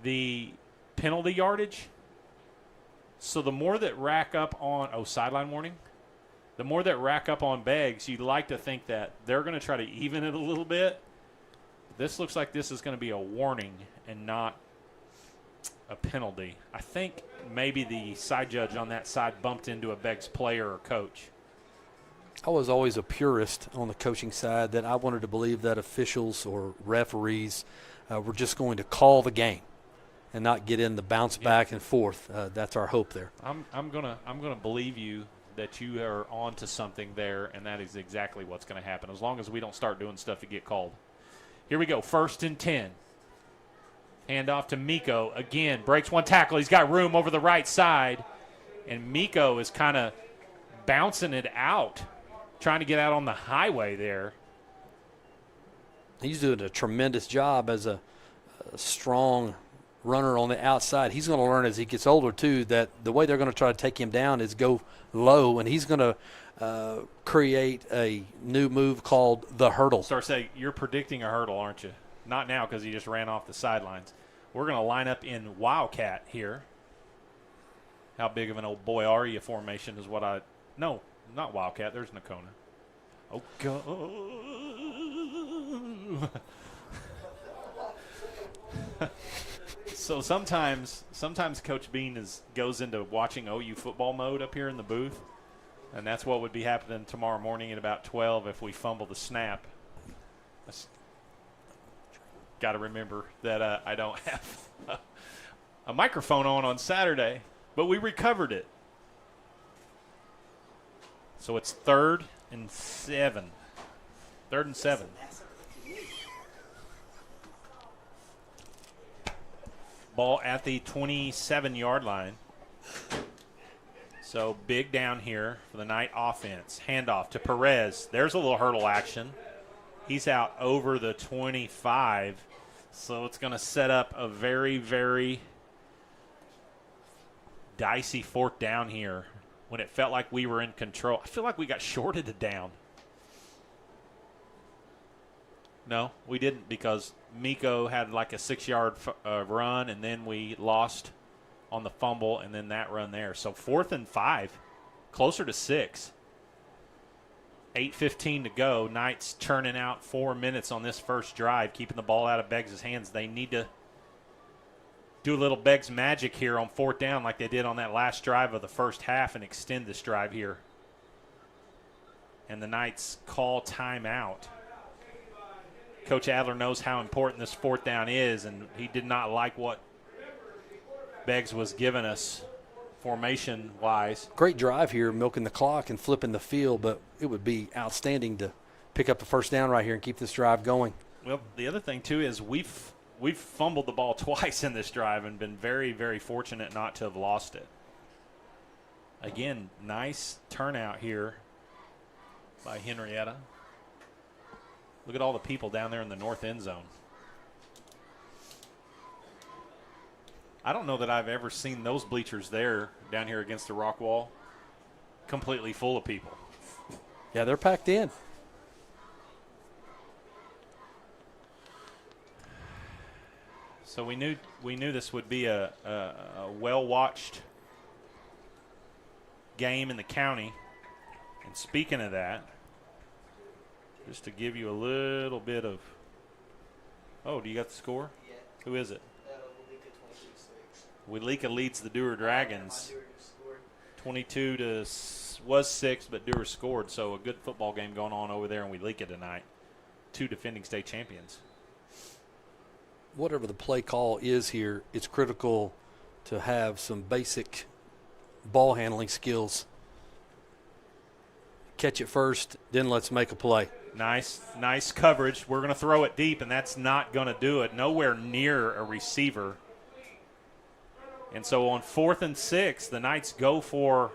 the penalty yardage. So the more that rack up on, sideline warning. The more that rack up on Beggs, you'd like to think that they're going to try to even it a little bit. This looks like this is going to be a warning and not a penalty. I think maybe the side judge on that side bumped into a Beggs player or coach. I was always a purist on the coaching side that I wanted to believe that officials or referees were just going to call the game and not get in the bounce back and forth. That's our hope there. I'm gonna believe you that you are on to something there, and that is exactly what's going to happen, as long as we don't start doing stuff to get called. Here we go, 1st and 10. Hand off to Miko. Again, breaks one tackle. He's got room over the right side, and Miko is kind of bouncing it out, trying to get out on the highway there. He's doing a tremendous job as a strong runner on the outside. He's going to learn as he gets older, too, that the way they're going to try to take him down is go low, and he's going to create a new move called the hurdle. Start saying, you're predicting a hurdle, aren't you? Not now, because he just ran off the sidelines. We're going to line up in Wildcat here. how big of an old boy are you formation is what I – no, not Wildcat. There's Nakona. Oh, God. So sometimes Coach Bean goes into watching OU football mode up here in the booth, and that's what would be happening tomorrow morning at about 12 if we fumble the snap. Got to remember that I don't have a microphone on Saturday, but we recovered it. So it's 3rd and 7. 3rd and 7. Ball at the 27-yard line. So big down here for the Knight offense. Handoff to Perez. There's a little hurdle action. He's out over the 25. So it's going to set up a very, very dicey 4th down here when it felt like we were in control. I feel like we got shorted a down. No, we didn't, because Miko had like a 6-yard run, and then we lost on the fumble, and then that run there. So 4th and 5, closer to 6. 8:15 to go. Knights churning out 4 minutes on this first drive, keeping the ball out of Beggs' hands. They need to do a little Beggs magic here on 4th down like they did on that last drive of the first half and extend this drive here. And the Knights call timeout. Coach Adler knows how important this 4th down is, and he did not like what Beggs was giving us formation-wise. Great drive here, milking the clock and flipping the field, but it would be outstanding to pick up the first down right here and keep this drive going. Well, the other thing, too, is we've fumbled the ball twice in this drive and been very, very fortunate not to have lost it. Again, nice turnout here by Henryetta. Look at all the people down there in the north end zone. I don't know that I've ever seen those bleachers there down here against the rock wall completely full of people. Yeah, they're packed in. So we knew this would be a well-watched game in the county. And speaking of that, just to give you a little bit of – oh, do you got the score? Yeah. Who is it? Welika 26-6. Welika leads the Dewar Dragons. 22 to was 6, but Dewar scored. So a good football game going on over there in Welika tonight. 2 defending state champions. Whatever the play call is here, it's critical to have some basic ball handling skills. Catch it first, then let's make a play. Nice coverage. We're going to throw it deep, and that's not going to do it. Nowhere near a receiver. And so on 4th and 6, the Knights go for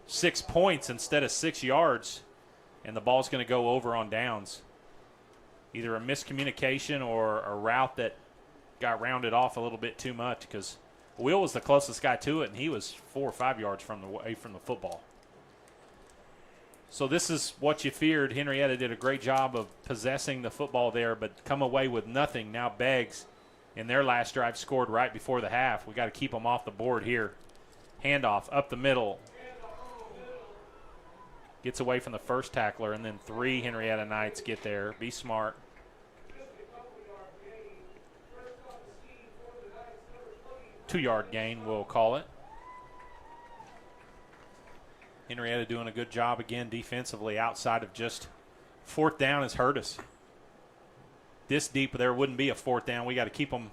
6 points instead of 6 yards, and the ball's going to go over on downs. Either a miscommunication or a route that got rounded off a little bit too much, because Will was the closest guy to it, and he was 4 or 5 yards away from the football. So this is what you feared. Henryetta did a great job of possessing the football there, but come away with nothing. Now Beggs, in their last drive, scored right before the half. We got to keep them off the board here. Handoff up the middle. Gets away from the first tackler, and then 3 Henryetta Knights get there. Be smart. Two-yard gain, we'll call it. Henryetta doing a good job again defensively outside of just 4th down has hurt us. This deep, there wouldn't be a 4th down. We got to keep them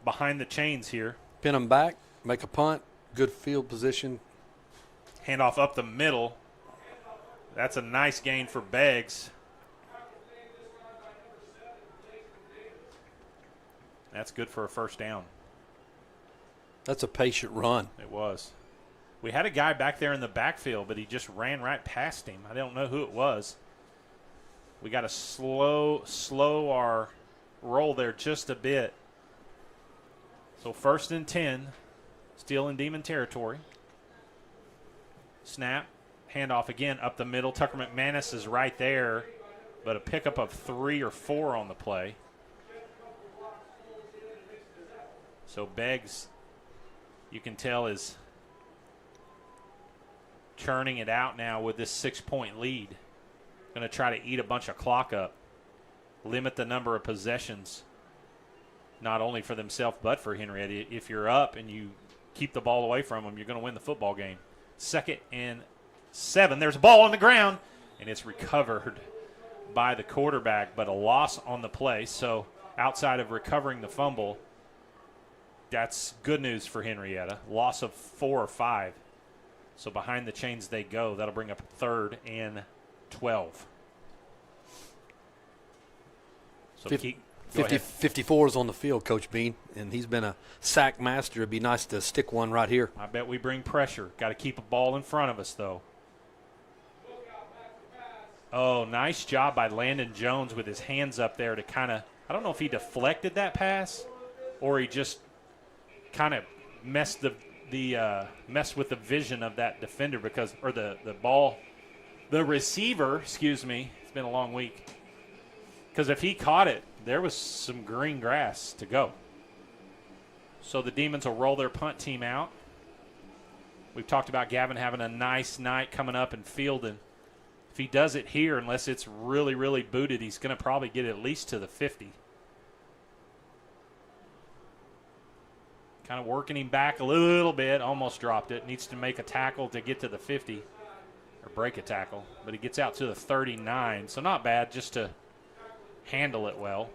behind the chains here. Pin them back, make a punt, good field position. Handoff up the middle. That's a nice gain for Beggs. That's good for a first down. That's a patient run. It was. We had a guy back there in the backfield, but he just ran right past him. I don't know who it was. We got to slow our roll there just a bit. So 1st and 10, still in Demon territory. Snap, handoff again up the middle. Tucker McManus is right there, but a pickup of 3 or 4 on the play. So Beggs, you can tell, is churning it out now with this 6-point lead. Going to try to eat a bunch of clock up, limit the number of possessions, not only for themselves but for Henryetta. If you're up and you keep the ball away from them, you're going to win the football game. 2nd and 7. There's a ball on the ground, and it's recovered by the quarterback, but a loss on the play. So outside of recovering the fumble, that's good news for Henryetta. Loss of 4 or 5. So behind the chains they go. That'll bring up 3rd and 12. So 54 is on the field, Coach Bean, and he's been a sack master. It'd be nice to stick one right here. I bet we bring pressure. Got to keep a ball in front of us, though. Oh, nice job by Landon Jones with his hands up there to kind of, I don't know if he deflected that pass or he just kind of messed with the vision of that defender the receiver, excuse me. It's been a long week. Because if he caught it, there was some green grass to go. So the Demons will roll their punt team out. We've talked about Gavin having a nice night coming up and fielding. If he does it here, unless it's really, really booted, he's going to probably get at least to the 50. Kind of working him back a little bit. Almost dropped it. Needs to make a tackle to get to the 50. Or break a tackle. But he gets out to the 39. So not bad just to handle it well.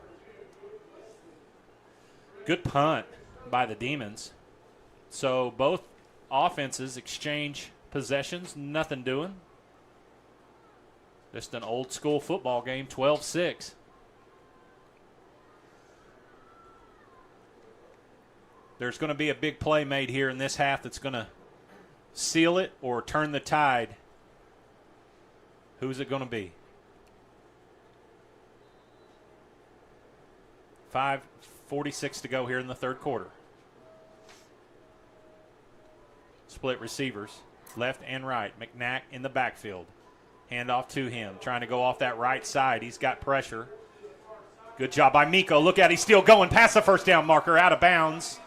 Good punt by the Demons. So both offenses exchange possessions. Nothing doing. Just an old school football game, 12-6. There's going to be a big play made here in this half that's going to seal it or turn the tide. Who's it going to be? 5:46 to go here in the third quarter. Split receivers, left and right. McNack in the backfield. Handoff to him, trying to go off that right side. He's got pressure. Good job by Miko. Look at, he's still going past the first down marker, out of bounds.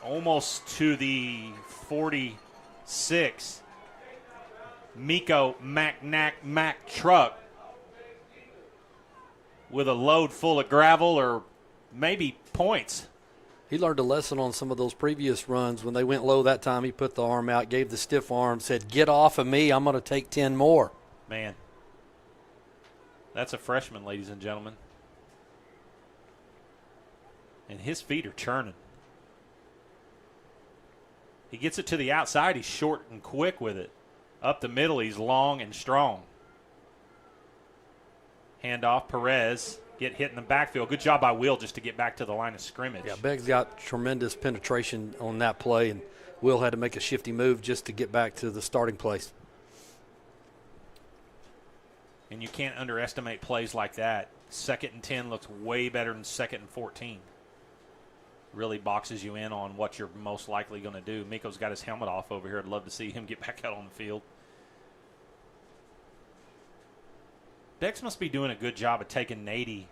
Almost to the 46. Miko Mac truck with a load full of gravel or maybe points. He learned a lesson on some of those previous runs. When they went low that time, he put the arm out, gave the stiff arm, said, get off of me, I'm going to take 10 more. Man, that's a freshman, ladies and gentlemen. And his feet are churning. He gets it to the outside. He's short and quick with it. Up the middle, he's long and strong. Handoff, Perez. Get hit in the backfield. Good job by Will just to get back to the line of scrimmage. Yeah, Begg's got tremendous penetration on that play, and Will had to make a shifty move just to get back to the starting place. And you can't underestimate plays like that. 2nd and 10 looks way better than 2nd and 14. Really boxes you in on what you're most likely going to do. Miko's got his helmet off over here. I'd love to see him get back out on the field. Bex must be doing a good job of taking Nady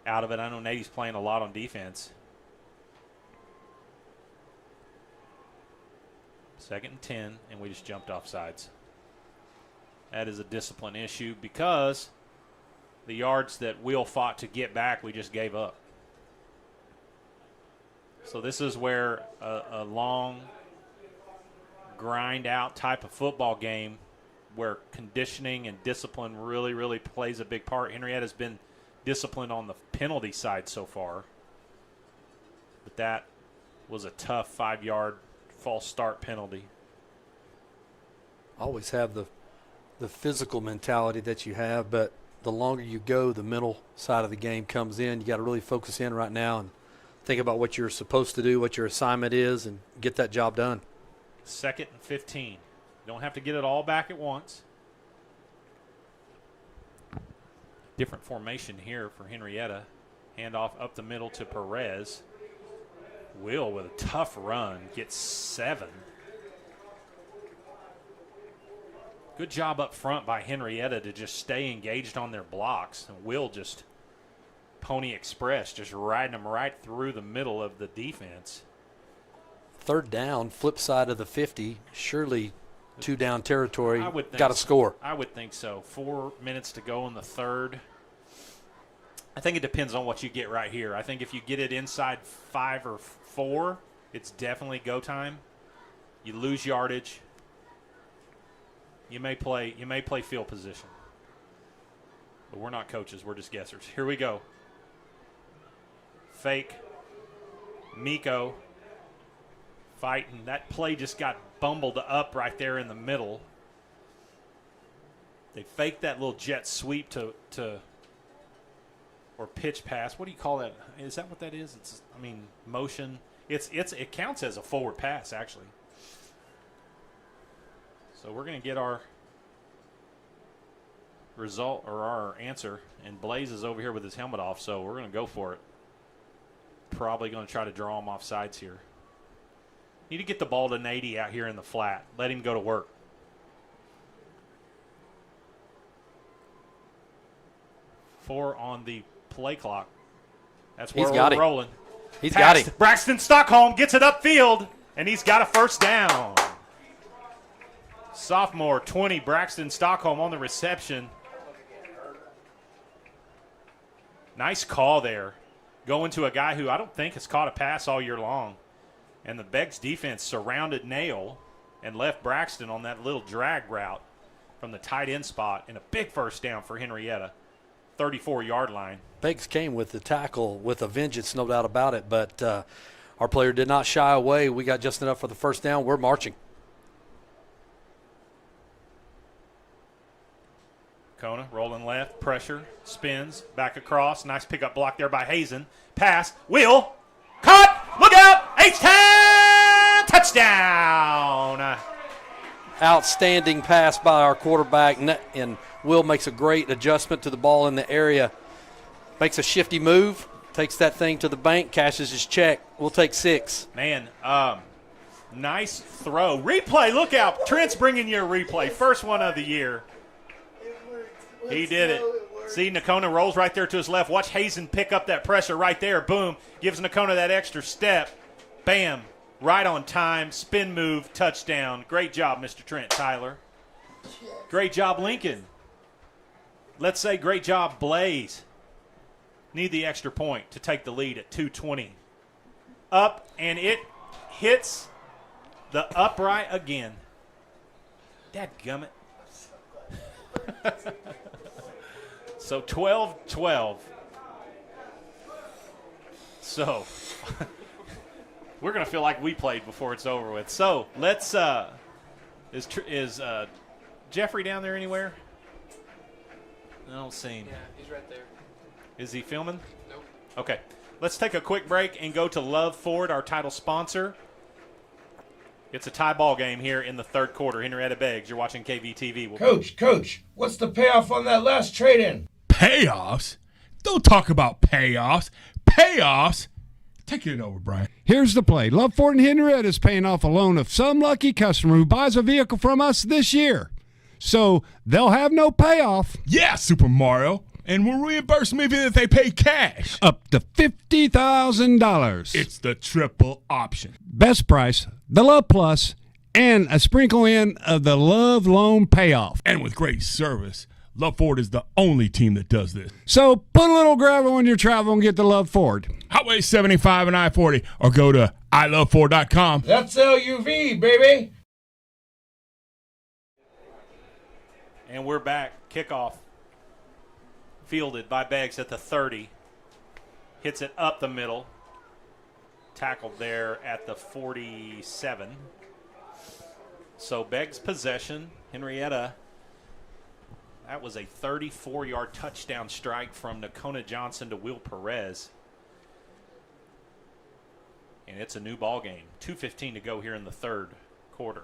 out of it. I know Nady's playing a lot on defense. 2nd and 10, and we just jumped off sides. That is a discipline issue because the yards that Will fought to get back, we just gave up. So this is where a long, grind-out type of football game where conditioning and discipline really, really plays a big part. Henrietta's been disciplined on the penalty side so far. But that was a tough 5-yard false start penalty. Always have the physical mentality that you have, but the longer you go, the mental side of the game comes in. You got to really focus in right now and think about what you're supposed to do, what your assignment is, and get that job done. 2nd and 15. Don't have to get it all back at once. Different formation here for Henryetta. Handoff up the middle to Perez. Will with a tough run gets 7. Good job up front by Henryetta to just stay engaged on their blocks. And Will just Pony Express, just riding them right through the middle of the defense. third down, flip side of the 50, surely two down territory, I would think got to score. I would think so. 4 minutes to go in the third. I think it depends on what you get right here. I think if you get it inside 5 or 4, it's definitely go time. You lose yardage. You may play field position. But we're not coaches. We're just guessers. Here we go. Fake. Miko fighting. That play just got bumbled up right there in the middle. They faked that little jet sweep to or pitch pass. What do you call that? Is that what that is? It's motion. It counts as a forward pass actually. So we're going to get our result or our answer, and Blaze is over here with his helmet off, so we're going to go for it. Probably going to try to draw him off sides here. Need to get the ball to Nady out here in the flat. Let him go to work. Four on the play clock. That's where we're rolling. He's got him. Braxton Stockholm gets it upfield, and he's got a first down. Sophomore 20, Braxton Stockholm on the reception. Nice call there. Going to a guy who I don't think has caught a pass all year long. And the Beggs defense surrounded Nail and left Braxton on that little drag route from the tight end spot, and a big first down for Henryetta. 34-yard line. Beggs came with the tackle with a vengeance, no doubt about it, but our player did not shy away. We got just enough for the first down. We're marching. Kona rolling left, pressure, spins, back across. Nice pickup block there by Hazen. Pass, wheel, caught, look out, H-Town, touchdown. Outstanding pass by our quarterback, and Will makes a great adjustment to the ball in the area. Makes a shifty move, takes that thing to the bank, cashes his check. We'll take 6. Man, nice throw. Replay, look out. Trent's bringing you a replay. First one of the year. He did it. See, Nakona rolls right there to his left. Watch Hazen pick up that pressure right there. Boom. Gives Nakona that extra step. Bam. Right on time. Spin move. Touchdown. Great job, Mr. Trent Tyler. Great job, Lincoln. Let's say great job, Blaze. Need the extra point to take the lead at 2:20. Up, and it hits the upright again. Dadgummit. So 12-12. So we're going to feel like we played before it's over with. So let's is Jeffrey down there anywhere? I don't see him. Yeah, he's right there. Is he filming? Nope. Okay. Let's take a quick break and go to Love Ford, our title sponsor. It's a tie ball game here in the third quarter. Henryetta Beggs, you're watching KVTV. Coach, what's the payoff on that last trade-in? Payoffs? Don't talk about payoffs. Payoffs? Take it over, Brian. Here's the play. Love Ford and Henryetta is paying off a loan of some lucky customer who buys a vehicle from us this year. So they'll have no payoff. Yeah, Super Mario. And we'll reimburse them even if they pay cash. Up to $50,000. It's the triple option. Best price, the Love Plus, and a sprinkle in of the Love Loan payoff. And with great service, Love Ford is the only team that does this. So put a little gravel in your travel and get to Love Ford. Highway 75 and I-40, or go to iloveford.com. That's LUV, baby. And we're back. Kickoff. Fielded by Beggs at the 30. Hits it up the middle. Tackled there at the 47. So Beggs possession. Henryetta. That was a 34-yard touchdown strike from Nakona Johnson to Will Perez. And it's a new ball game. 2:15 to go here in the third quarter.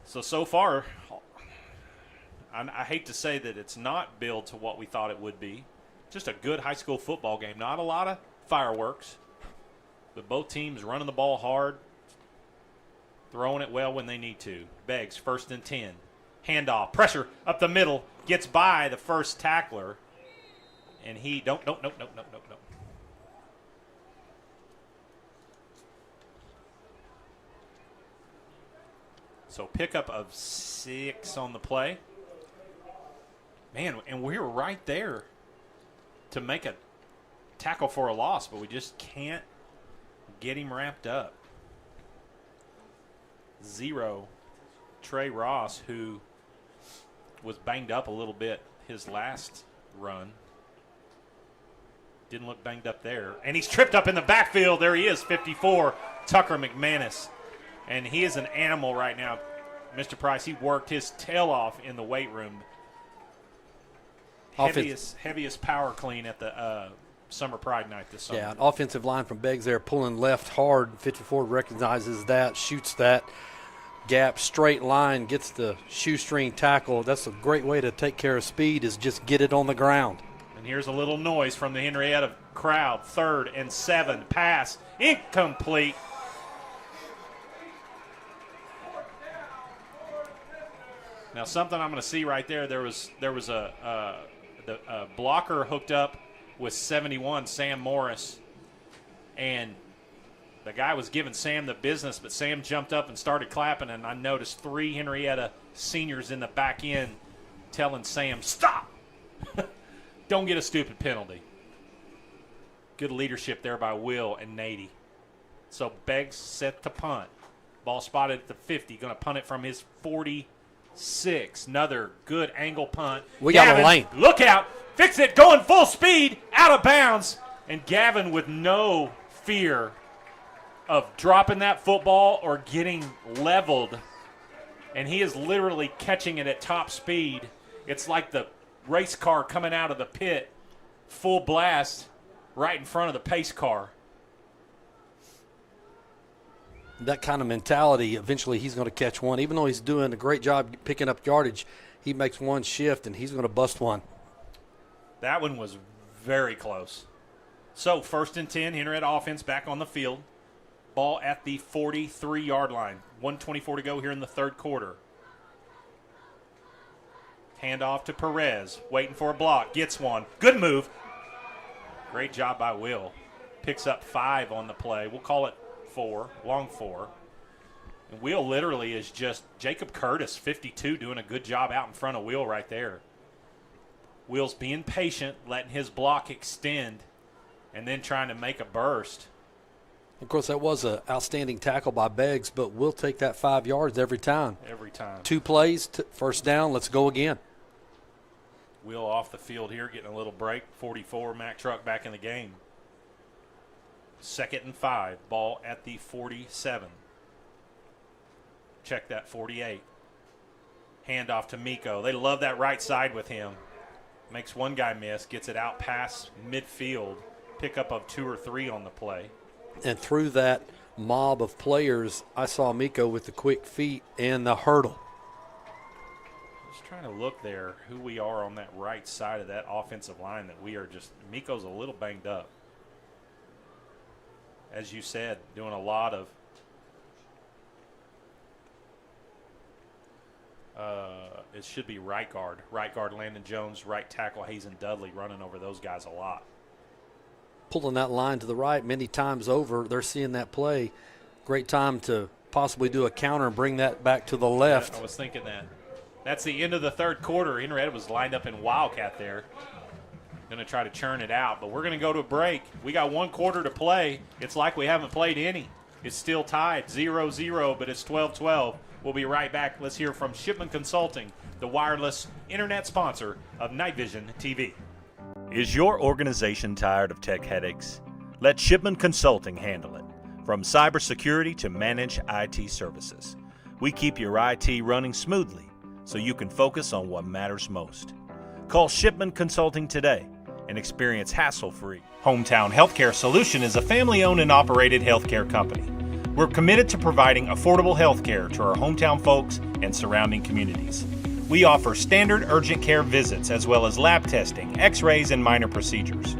So far, I hate to say that it's not billed to what we thought it would be. Just a good high school football game. Not a lot of fireworks, but both teams running the ball hard, throwing it well when they need to. Beggs, 1st and 10. Handoff, pressure up the middle, gets by the first tackler, and he, nope. So pickup of 6 on the play. Man, and we were right there to make a tackle for a loss, but we just can't get him wrapped up. 0, Trey Ross, who was banged up a little bit his last run. Didn't look banged up there. And he's tripped up in the backfield. There he is, 54, Tucker McManus. And he is an animal right now. Mr. Price, he worked his tail off in the weight room. Heaviest power clean at the Summer Pride night this summer. Yeah, an offensive line from Beggs there pulling left hard. 54 recognizes that, shoots that gap, straight line, gets the shoestring tackle. That's a great way to take care of speed, is just get it on the ground. And here's a little noise from the Henryetta crowd. 3rd and 7, pass incomplete. Now something I'm going to see right there. There was a blocker hooked up with 71, Sam Morris, and the guy was giving Sam the business, but Sam jumped up and started clapping, and I noticed 3 Henryetta seniors in the back end telling Sam, stop! Don't get a stupid penalty. Good leadership there by Will and Nady. So Beggs set to punt. Ball spotted at the 50, going to punt it from his 46. Another good angle punt. We got a lane. Look out. Fix it. Going full speed. Out of bounds. And Gavin with no fear of dropping that football or getting leveled. And he is literally catching it at top speed. It's like the race car coming out of the pit. Full blast right in front of the pace car. That kind of mentality, eventually he's going to catch one. Even though he's doing a great job picking up yardage, he makes one shift and he's going to bust one. That one was very close. So 1st and 10, Henryetta offense back on the field. Ball at the 43-yard line. 1:24 to go here in the 3rd quarter. Handoff to Perez, waiting for a block, gets one. Good move. Great job by Will. Picks up 5 on the play. We'll call it 4, long 4. And Will literally is just Jacob Curtis, 52, doing a good job out in front of Will right there. Will's being patient, letting his block extend, and then trying to make a burst. Of course, that was an outstanding tackle by Beggs, but we'll take that 5 yards every time. Every time. 2 plays, first down, let's go again. Will off the field here, getting a little break. 44, Mack Truck back in the game. 2nd and 5, ball at the 47. Check that 48. Handoff to Miko. They love that right side with him. Makes one guy miss, gets it out past midfield. Pickup of 2 or 3 on the play. And through that mob of players, I saw Miko with the quick feet and the hurdle. Just trying to look there who we are on that right side of that offensive line that we are just, Miko's a little banged up. As you said, doing a lot of it should be right guard. Right guard Landon Jones, right tackle Hazen Dudley, running over those guys a lot. Pulling that line to the right many times over. They're seeing that play. Great time to possibly do a counter and bring that back to the left. Yeah, I was thinking that. That's the end of the 3rd quarter. Henryetta was lined up in Wildcat there. Going to try to churn it out, but we're going to go to a break. We got 1 quarter to play. It's like we haven't played any. It's still tied 0-0, but it's 12-12. We'll be right back. Let's hear from Shipman Consulting, the wireless internet sponsor of Night Vision TV. Is your organization tired of tech headaches? Let Shipman Consulting handle it. From cybersecurity to managed IT services, we keep your IT running smoothly so you can focus on what matters most. Call Shipman Consulting today and experience hassle-free. Hometown Healthcare Solution is a family-owned and operated healthcare company. We're committed to providing affordable healthcare to our hometown folks and surrounding communities. We offer standard urgent care visits as well as lab testing, x-rays, and minor procedures.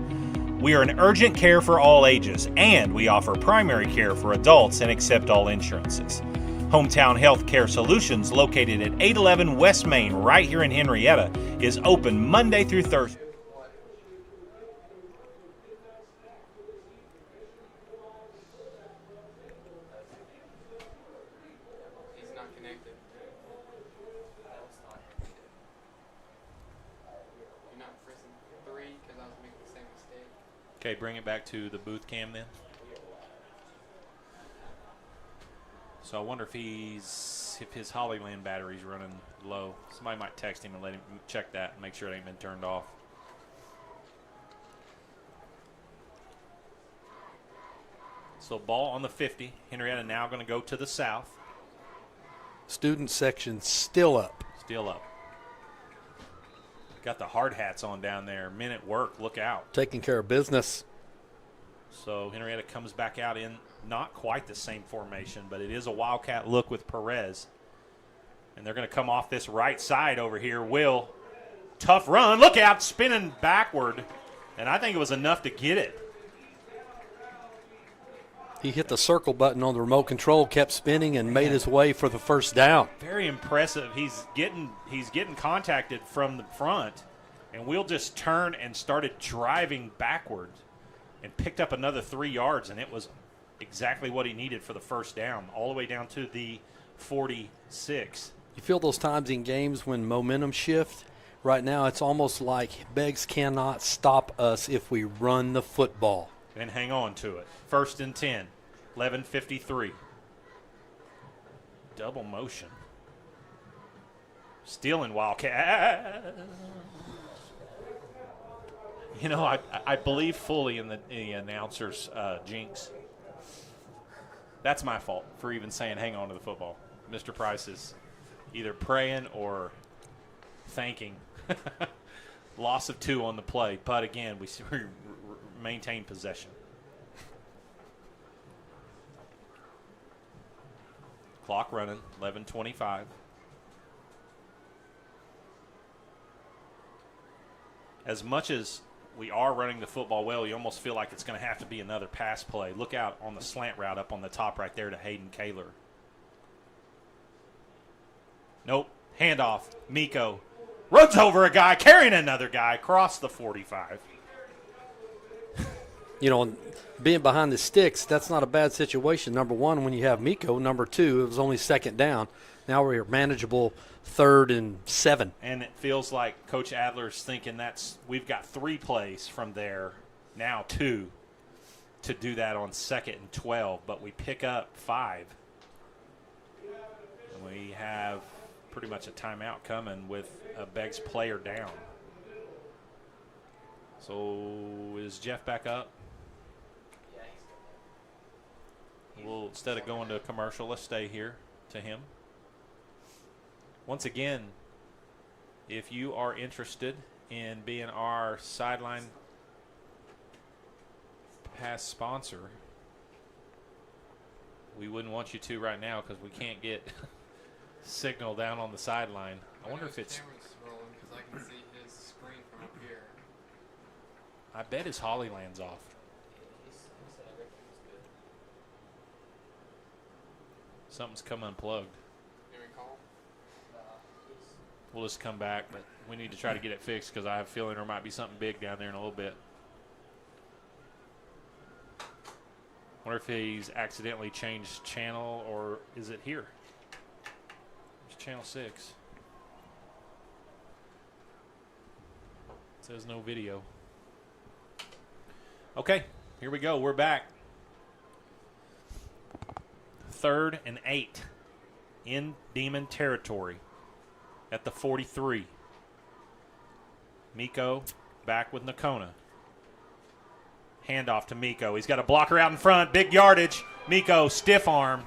We are an urgent care for all ages, and we offer primary care for adults and accept all insurances. Hometown Healthcare Solutions, located at 811 West Main right here in Henryetta, is open Monday through Thursday. He's not connected. Okay, bring it back to the booth cam then. So I wonder if his Hollyland battery's running low. Somebody might text him and let him check that and make sure it ain't been turned off. So ball on the 50. Henryetta now going to go to the south. Student section still up. Still up. Got the hard hats on down there. Men at work. Look out. Taking care of business. So Henryetta comes back out in not quite the same formation, but it is a Wildcat look with Perez. And they're going to come off this right side over here. Will. Tough run. Look out. Spinning backward. And I think it was enough to get it. He hit the circle button on the remote control, kept spinning, and made his way for the first down. Very impressive. He's getting contacted from the front, and Will just turned and started driving backwards and picked up another 3 yards, and it was exactly what he needed for the first down, all the way down to the 46. You feel those times in games when momentum shift? Right now, it's almost like Beggs cannot stop us if we run the football. And hang on to it. 1st and 10, 11:53. Double motion. Stealing Wildcat. You know, I believe fully in the announcer's jinx. That's my fault for even saying hang on to the football. Mr. Price is either praying or thanking. Loss of 2 on the play. But again, we maintain possession. Clock running, 11:25. As much as we are running the football well, you almost feel like it's going to have to be another pass play. Look out on the slant route up on the top right there to Hayden Kaler. Nope. Handoff. Miko runs over a guy, carrying another guy across the 45. You know, being behind the sticks, that's not a bad situation. Number one, when you have Miko. Number two, it was only 2nd down. Now we're manageable 3rd and 7. And it feels like Coach Adler's thinking we've got 3 plays from there, now 2, to do that on 2nd and 12. But we pick up 5. And we have pretty much a timeout coming with a Beggs player down. So is Jeff back up? Well, instead of going to a commercial, let's stay here to him. Once again, if you are interested in being our sideline pass sponsor, we wouldn't want you to right now because we can't get signal down on the sideline. I wonder if it's. Because I can see his screen from up here. I bet his Hollyland's off. Something's come unplugged. We'll just come back, but we need to try to get it fixed because I have a feeling there might be something big down there in a little bit. Wonder if he's accidentally changed channel, or is it here? It's channel 6. It says no video. Okay, here we go. We're back. 3rd and 8 in Demon territory at the 43. Miko back with Nakona. Handoff to Miko. He's got a blocker out in front. Big yardage. Miko, stiff arm.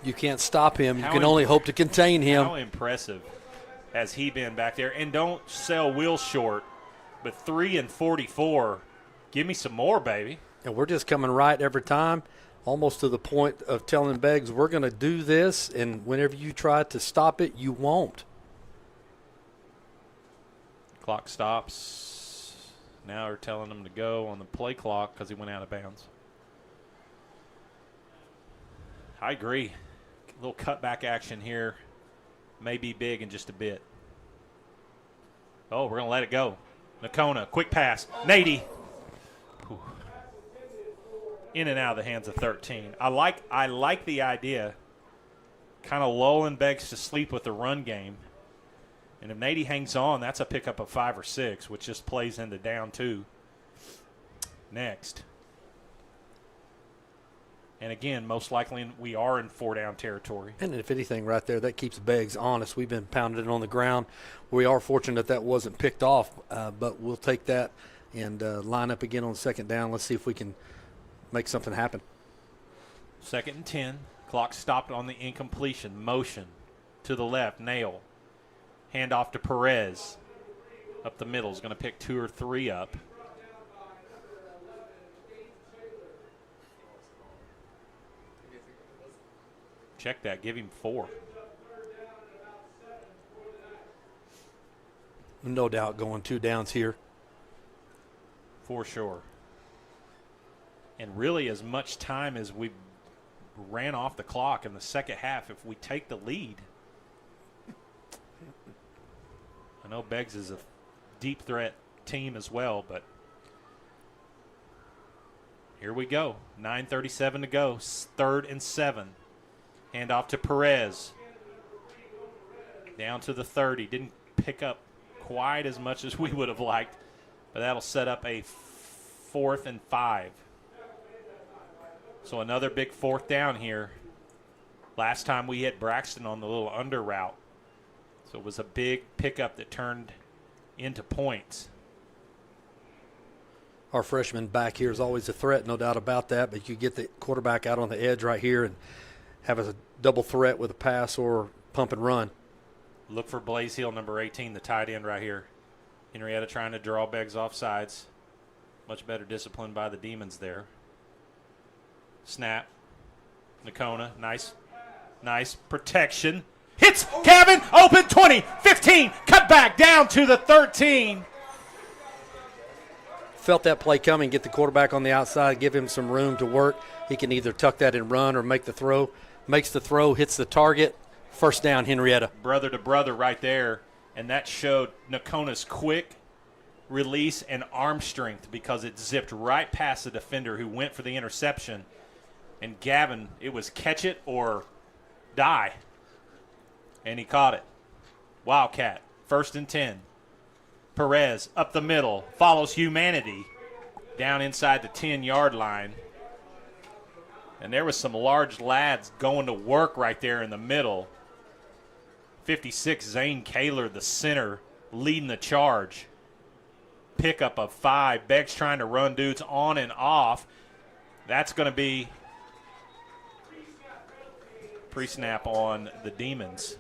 You can't stop him. You can only hope to contain him. How impressive has he been back there? And don't sell Will short, but 3 and 44. Give me some more, baby. And we're just coming right every time, almost to the point of telling Beggs, we're going to do this, and whenever you try to stop it, you won't. Clock stops. Now they're telling him to go on the play clock because he went out of bounds. I agree. A little cutback action here may be big in just a bit. Oh, we're going to let it go. Nakona, quick pass. Nady. Whew. In and out of the hands of 13. I like the idea, kind of lulling Beggs to sleep with the run game And if Nady hangs on, that's a pickup of 5 or 6, which just plays into down 2. Next. And again, most likely we are in 4-down territory. And if anything right there, that keeps Beggs honest. We've been pounding it on the ground. We are fortunate that wasn't picked off, but we'll take that and line up again on 2nd down. Let's see if we can make something happen. 2nd and 10. Clock stopped on the incompletion. Motion to the left. Nail. Hand off to Perez. Up the middle. Is going to pick 2 or 3 up. Check that. Give him 4. No doubt going 2 downs here. For sure. And really as much time as we ran off the clock in the second half, if we take the lead. I know Beggs is a deep threat team as well, but here we go. 9:37 to go. 3rd and 7. Hand off to Perez. Down to the 30. Didn't pick up quite as much as we would have liked, but that'll set up a 4th and 5. So another big 4th down here. Last time we hit Braxton on the little under route. So it was a big pickup that turned into points. Our freshman back here is always a threat, no doubt about that, but you get the quarterback out on the edge right here and have a double threat with a pass or pump and run. Look for Blaze Hill, number 18, the tight end right here. Henryetta trying to draw Beggs off sides. Much better discipline by the Demons there. Snap. Nakona, nice protection. Hits Kevin, open 20, 15, cut back down to the 13. Felt that play coming, get the quarterback on the outside, give him some room to work. He can either tuck that and run or make the throw. Makes the throw, hits the target. 1st down, Henryetta. Brother to brother right there, and that showed Nakona's quick release and arm strength because it zipped right past the defender who went for the interception. And Gavin, it was catch it or die. And he caught it. Wildcat, 1st and 10. Perez up the middle, follows Humanity down inside the 10-yard line. And there was some large lads going to work right there in the middle. 56, Zane Kaler, the center, leading the charge. Pickup of 5. Beggs trying to run dudes on and off. That's going to be pre-snap on the Demons.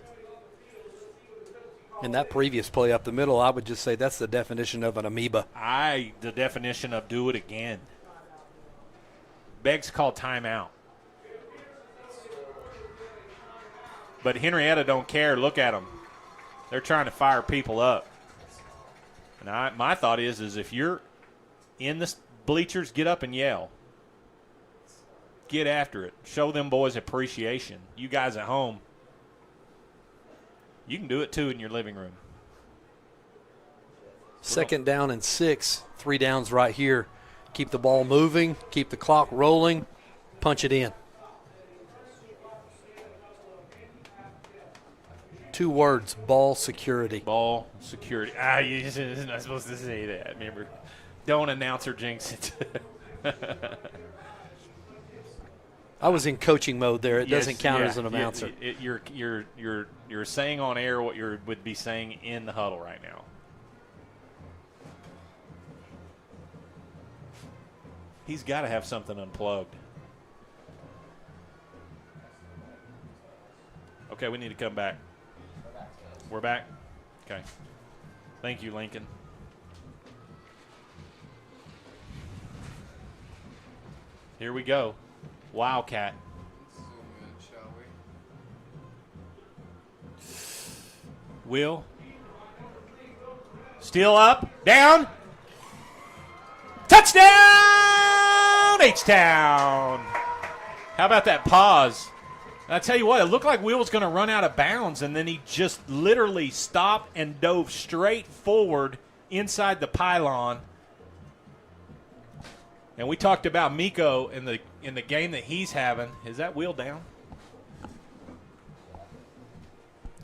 And that previous play up the middle, I would just say that's the definition of an amoeba. The definition of do it again. Beggs called timeout. But Henryetta don't care. Look at them. They're trying to fire people up. And my thought is if you're in the bleachers, get up and yell. Get after it. Show them boys appreciation. You guys at home, you can do it too in your living room. 2nd down and 6. 3 downs right here. Keep the ball moving. Keep the clock rolling. Punch it in. 2 words, ball security. Ball security. You're not supposed to say that. Remember, don't announce or jinx it. I was in coaching mode there. It doesn't count as an announcer. You're saying on air what you would be saying in the huddle right now. He's got to have something unplugged. Okay, we need to come back. We're back? Okay. Thank you, Lincoln. Here we go. Wildcat. Will. Still up. Down. Touchdown! H-Town. How about that pause? I tell you what, it looked like Will was going to run out of bounds, and then he just literally stopped and dove straight forward inside the pylon. And we talked about Miko in the game that he's having. Is that Will down?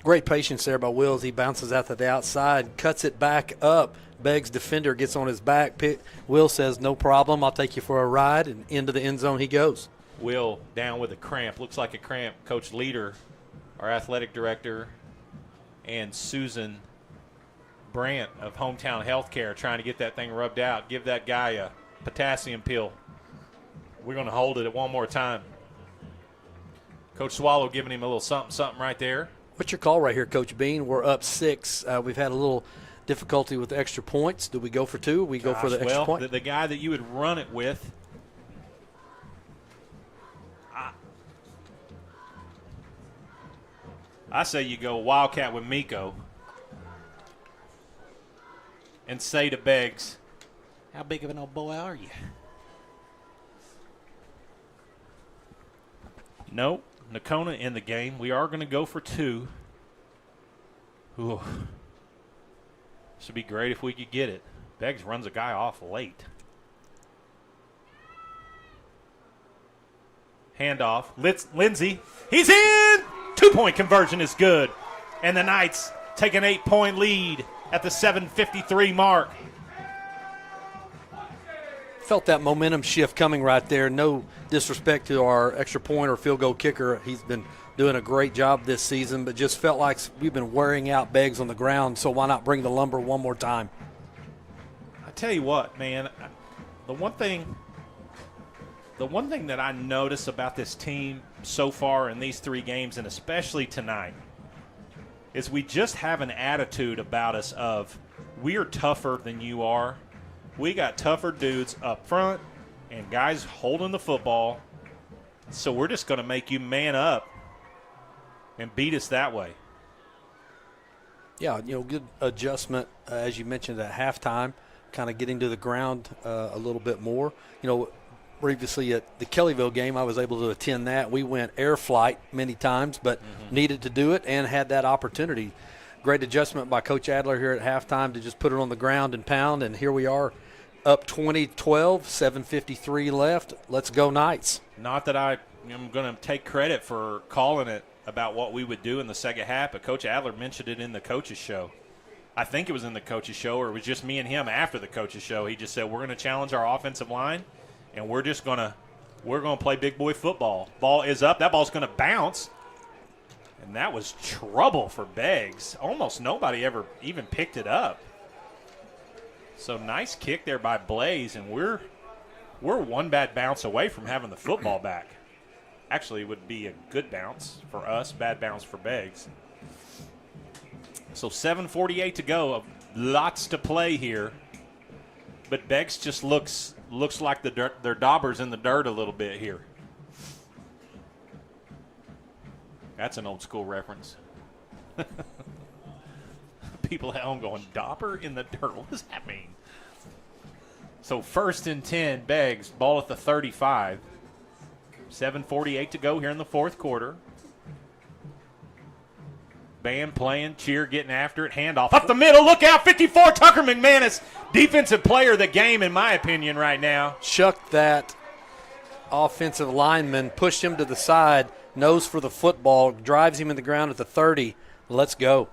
Great patience there by Wills. He bounces out to the outside, cuts it back up. Beggs' defender gets on his back. Will says, no problem, I'll take you for a ride, and into the end zone he goes. Will down with a cramp. Looks like a cramp. Coach Leader, our athletic director, and Susan Brandt of Hometown Healthcare trying to get that thing rubbed out. Give that guy a potassium pill. We're going to hold it one more time. Coach Swallow giving him a little something right there. What's your call right here, Coach Bean? We're up 6. We've had a little difficulty with the extra points. Do we go for 2? We go for the extra point? The guy that you would run it with, I say you go Wildcat with Miko and say to Beggs, how big of an old boy are you? Nope. Nakona in the game. We are going to go for 2. Ooh. This would be great if we could get it. Beggs runs a guy off late. Handoff. Lindsey. He's in! 2-point conversion is good. And the Knights take an 8-point lead at the 7:53 mark. Felt that momentum shift coming right there. No disrespect to our extra point or field goal kicker. He's been doing a great job this season, but just felt like we've been wearing out Beggs on the ground, so why not bring the lumber one more time? I tell you what, man, the one thing that I notice about this team so far in these 3 games, and especially tonight, is we just have an attitude about us of we're tougher than you are. We got tougher dudes up front and guys holding the football, so we're just going to make you man up and beat us that way. Yeah, good adjustment, as you mentioned, at halftime, kind of getting to the ground a little bit more. Previously at the Kellyville game, I was able to attend that. We went air flight many times, but needed to do it and had that opportunity. Great adjustment by Coach Adler here at halftime to just put it on the ground and pound, and here we are up 20-12, 7:53 left. Let's go Knights. Not that I am going to take credit for calling it about what we would do in the second half, but Coach Adler mentioned it in the coach's show. I think it was in the coach's show, or it was just me and him after the coach's show. He just said, we're going to challenge our offensive line, and we're going to play big boy football. Ball is up. That ball's going to bounce. And that was trouble for Beggs. Almost nobody ever even picked it up. So nice kick there by Blaze, and we're one bad bounce away from having the football back. Actually, it would be a good bounce for us, bad bounce for Beggs. So 7:48 to go. Lots to play here. But Beggs just looks like their daubers in the dirt a little bit here. That's an old school reference. People at home going, dauber in the dirt? What does that mean? So 1st and 10, Beggs, ball at the 35. 7:48 to go here in the 4th quarter. Band playing, cheer getting after it, handoff up the middle, look out, 54, Tucker McManus, defensive player of the game in my opinion right now. Chucked that offensive lineman, pushed him to the side, nose for the football, drives him in the ground at the 30. Let's go.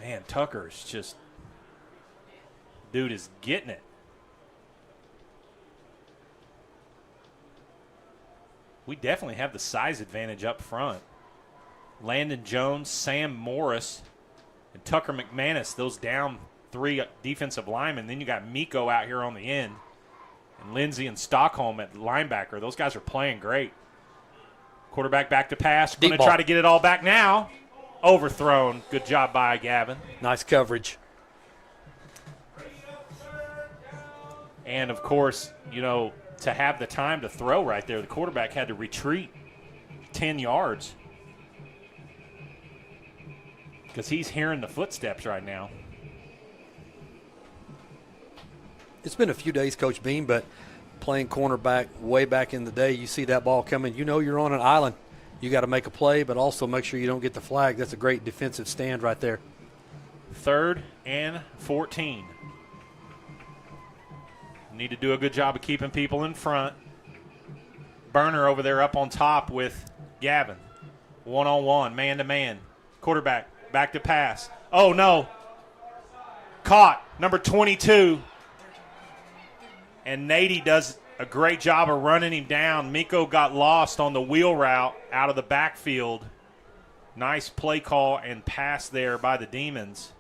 Man, Tucker's just, dude is getting it. We definitely have the size advantage up front. Landon Jones, Sam Morris, and Tucker McManus, those down 3 defensive linemen. Then you got Miko out here on the end. And Lindsey and Stockholm at linebacker. Those guys are playing great. Quarterback back to pass. Going to try to get it all back now. Overthrown. Good job by Gavin. Nice coverage. And, of course, to have the time to throw right there, the quarterback had to retreat 10 yards. Because he's hearing the footsteps right now. It's been a few days, Coach Beam, but playing cornerback way back in the day, you see that ball coming, you're on an island. You got to make a play, but also make sure you don't get the flag. That's a great defensive stand right there. 3rd and 14. Need to do a good job of keeping people in front. Burner over there up on top with Gavin. One-on-one, man-to-man. Quarterback Back to pass. Oh, no. Caught. Number 22. And Nady does a great job of running him down. Miko got lost on the wheel route out of the backfield. Nice play call and pass there by the Demons.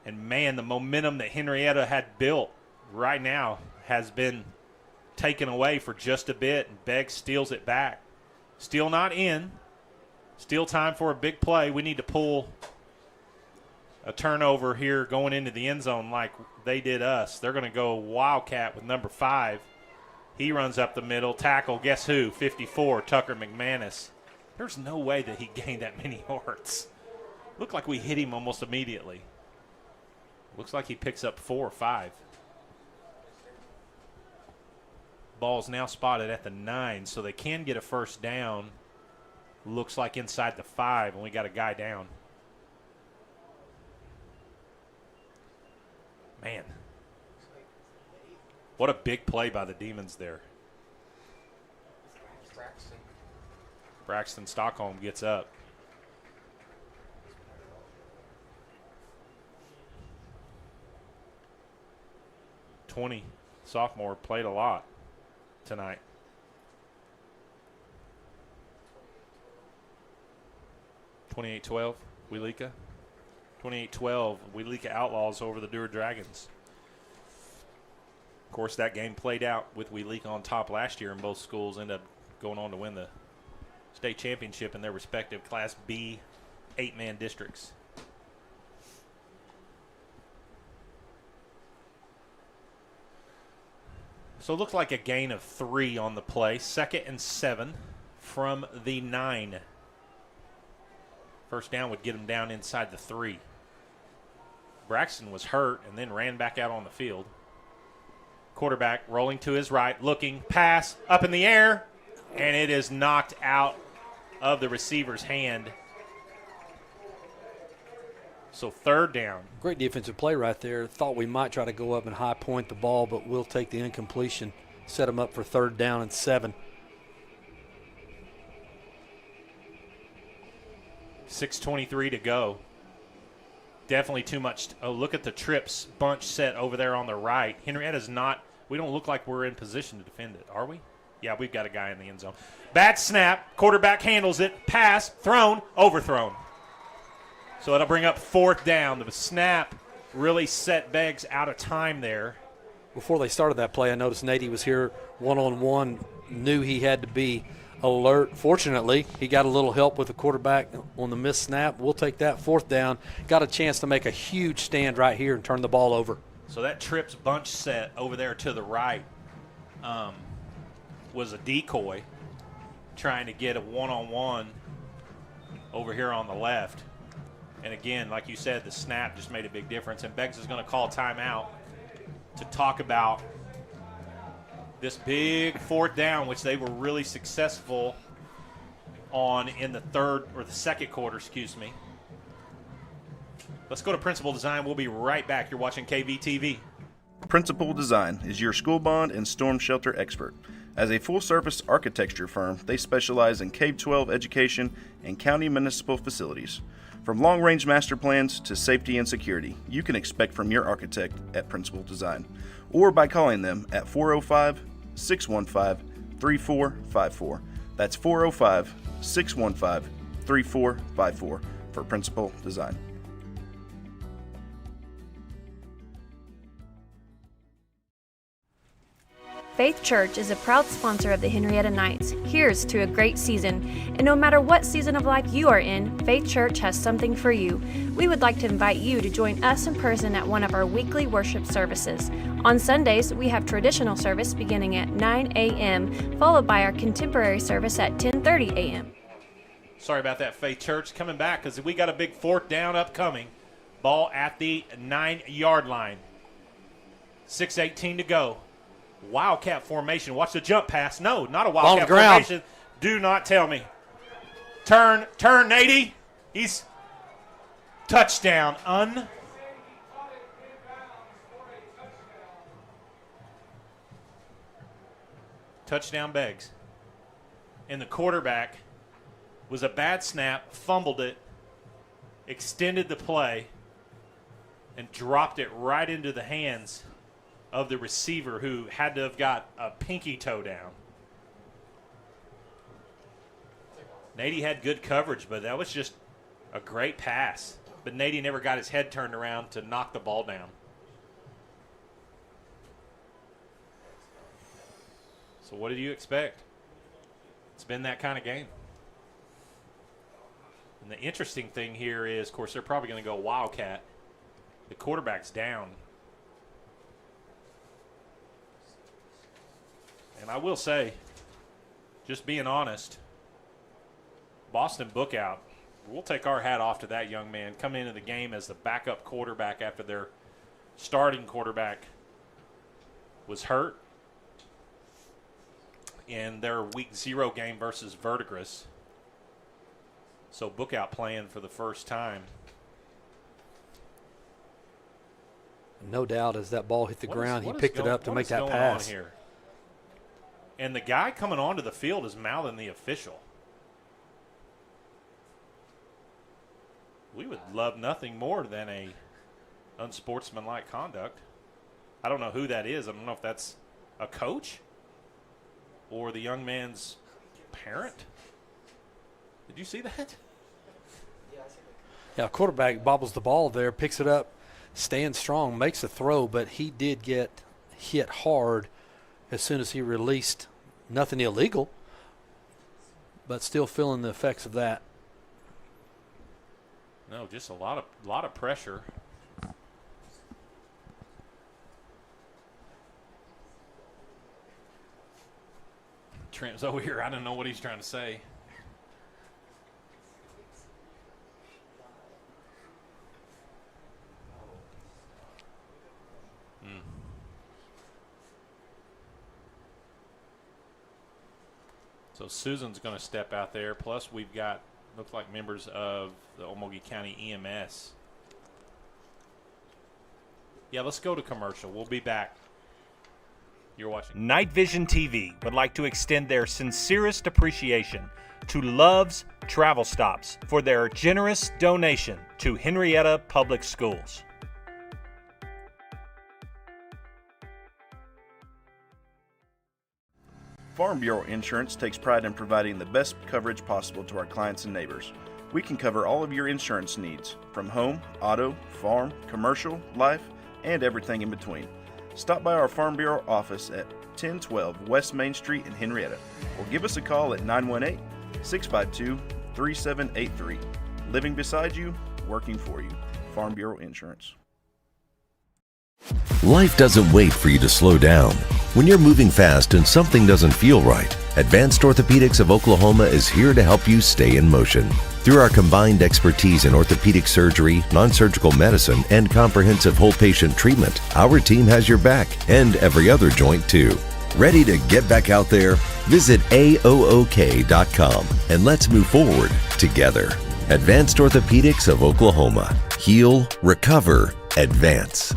And, man, the momentum that Henryetta had built right now has been taken away for just a bit, and Beggs steals it back. Still not in. Still time for a big play. We need to pull a turnover here going into the end zone like they did us. They're going to go Wildcat with number 5. He runs up the middle. Tackle, guess who? 54, Tucker McManus. There's no way that he gained that many yards. Looked like we hit him almost immediately. Looks like he picks up 4 or 5. Ball's now spotted at the 9, so they can get a first down. Looks like inside the 5, and we got a guy down. Man. What a big play by the Demons there. Braxton Stockholm gets up. Sophomore played a lot tonight. (28-12) Weleeka. 28-12 Weleeka Outlaws over the Dewar Dragons. Of course, that game played out with Weleeka on top last year, and both schools ended up going on to win the state championship in their respective Class B 8-man districts. So it looked like a gain of 3 on the play. 2nd and 7 from the 9. First down would get him down inside the 3. Braxton was hurt and then ran back out on the field. Quarterback rolling to his right, looking, pass, up in the air, and it is knocked out of the receiver's hand. So 3rd down. Great defensive play right there. Thought we might try to go up and high point the ball, but we'll take the incompletion, set them up for 3rd down and 7. 6:23 to go. Definitely too much. Oh, look at the trips bunch set over there on the right. Henrietta's not, we don't look like we're in position to defend it, are we? Yeah, we've got a guy in the end zone. Bad snap. Quarterback handles it. Pass. Thrown. Overthrown. So it'll bring up 4th down. The snap really set Beggs out of time there. Before they started that play, I noticed Nady was here one-on-one, knew he had to be alert. Fortunately, he got a little help with the quarterback on the missed snap. We'll take that 4th down. Got a chance to make a huge stand right here and turn the ball over. So that trips bunch set over there to the right was a decoy trying to get a one-on-one over here on the left. And again, like you said, the snap just made a big difference. And Beggs is going to call timeout to talk about this big 4th down, which they were really successful on in the 2nd quarter, excuse me. Let's go to Principal Design. We'll be right back. You're watching KVTV. Principal Design is your school bond and storm shelter expert. As a full-service architecture firm, they specialize in K-12 education and county municipal facilities. From long-range master plans to safety and security, you can expect from your architect at Principal Design, or by calling them at 405-615-3454. That's 405-615-3454 for Principal Design. Faith Church is a proud sponsor of the Henryetta Knights. Here's to a great season. And no matter what season of life you are in, Faith Church has something for you. We would like to invite you to join us in person at one of our weekly worship services. On Sundays, we have traditional service beginning at 9 a.m., followed by our contemporary service at 10:30 a.m. Sorry about that, Faith Church. Coming back because we got a big 4th down upcoming. Ball at the 9-yard line. 6:18 to go. Wildcat formation. Watch the jump pass. No, not a Wildcat formation. Do not tell me. Turn, Nady. He's touchdown. Touchdown Beggs. And the quarterback was a bad snap, fumbled it, extended the play and dropped it right into the hands of the receiver, who had to have got a pinky toe down. Nady had good coverage, but that was just a great pass. But Nady never got his head turned around to knock the ball down. So what did you expect? It's been that kind of game. And the interesting thing here is, of course, they're probably going to go Wildcat. The quarterback's down. And I will say, just being honest, Boston Bookout, we'll take our hat off to that young man. Come into the game as the backup quarterback after their starting quarterback was hurt in their week 0 game versus Verdigris. So Bookout playing for the first time. No doubt, as that ball hit the ground, he picked it up to make that pass. Here? And the guy coming onto the field is mouthing the official. We would love nothing more than a unsportsmanlike conduct. I don't know who that is. I don't know if that's a coach or the young man's parent. Did you see that? Yeah, quarterback bobbles the ball there, picks it up, stands strong, makes a throw, but he did get hit hard as soon as he released. Nothing illegal, but still feeling the effects of that. No, just a lot of pressure. Trent's over here. I don't know what he's trying to say. So Susan's going to step out there. Plus, we've got, looks like, members of the Ocmulgee County EMS. Yeah, let's go to commercial. We'll be back. You're watching Night Vision TV would like to extend their sincerest appreciation to Love's Travel Stops for their generous donation to Henryetta Public Schools. Farm Bureau Insurance takes pride in providing the best coverage possible to our clients and neighbors. We can cover all of your insurance needs, from home, auto, farm, commercial, life, and everything in between. Stop by our Farm Bureau office at 1012 West Main Street in Henryetta, or give us a call at 918-652-3783. Living beside you, working for you. Farm Bureau Insurance. Life doesn't wait for you to slow down. When you're moving fast and something doesn't feel right, Advanced Orthopedics of Oklahoma is here to help you stay in motion. Through our combined expertise in orthopedic surgery, non-surgical medicine, and comprehensive whole patient treatment, our team has your back and every other joint too. Ready to get back out there? Visit AOOK.com and let's move forward together. Advanced Orthopedics of Oklahoma. Heal, recover, advance.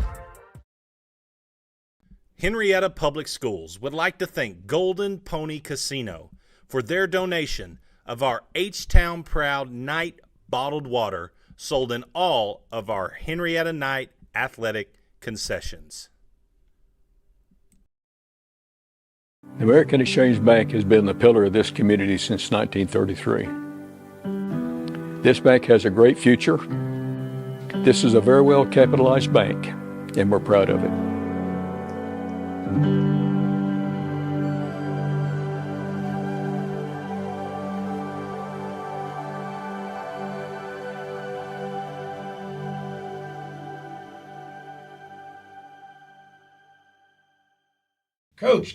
Henryetta Public Schools would like to thank Golden Pony Casino for their donation of our H-Town Proud Night bottled water sold in all of our Henryetta Night athletic concessions. The American Exchange Bank has been the pillar of this community since 1933. This bank has a great future. This is a very well capitalized bank, and we're proud of it.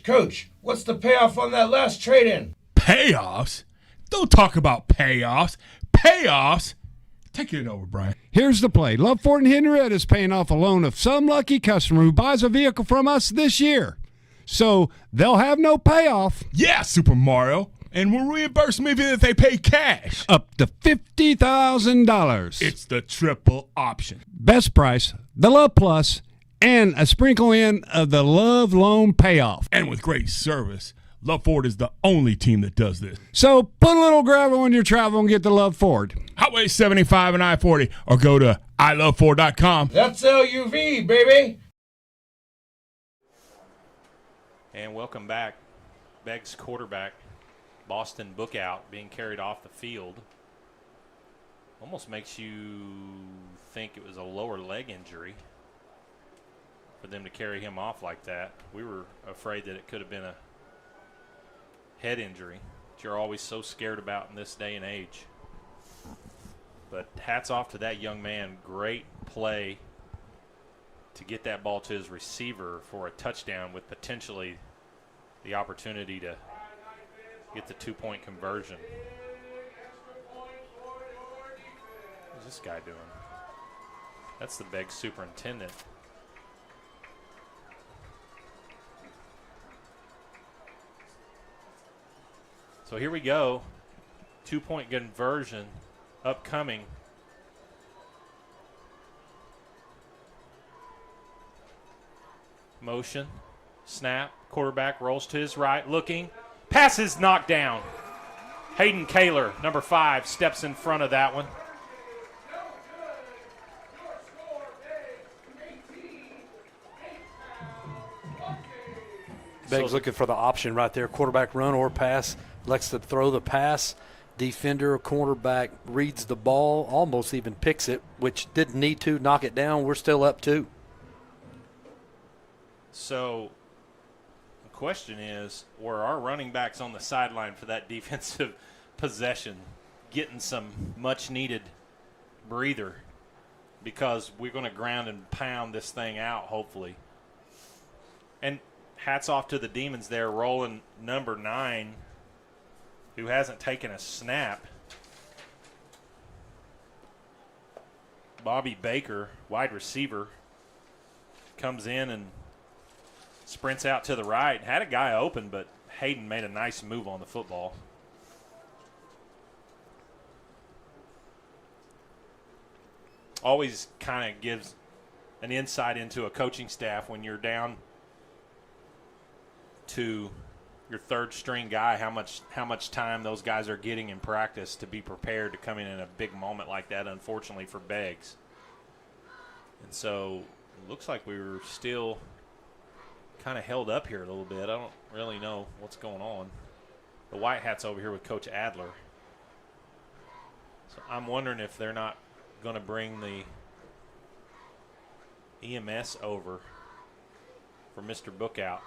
Coach, what's the payoff on that last trade-in? Payoffs? Don't talk about payoffs. Payoffs? Take it over, Brian. Here's the play. Love Ford and Henryetta is paying off a loan of some lucky customer who buys a vehicle from us this year. So they'll have no payoff. Yeah, Super Mario. And we'll reimburse them even if they pay cash. Up to $50,000. It's the triple option. Best price, the Love Plus, and a sprinkle in of the Love Loan payoff. And with great service, Love Ford is the only team that does this. So put a little gravel in your travel and get to Love Ford. Highway 75 and I-40, or go to iloveford.com. That's LUV, baby. And welcome back. Beggs quarterback, Boston Bookout, being carried off the field. Almost makes you think it was a lower leg injury for them to carry him off like that. We were afraid that it could have been a head injury, which you're always so scared about in this day and age. But hats off to that young man. Great play to get that ball to his receiver for a touchdown with potentially the opportunity to get the 2-point conversion. What's this guy doing? That's the Beggs superintendent. So here we go. 2-point conversion upcoming. Motion, snap, quarterback rolls to his right, looking. Pass is knocked down. Hayden Kaler, number 5, steps in front of that one. Beggs looking for the option right there, quarterback run or pass. Likes to throw the pass. Defender or cornerback reads the ball, almost even picks it, which didn't need to knock it down. We're still up 2. So the question is, were our running backs on the sideline for that defensive possession getting some much-needed breather? Because we're going to ground and pound this thing out, hopefully. And hats off to the Demons there, rolling number 9, who hasn't taken a snap. Bobby Baker, wide receiver, comes in and sprints out to the right. Had a guy open, but Hayden made a nice move on the football. Always kind of gives an insight into a coaching staff when you're down to your third string guy, how much time those guys are getting in practice to be prepared to come in a big moment like that, unfortunately for Beggs. And so it looks like we were still kind of held up here a little bit. I don't really know what's going on. The White Hat's over here with Coach Adler. So I'm wondering if they're not going to bring the EMS over for Mr. Bookout.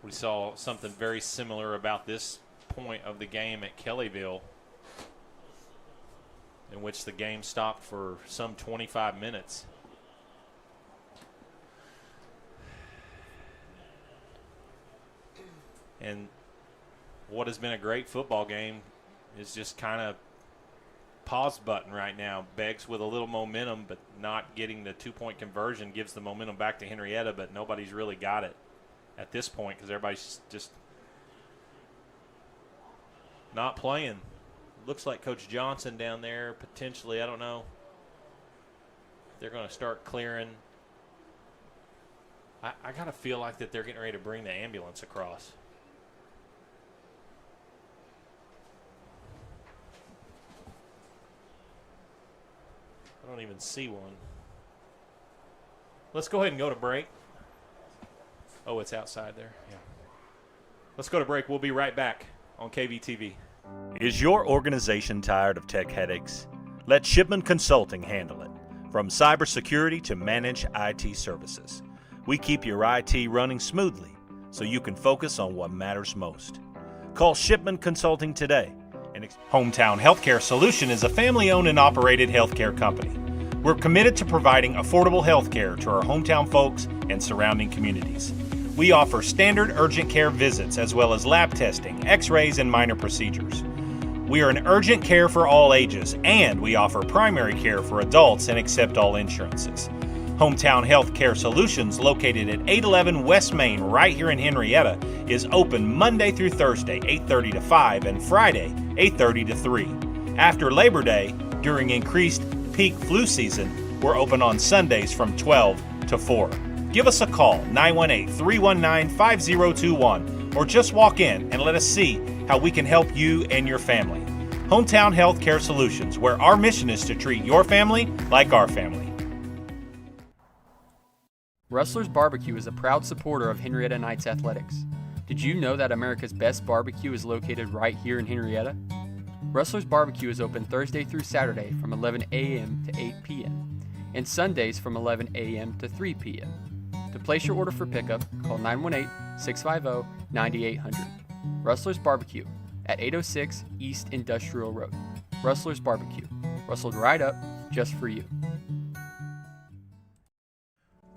We saw something very similar about this point of the game at Kellyville, in which the game stopped for some 25 minutes. And what has been a great football game is just kind of pause button right now. Beggs with a little momentum, but not getting the 2-point conversion gives the momentum back to Henryetta, but nobody's really got it at this point because everybody's just not playing. Looks like Coach Johnson down there potentially, I don't know. They're going to start clearing. I got to feel like that they're getting ready to bring the ambulance across. I don't even see one. Let's go ahead and go to break. Oh, it's outside there. Yeah. Let's go to break. We'll be right back on KVTV. Is your organization tired of tech headaches? Let Shipman Consulting handle it. From cybersecurity to managed IT services, we keep your IT running smoothly so you can focus on what matters most. Call Shipman Consulting today. Hometown Healthcare Solution is a family-owned and operated healthcare company. We're committed to providing affordable healthcare to our hometown folks and surrounding communities. We offer standard urgent care visits as well as lab testing, x-rays, and minor procedures. We are an urgent care for all ages, and we offer primary care for adults and accept all insurances. Hometown Healthcare Solutions, located at 811 West Main right here in Henryetta, is open Monday through Thursday, 8:30 to 5, and Friday, 8:30 to 3. After Labor Day, during increased peak flu season, We're open on Sundays from 12 to 4. Give us a call, 918-319-5021, or just walk in and let us see how we can help you and your family. Hometown Healthcare Solutions, where our mission is to treat your family like our family. Rustler's Barbecue is a proud supporter of Henryetta Knights Athletics. Did you know that America's best barbecue is located right here in Henryetta? Rustler's Barbecue is open Thursday through Saturday from 11 a.m. to 8 p.m. and Sundays from 11 a.m. to 3 p.m. To place your order for pickup, call 918-650-9800. Rustler's Barbecue at 806 East Industrial Road. Rustler's Barbecue. Rustled right up just for you.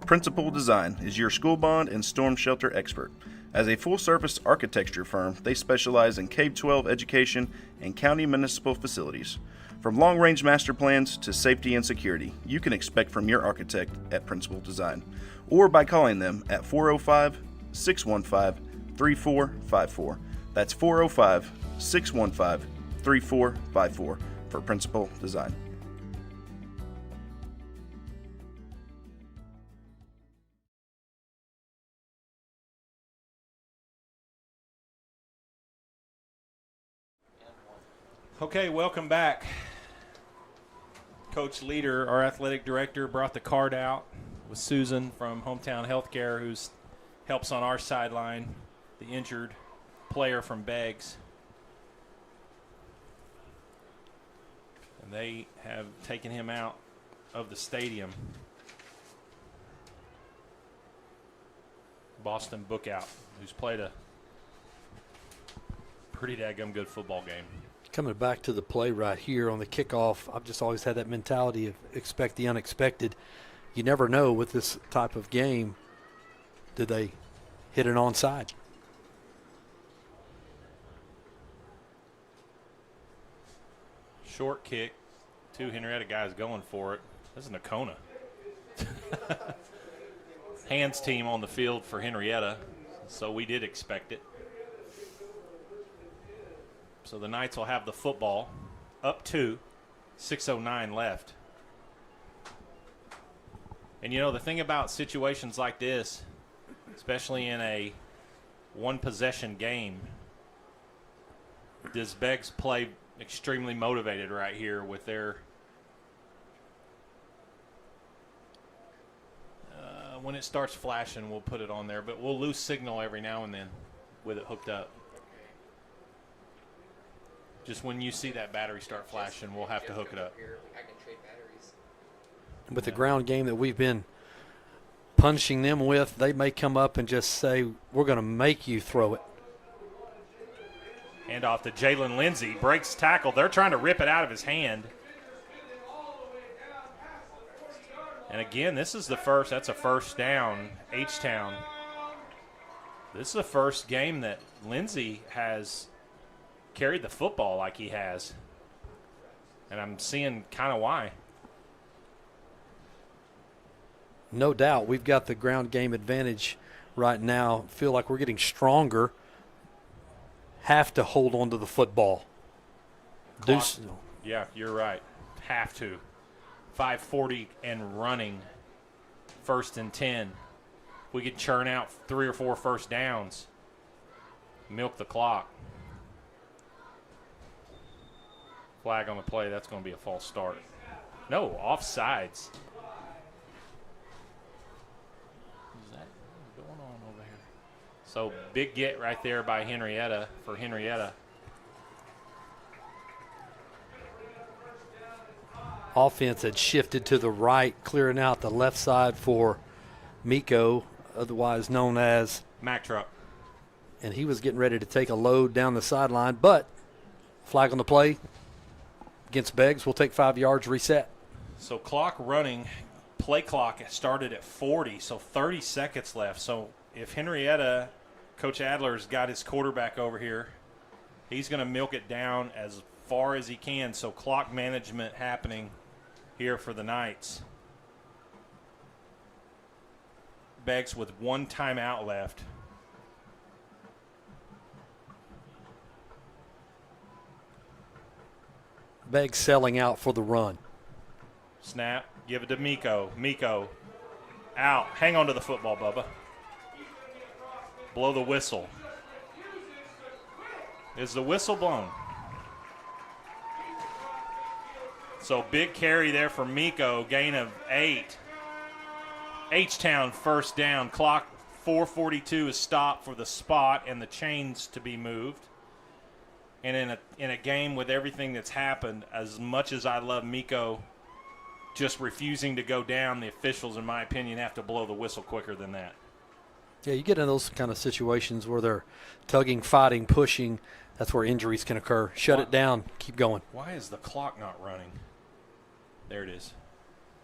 Principal Design is your school bond and storm shelter expert. As a full-service architecture firm, they specialize in K-12 education and county municipal facilities. From long-range master plans to safety and security, you can expect from your architect at Principal Design, or by calling them at 405-615-3454. That's 405-615-3454 for Principal Design. Okay, welcome back. Coach Leader, our athletic director, brought the card out with Susan from Hometown Healthcare, who helps on our sideline, the injured player from Beggs. And they have taken him out of the stadium. Boston Bookout, who's played a pretty daggum good football game. Coming back to the play right here on the kickoff, I've just always had that mentality of expect the unexpected. You never know with this type of game, do they hit an onside? Short kick, two Henryetta guys going for it. This is Nakona. Hands team on the field for Henryetta, so we did expect it. So the Knights will have the football, up 2, 6:09 left. And, you know, the thing about situations like this, especially in a one-possession game, does Beggs play extremely motivated right here with their when it starts flashing, we'll put it on there, but we'll lose signal every now and then with it hooked up. Just when you see that battery start flashing, we'll have to hook it up. With the ground game that we've been punishing them with, they may come up and just say, we're going to make you throw it. Hand off to Jalen Lindsay. Breaks tackle. They're trying to rip it out of his hand. And again, this is the first. That's a first down, H-Town. This is the first game that Lindsay has carried the football like he has. And I'm seeing kind of why. No doubt. We've got the ground game advantage right now. Feel like we're getting stronger. Have to hold on to the football. Yeah, you're right. Have to. 5:40 and running. 1st and 10. We could churn out 3 or 4 first downs. Milk the clock. Flag on the play. That's going to be a false start. No, offsides. What is that going on over here? So big get right there by Henryetta for Henryetta. Offense had shifted to the right, clearing out the left side for Miko, otherwise known as Mack Truck. And he was getting ready to take a load down the sideline, but flag on the play against Beggs. We'll take 5 yards, reset. So clock running, play clock started at 40, so 30 seconds left. So if Henryetta, Coach Adler's got his quarterback over here, he's going to milk it down as far as he can. So clock management happening here for the Knights. Beggs with 1 timeout left. Beggs selling out for the run. Snap. Give it to Miko. Miko out. Hang on to the football, Bubba. Blow the whistle. Is the whistle blown? So big carry there for Miko. Gain of 8. H-Town first down. Clock 4:42 is stopped for the spot and the chains to be moved. And in a game with everything that's happened, as much as I love Miko just refusing to go down, the officials, in my opinion, have to blow the whistle quicker than that. Yeah, you get in those kind of situations where they're tugging, fighting, pushing. That's where injuries can occur. Shut it down. Keep going. Why is the clock not running? There it is.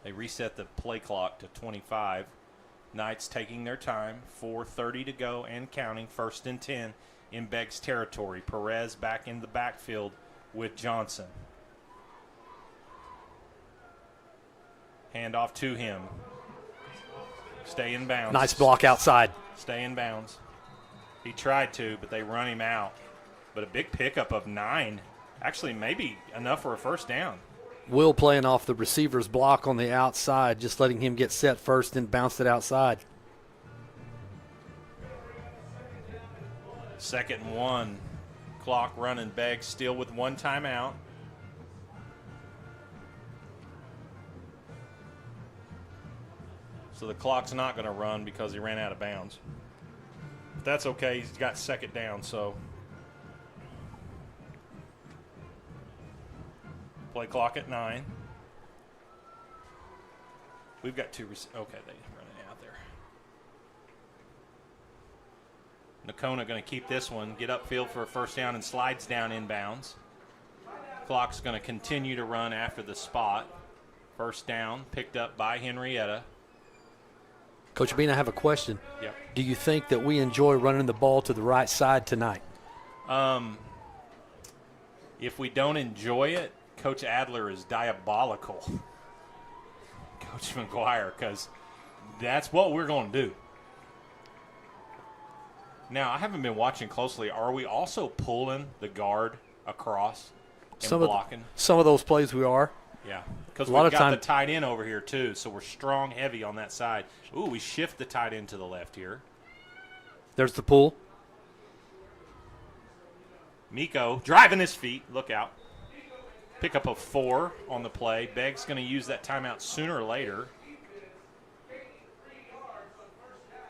They reset the play clock to 25. Knights taking their time. 4:30 to go and counting. 1st and 10 in Beggs territory. Perez back in the backfield with Johnson. Hand off to him. Stay in bounds. Nice block outside. Stay in bounds. He tried to, but they run him out. But a big pickup of 9. Actually, maybe enough for a first down. Will playing off the receiver's block on the outside, just letting him get set first and bounced it outside. 2nd and 1. Clock running. Beggs still with 1 timeout. So the clock's not going to run because he ran out of bounds. But that's okay. He's got 2nd down, so. Play clock at 9. We've got 2. Okay, they run it out there. Nakona going to keep this one, get upfield for a first down, and slides down inbounds. Clock's going to continue to run after the spot. First down, picked up by Henryetta. Coach Bean, I have a question. Yep. Do you think that we enjoy running the ball to the right side tonight? If we don't enjoy it, Coach Adler is diabolical. Coach McGuire, because that's what we're going to do. Now, I haven't been watching closely. Are we also pulling the guard across and blocking? Some of those plays we are. Yeah, because we've got the tight end over here too, so we're strong, heavy on that side. Ooh, we shift the tight end to the left here. There's the pull. Miko driving his feet. Look out. Pickup of 4 on the play. Beggs going to use that timeout sooner or later.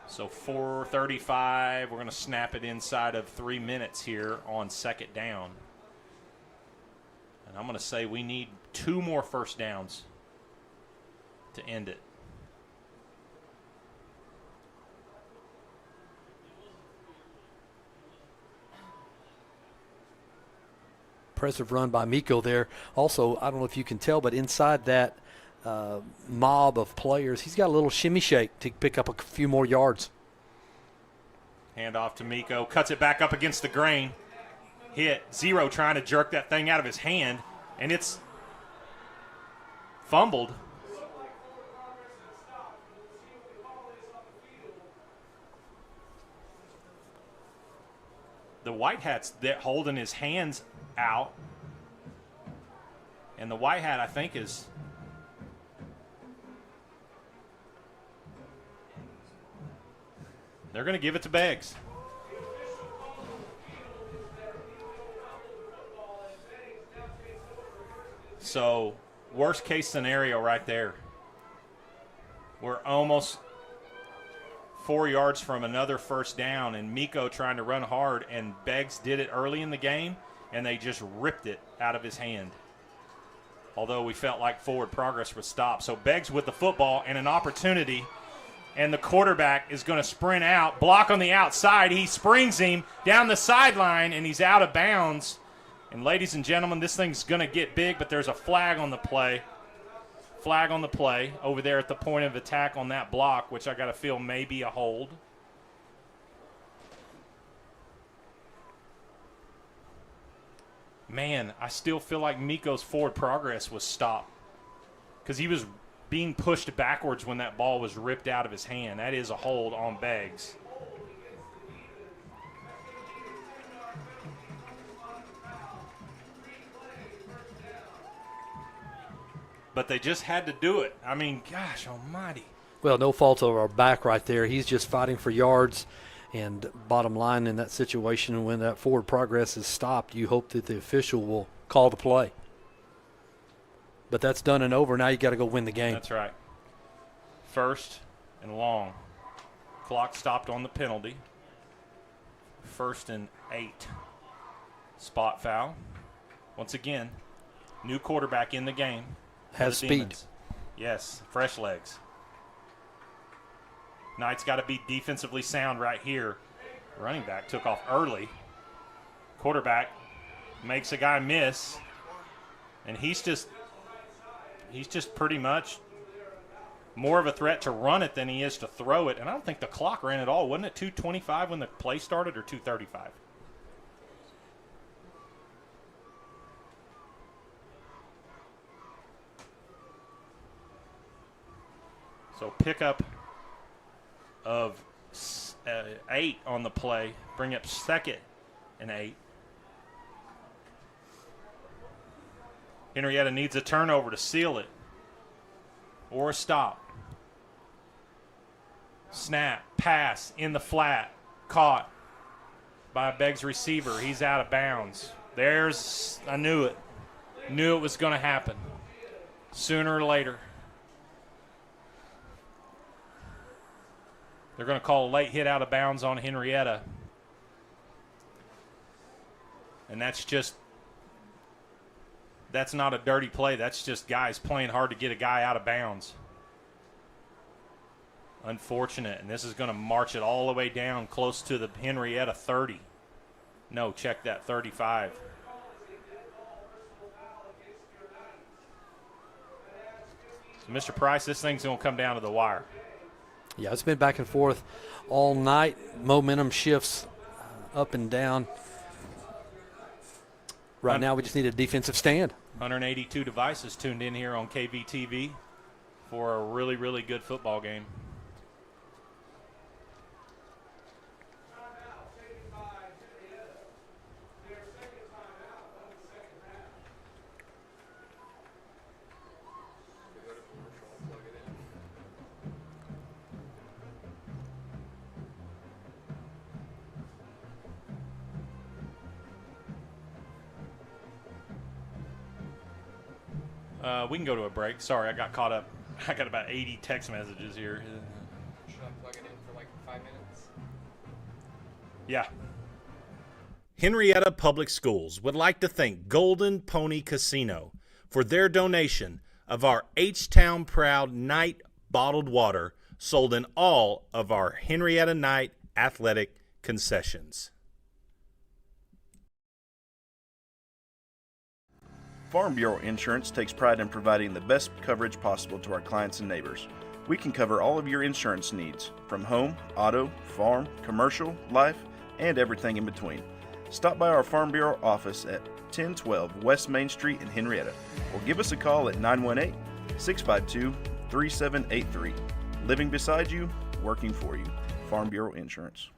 So 4:35. We're going to snap it inside of 3 minutes here on 2nd down. And I'm going to say we need 2 more first downs to end it. Impressive run by Miko there. Also, I don't know if you can tell, but inside that mob of players, he's got a little shimmy shake to pick up a few more yards. Hand off to Miko. Cuts it back up against the grain. Hit. 0 trying to jerk that thing out of his hand, and it's fumbled. The white hat's holding his hands out, and the white hat, I think, is they're going to give it to Beggs. So, worst case scenario right there. We're almost 4 yards from another first down, and Miko trying to run hard, and Beggs did it early in the game, and they just ripped it out of his hand. Although we felt like forward progress was stopped. So Beggs with the football and an opportunity, and the quarterback is going to sprint out, block on the outside. He springs him down the sideline, and he's out of bounds. And ladies and gentlemen, this thing's going to get big, but there's a flag on the play. Flag on the play over there at the point of attack on that block, which I got to feel may be a hold. Man, I still feel like Miko's forward progress was stopped because he was being pushed backwards when that ball was ripped out of his hand. That is a hold on Beggs. but they just had to do it. I mean, gosh almighty. Well, no fault of our back right there. He's just fighting for yards. And bottom line in that situation, when that forward progress is stopped, you hope that the official will call the play. But that's done and over. Now you got to go win the game. That's right. First and long. Clock stopped on the penalty. 1st and 8. Spot foul. Once again, new quarterback in the game. Has The speed. Demons. Yes, fresh legs. Knight's got to be defensively sound right here. Running back took off early. Quarterback makes a guy miss. And he's just pretty much more of a threat to run it than he is to throw it. And I don't think the clock ran at all. Wasn't it 2:25 when the play started, or 2:35? So pickup of 8 on the play. Bring up 2nd and 8. Henryetta needs a turnover to seal it. Or a stop. Snap, pass, in the flat, caught by Begg's receiver. He's out of bounds. I knew it. Knew it was going to happen. Sooner or later. They're going to call a late hit out of bounds on Henryetta. And that's not a dirty play. That's just guys playing hard to get a guy out of bounds. Unfortunate. And this is going to march it all the way down close to the Henryetta 30. No, check that, 35. So Mr. Price, this thing's going to come down to the wire. Yeah, it's been back and forth all night. Momentum shifts up and down. Right now we just need a defensive stand. 182 devices tuned in here on KVTV for a really, really good football game. We can go to a break. Sorry, I got caught up. I got about 80 text messages here. Should I plug it in for like 5 minutes? Yeah. Henryetta Public Schools would like to thank Golden Pony Casino for their donation of our H-Town Proud Night bottled water sold in all of our Henryetta Night athletic concessions. Farm Bureau Insurance takes pride in providing the best coverage possible to our clients and neighbors. We can cover all of your insurance needs, from home, auto, farm, commercial, life, and everything in between. Stop by our Farm Bureau office at 1012 West Main Street in Henryetta, or give us a call at 918-652-3783. Living beside you, working for you. Farm Bureau Insurance.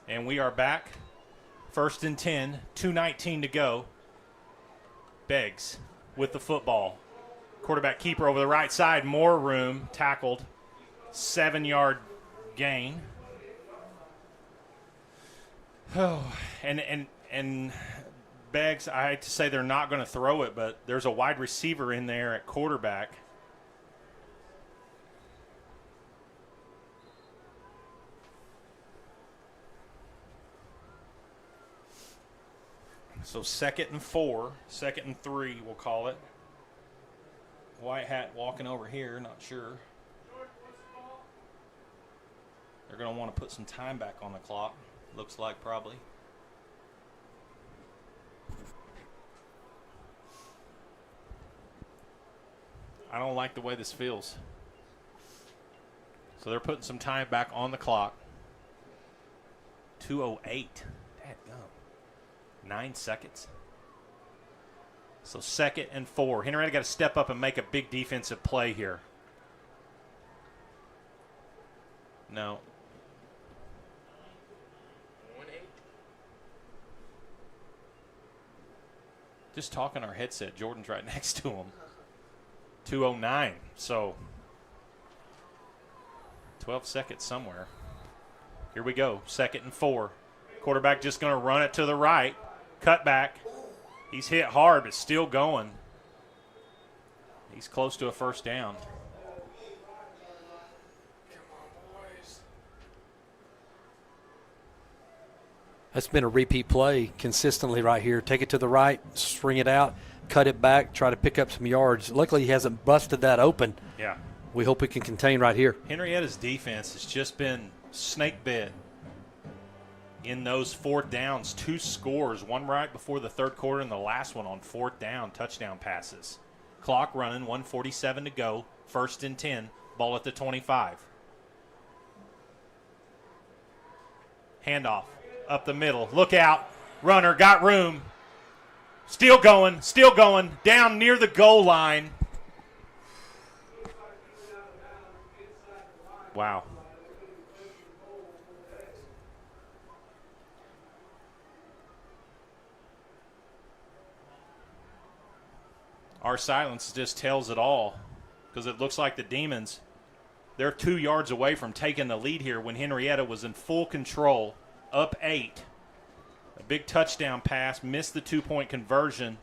And we are back. 1st and 10, 2:19 to go. Beggs with the football. Quarterback keeper over the right side, more room, tackled. 7-yard gain. Oh, and Beggs, I hate to say they're not going to throw it, but there's a wide receiver in there at quarterback. So 2nd and 4, 2nd and 3, we'll call it. White hat walking over here, not sure. They're going to want to put some time back on the clock, looks like probably. I don't like the way this feels. So they're putting some time back on the clock. 2:08. Dadgum. 9 seconds. So 2nd and 4. Henryetta got to step up and make a big defensive play here. No. 1-8. Just talking our headset. Jordan's right next to him. 2:09. So 12 seconds somewhere. Here we go. 2nd and 4. Quarterback just going to run it to the right. Cut back. He's hit hard, but still going. He's close to a first down. That's been a repeat play consistently right here. Take it to the right, string it out, cut it back, try to pick up some yards. Luckily, he hasn't busted that open. Yeah. We hope we can contain right here. Henrietta's defense has just been snake bit in those 4th downs. 2 scores, one right before the 3rd quarter and the last one on 4th down, touchdown passes. Clock running, 1:47 to go, 1st and 10, ball at the 25. Handoff. Up the middle. Look out. Runner got room. Still going. Down near the goal line. Wow. Our silence just tells it all, because it looks like the Demons, they're 2 yards away from taking the lead here when Henrietta was in full control. Up 8. A big touchdown pass, missed the 2-point conversion,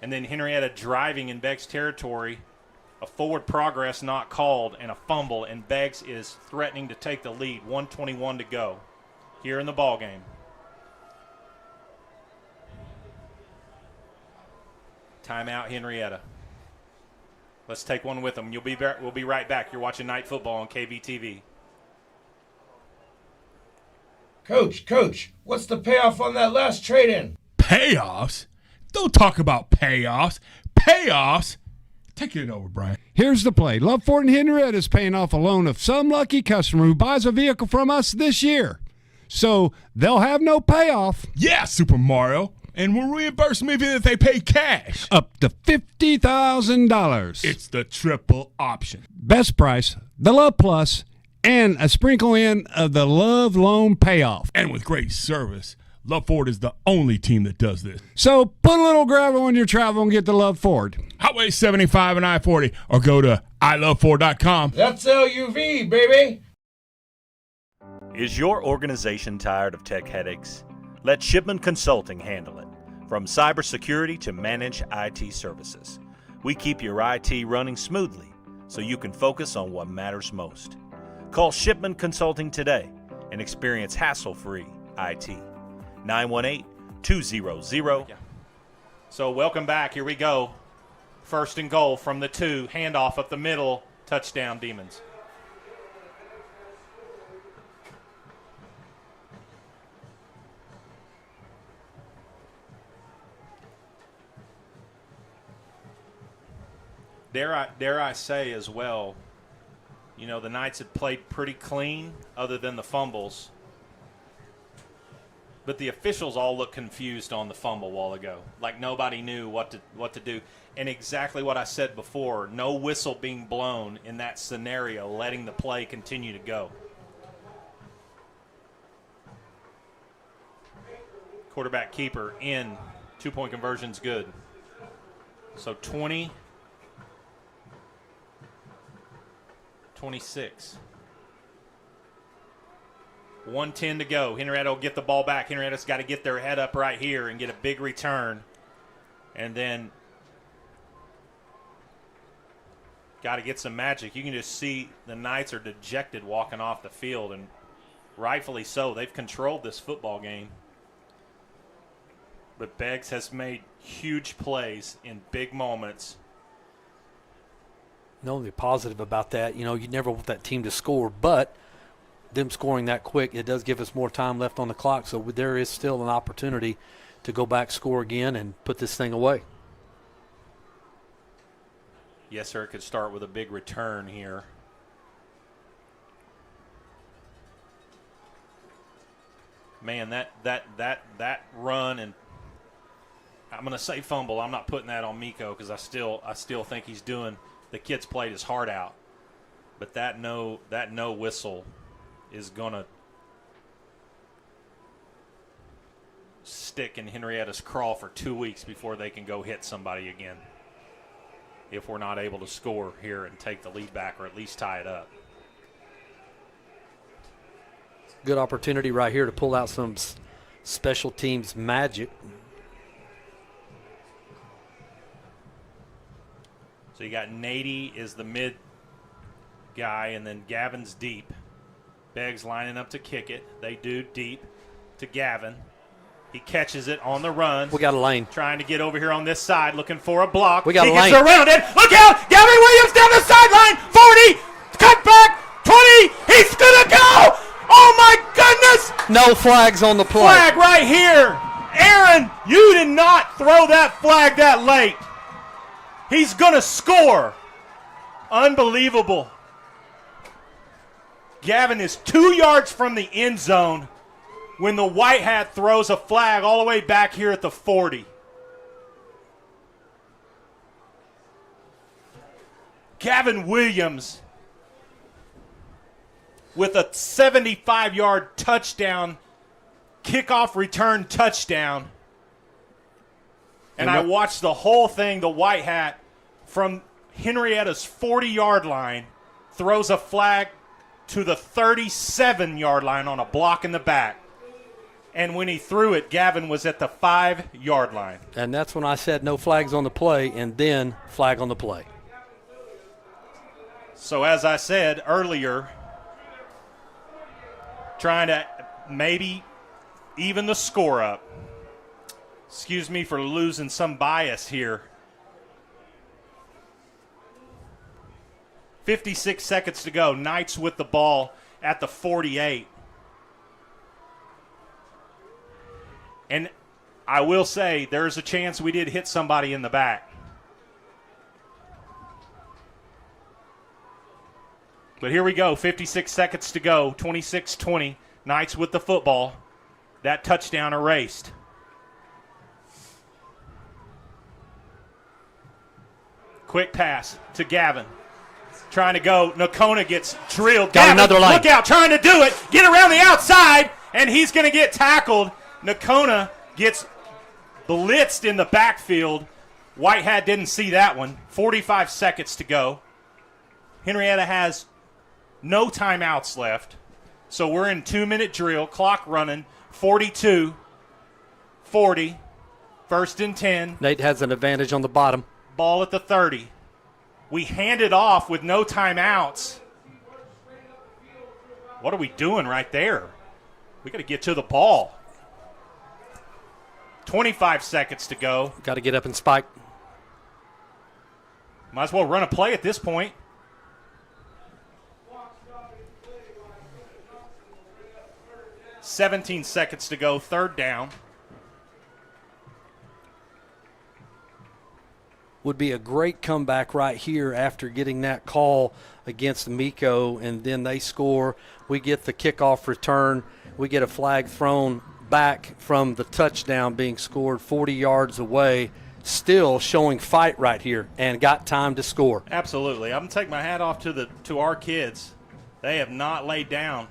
and then Henrietta driving in Beggs territory. A forward progress not called and a fumble, and Beggs is threatening to take the lead. 1:21 to go here in the ball game. Timeout, Henrietta. Let's take one with them. We'll be right back. You're watching Night Football on KVTV. Coach, what's the payoff on that last trade-in? Payoffs? Don't talk about payoffs. Payoffs? Take it over, Brian. Here's the play. Love Ford and Henrietta is paying off a loan of some lucky customer who buys a vehicle from us this year. So they'll have no payoff. Yeah, Super Mario. And we'll reimburse them even if they pay cash. Up to $50,000. It's the triple option. Best price, the Love Plus, and a sprinkle in of the Love Loan payoff. And with great service, Love Ford is the only team that does this. So put a little gravel in your travel and get to Love Ford. Highway 75 and I-40, or go to iloveford.com. That's LUV, baby. Is your organization tired of tech headaches? Let Shipman Consulting handle it. From cybersecurity to managed IT services, we keep your IT running smoothly so you can focus on what matters most. Call Shipman Consulting today and experience hassle-free IT. 918-200. So welcome back. Here we go. 1st and goal from the 2. Handoff up the middle. Touchdown, Demons. Dare I say as well, you know, the Knights had played pretty clean other than the fumbles. But the officials all looked confused on the fumble a while ago. Like nobody knew what to do. And exactly what I said before, no whistle being blown in that scenario, letting the play continue to go. Quarterback keeper in. 2-point conversion's good. So 20-26. 1:10 to go. Henrietta will get the ball back. Henrietta's got to get their head up right here and get a big return. And then got to get some magic. You can just see the Knights are dejected walking off the field, and rightfully so. They've controlled this football game. But Beggs has made huge plays in big moments. The only positive about that, you know, you never want that team to score, but them scoring that quick, it does give us more time left on the clock, so there is still an opportunity to go back, score again, and put this thing away. Yes, sir, it could start with a big return here. Man, that run, and I'm going to say fumble. I'm not putting that on Miko because I still think he's doing – the kid's played his heart out. But that no whistle is going to stick in Henrietta's crawl for 2 weeks before they can go hit somebody again, if we're not able to score here and take the lead back or at least tie it up. Good opportunity right here to pull out some special teams magic. So you got Nady is the mid guy, and then Gavin's deep. Beggs lining up to kick it. They do deep to Gavin. He catches it on the run. We got a lane. Trying to get over here on this side, looking for a block. We got he a lane. Gets around it. Look out! Gavin Williams down the sideline. 40. Cut back. 20. He's going to go. Oh, my goodness. No flags on the play. Flag right here. Aaron, you did not throw that flag that late. He's going to score. Unbelievable. Gavin is 2 yards from the end zone when the white hat throws a flag all the way back here at the 40. Gavin Williams with a 75-yard touchdown, kickoff return touchdown. And I watched the whole thing, the white hat from Henrietta's 40-yard line throws a flag to the 37-yard line on a block in the back. And when he threw it, Gavin was at the 5-yard line. And that's when I said no flags on the play, and then flag on the play. So as I said earlier, trying to maybe even the score up. Excuse me for losing some bias here. 56 seconds to go. Knights with the ball at the 48. And I will say there's a chance we did hit somebody in the back. But here we go, 56 seconds to go, 26-20. Knights with the football. That touchdown erased. Quick pass to Gavin. Trying to go. Nakona gets drilled. Got Gavin, another line. Look out, trying to do it. Get around the outside, and he's going to get tackled. Nakona gets blitzed in the backfield. Whitehat didn't see that one. 45 seconds to go. Henrietta has no timeouts left. So we're in 2-minute drill. Clock running. 42, 40. First and 10. Nate has an advantage on the bottom. Ball at the 30. We hand it off with no timeouts. What are we doing right there? We got to get to the ball. 25 seconds to go. Got to get up and spike. Might as well run a play at this point. $17 seconds to go. Third down. Would be a great comeback right here after getting that call against Miko, and then they score. We get the kickoff return. We get a flag thrown back from the touchdown being scored 40 yards away, still showing fight right here, and got time to score. Absolutely. I'm going to take my hat off to our kids. They have not laid down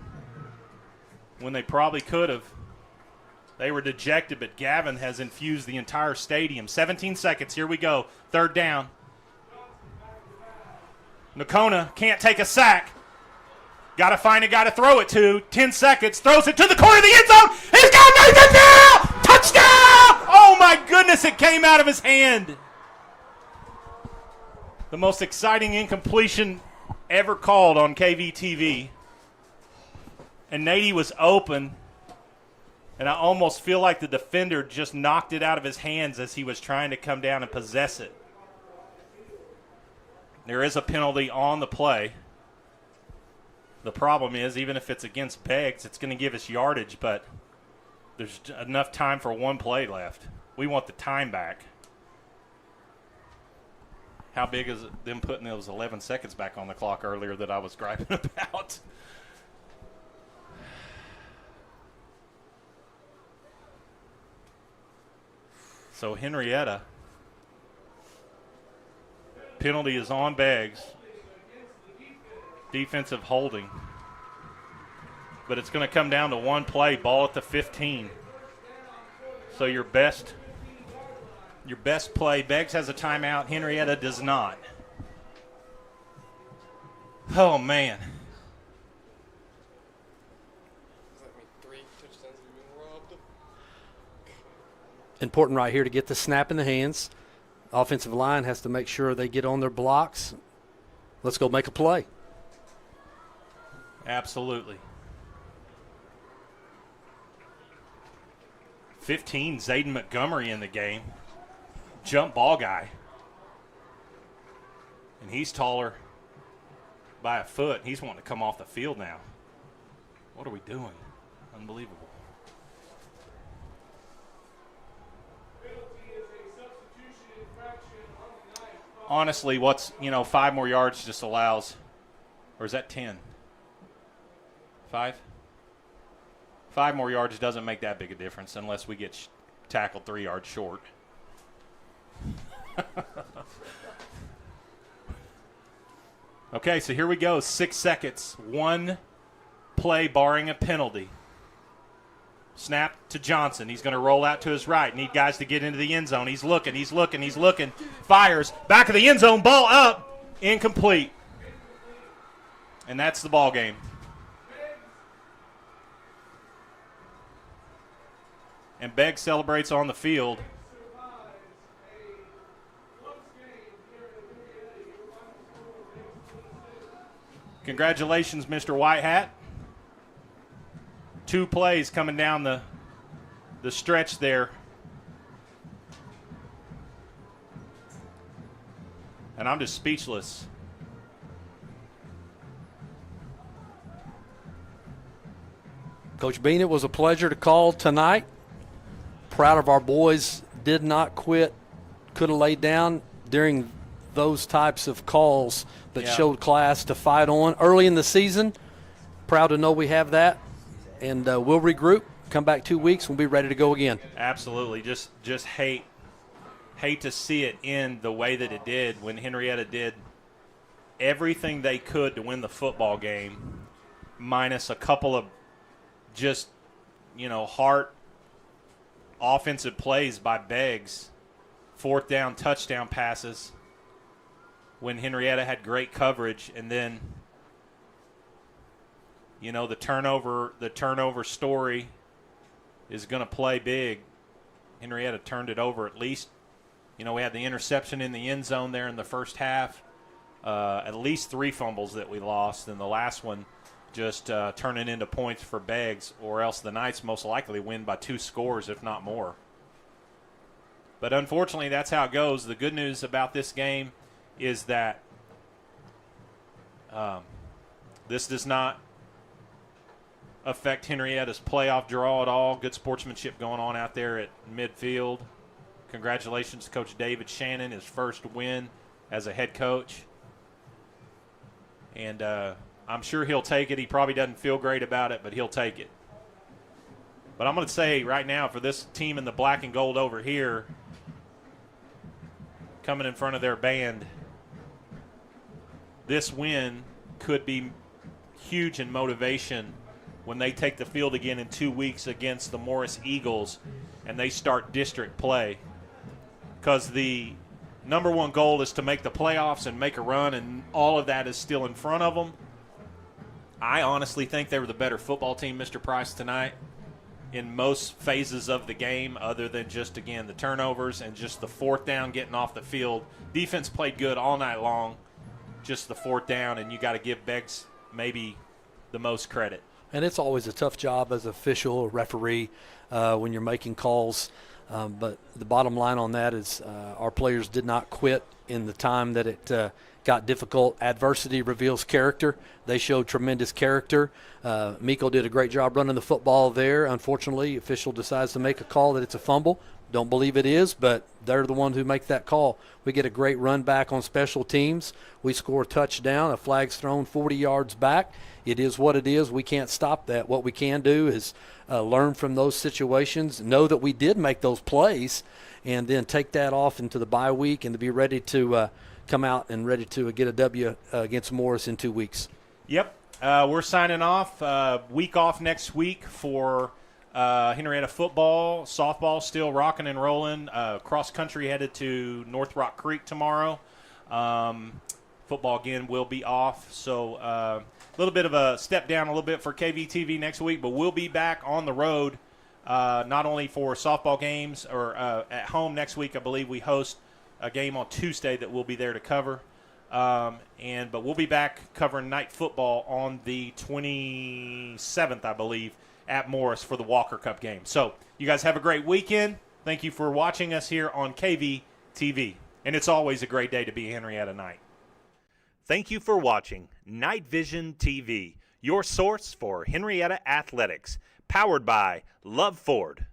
when they probably could have. They were dejected, but Gavin has infused the entire stadium. 17 seconds. Here we go. Third down. Nakona can't take a sack. Got to find a guy to throw it to. 10 seconds. Throws it to the corner of the end zone. He's got Nathan down! Touchdown! Oh, my goodness. It came out of his hand. The most exciting incompletion ever called on KVTV. And Nady was open. And I almost feel like the defender just knocked it out of his hands as he was trying to come down and possess it. There is a penalty on the play. The problem is, even if it's against Beggs, it's going to give us yardage, but there's enough time for one play left. We want the time back. How big is it, them putting those 11 seconds back on the clock earlier that I was griping about? So Henrietta, penalty is on Beggs. Defensive holding. But it's going to come down to one play, ball at the 15. So your best play. Beggs has a timeout. Henryetta does not. Oh, man. Does that mean 3 touchdowns have been robbed? Important right here to get the snap in the hands. Offensive line has to make sure they get on their blocks. Let's go make a play. Absolutely. 15, Zayden Montgomery in the game. Jump ball guy. And he's taller by a foot. He's wanting to come off the field now. What are we doing? Unbelievable. Honestly, what's, 5 more yards just allows, or is that 10? 5? 5 more yards doesn't make that big a difference unless we get tackled 3 yards short. Okay, so here we go. 6 seconds. 1 play barring a penalty. Snap to Johnson. He's going to roll out to his right. Need guys to get into the end zone. He's looking. Fires. Back of the end zone. Ball up. Incomplete. And that's the ball game. And Beggs celebrates on the field. Congratulations, Mr. Whitehat. 2 plays coming down the stretch there. And I'm just speechless. Coach Bean, it was a pleasure to call tonight. Proud of our boys. Did not quit. Could have laid down during those types of calls that showed class to fight on early in the season. Proud to know we have that. And we'll regroup, come back 2 weeks, we'll be ready to go again. Absolutely. Just hate to see it end the way that it did when Henryetta did everything they could to win the football game, minus a couple of just, heart offensive plays by Beggs, 4th down touchdown passes when Henryetta had great coverage, and then the turnover story is going to play big. Henryetta turned it over at least. We had the interception in the end zone there in the first half. At least 3 fumbles that we lost, and the last one just turning into points for Beggs, or else the Knights most likely win by 2 scores, if not more. But unfortunately, that's how it goes. The good news about this game is that this does not affect Henrietta's playoff draw at all. Good sportsmanship going on out there at midfield. Congratulations to Coach David Shannon, his first win as a head coach. And I'm sure he'll take it. He probably doesn't feel great about it, but he'll take it. But I'm going to say right now, for this team in the black and gold over here, coming in front of their band, this win could be huge in motivation when they take the field again in 2 weeks against the Morris Eagles and they start district play. Because the number 1 goal is to make the playoffs and make a run, and all of that is still in front of them. I honestly think they were the better football team, Mr. Price, tonight in most phases of the game, other than just, again, the turnovers and just the 4th down getting off the field. Defense played good all night long, just the 4th down, and you got to give Beggs maybe the most credit. And it's always a tough job as an official or referee when you're making calls. But the bottom line on that is our players did not quit in the time that it got difficult. Adversity reveals character. They showed tremendous character. Miko did a great job running the football there. Unfortunately, official decides to make a call that it's a fumble. Don't believe it is, but they're the one who make that call. We get a great run back on special teams. We score a touchdown. A flag's thrown 40 yards back. It is what it is. We can't stop that. What we can do is learn from those situations, know that we did make those plays, and then take that off into the bye week and to be ready to come out and ready to get a W against Morris in 2 weeks. Yep. We're signing off. Week off next week for Henryetta football, softball still rocking and rolling. Cross country headed to North Rock Creek tomorrow. Football again will be off, so a little bit of a step down a little bit for KVTV next week, but we'll be back on the road not only for softball games or at home next week. I believe we host a game on Tuesday that we'll be there to cover, but we'll be back covering night football on the 27th, I believe, at Morris for the Walker Cup game. So you guys have a great weekend. Thank you for watching us here on KVTV. And it's always a great day to be a Henryetta Knight. Thank you for watching Night Vision TV, your source for Henryetta athletics, powered by Love Ford.